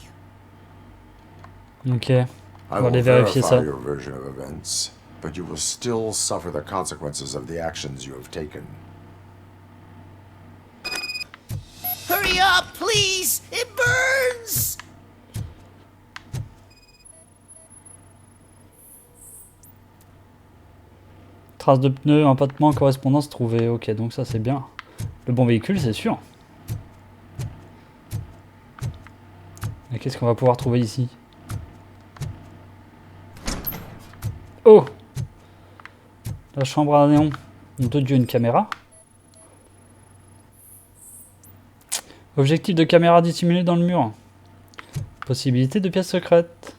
Speaker 1: Ok,
Speaker 9: I
Speaker 1: on va
Speaker 9: will
Speaker 1: aller vérifier
Speaker 9: verify
Speaker 1: ça.
Speaker 9: your version of events, but you will still suffer the consequences of the actions you have taken.
Speaker 22: Hurry up, please! It burns!
Speaker 1: Traces de pneus, empattement, correspondance trouvée. Ok, donc ça c'est bien. Le bon véhicule, c'est sûr. Et qu'est-ce qu'on va pouvoir trouver ici? Oh! La chambre à néon. Nom de Dieu, une caméra. Objectif de caméra dissimulé dans le mur. Possibilité de pièces secrètes.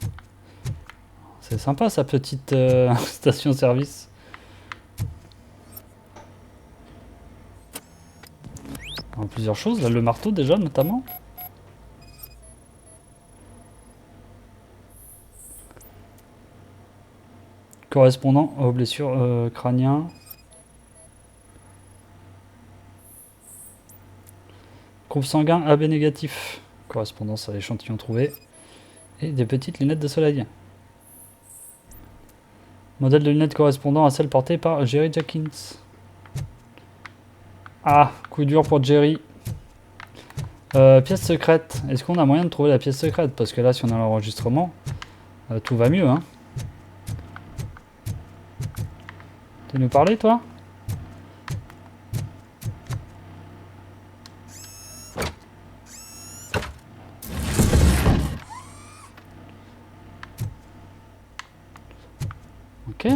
Speaker 1: C'est sympa sa petite station-service. Plusieurs choses, là, le marteau déjà notamment. Correspondant aux blessures crâniennes. Groupe sanguin AB négatif. Correspondance à l'échantillon trouvé. Et des petites lunettes de soleil. Modèle de lunettes correspondant à celle portée par Jerry Jenkins. Ah, coup dur pour Jerry. Pièce secrète. Est-ce qu'on a moyen de trouver la pièce secrète? Parce que là, si on a l'enregistrement, tout va mieux, hein. Tu nous parler, toi? Ok.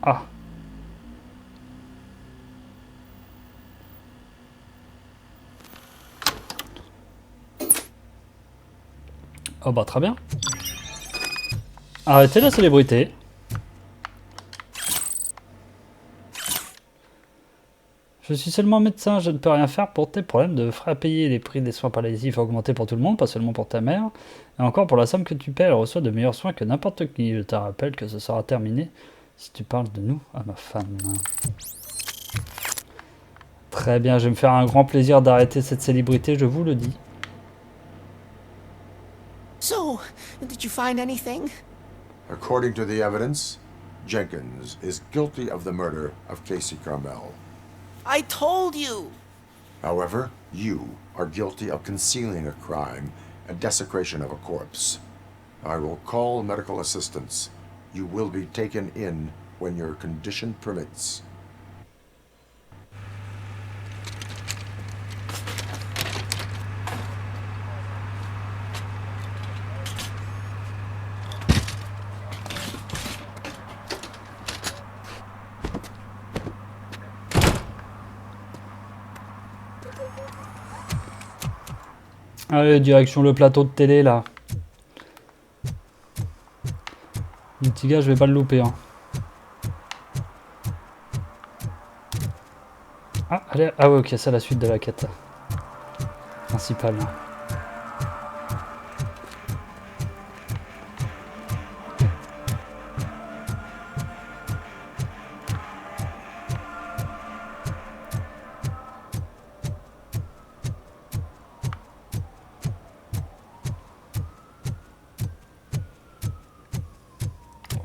Speaker 1: Ah. Oh bah très bien. Arrêtez la célébrité. Je suis seulement médecin, je ne peux rien faire pour tes problèmes de frais à payer. Les prix des soins palliatifs ont augmenté pour tout le monde, pas seulement pour ta mère. Et encore pour la somme que tu paies, elle reçoit de meilleurs soins que n'importe qui. Je te rappelle que ce sera terminé si tu parles de nous à ma femme. Très bien, je vais me faire un grand plaisir d'arrêter cette célébrité, je vous le dis.
Speaker 22: So, did you find anything?
Speaker 9: According to the evidence, Jenkins is guilty of the murder of Casey Carmel.
Speaker 22: I told you!
Speaker 9: However, you are guilty of concealing a crime and desecration of a corpse. I will call medical assistance. You will be taken in when your condition permits.
Speaker 1: Allez, direction le plateau de télé, là. Le petit gars, je vais pas le louper, hein. Ah, allez, ah ouais, ok, c'est la suite de la quête principale.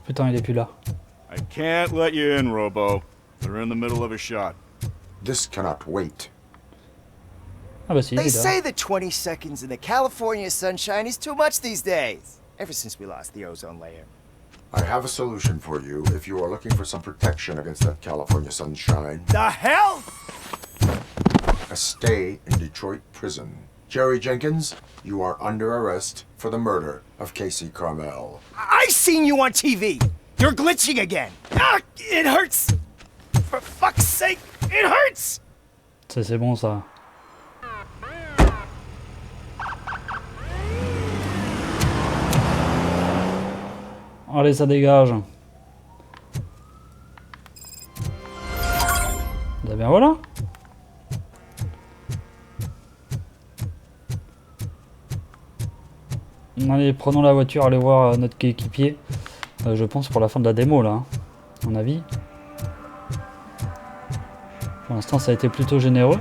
Speaker 1: Putain, il est plus là.
Speaker 5: I can't let you in, Robo. They're in the middle of a shot.
Speaker 9: This cannot wait.
Speaker 1: Ah bah si,
Speaker 21: They say that 20 seconds in the California sunshine is too much these days. Ever since we lost the ozone layer.
Speaker 9: I have a solution for you if you are looking for some protection against that California sunshine.
Speaker 21: The hell?
Speaker 9: A stay in Detroit prison. Jerry Jenkins, you are under arrest for the murder of Casey Carmel.
Speaker 21: I seen you on TV. You're glitching again. Ah, it hurts. For fuck's sake, it hurts.
Speaker 1: C'est bon ça. Allez, ça dégage. Eh bien voilà. Allez, prenons la voiture, allez voir notre coéquipier. Je pense pour la fin de la démo là, hein, à mon avis. Pour l'instant, ça a été plutôt généreux.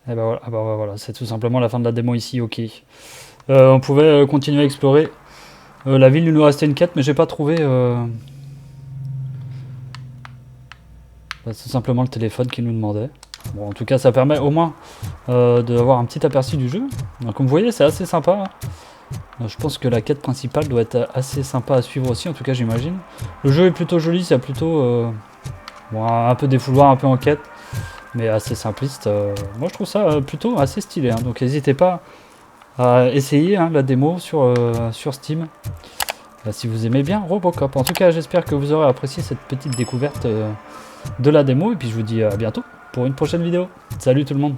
Speaker 1: Et ben voilà, ah bah voilà, c'est tout simplement la fin de la démo ici, ok. On pouvait continuer à explorer la ville, il nous restait une quête, mais j'ai pas trouvé... c'est simplement le téléphone qui nous demandait. Bon, en tout cas, ça permet au moins d'avoir un petit aperçu du jeu. Donc, comme vous voyez, c'est assez sympa. Je pense que la quête principale doit être assez sympa à suivre aussi, en tout cas, j'imagine. Le jeu est plutôt joli, c'est plutôt bon, un peu défouloir, un peu enquête, mais assez simpliste. Moi, je trouve ça plutôt assez stylé. Hein. Donc, n'hésitez pas à essayer la démo sur Steam. Si vous aimez bien Robocop. En tout cas, j'espère que vous aurez apprécié cette petite découverte de la démo. Et puis je vous dis à bientôt pour une prochaine vidéo. Salut tout le monde!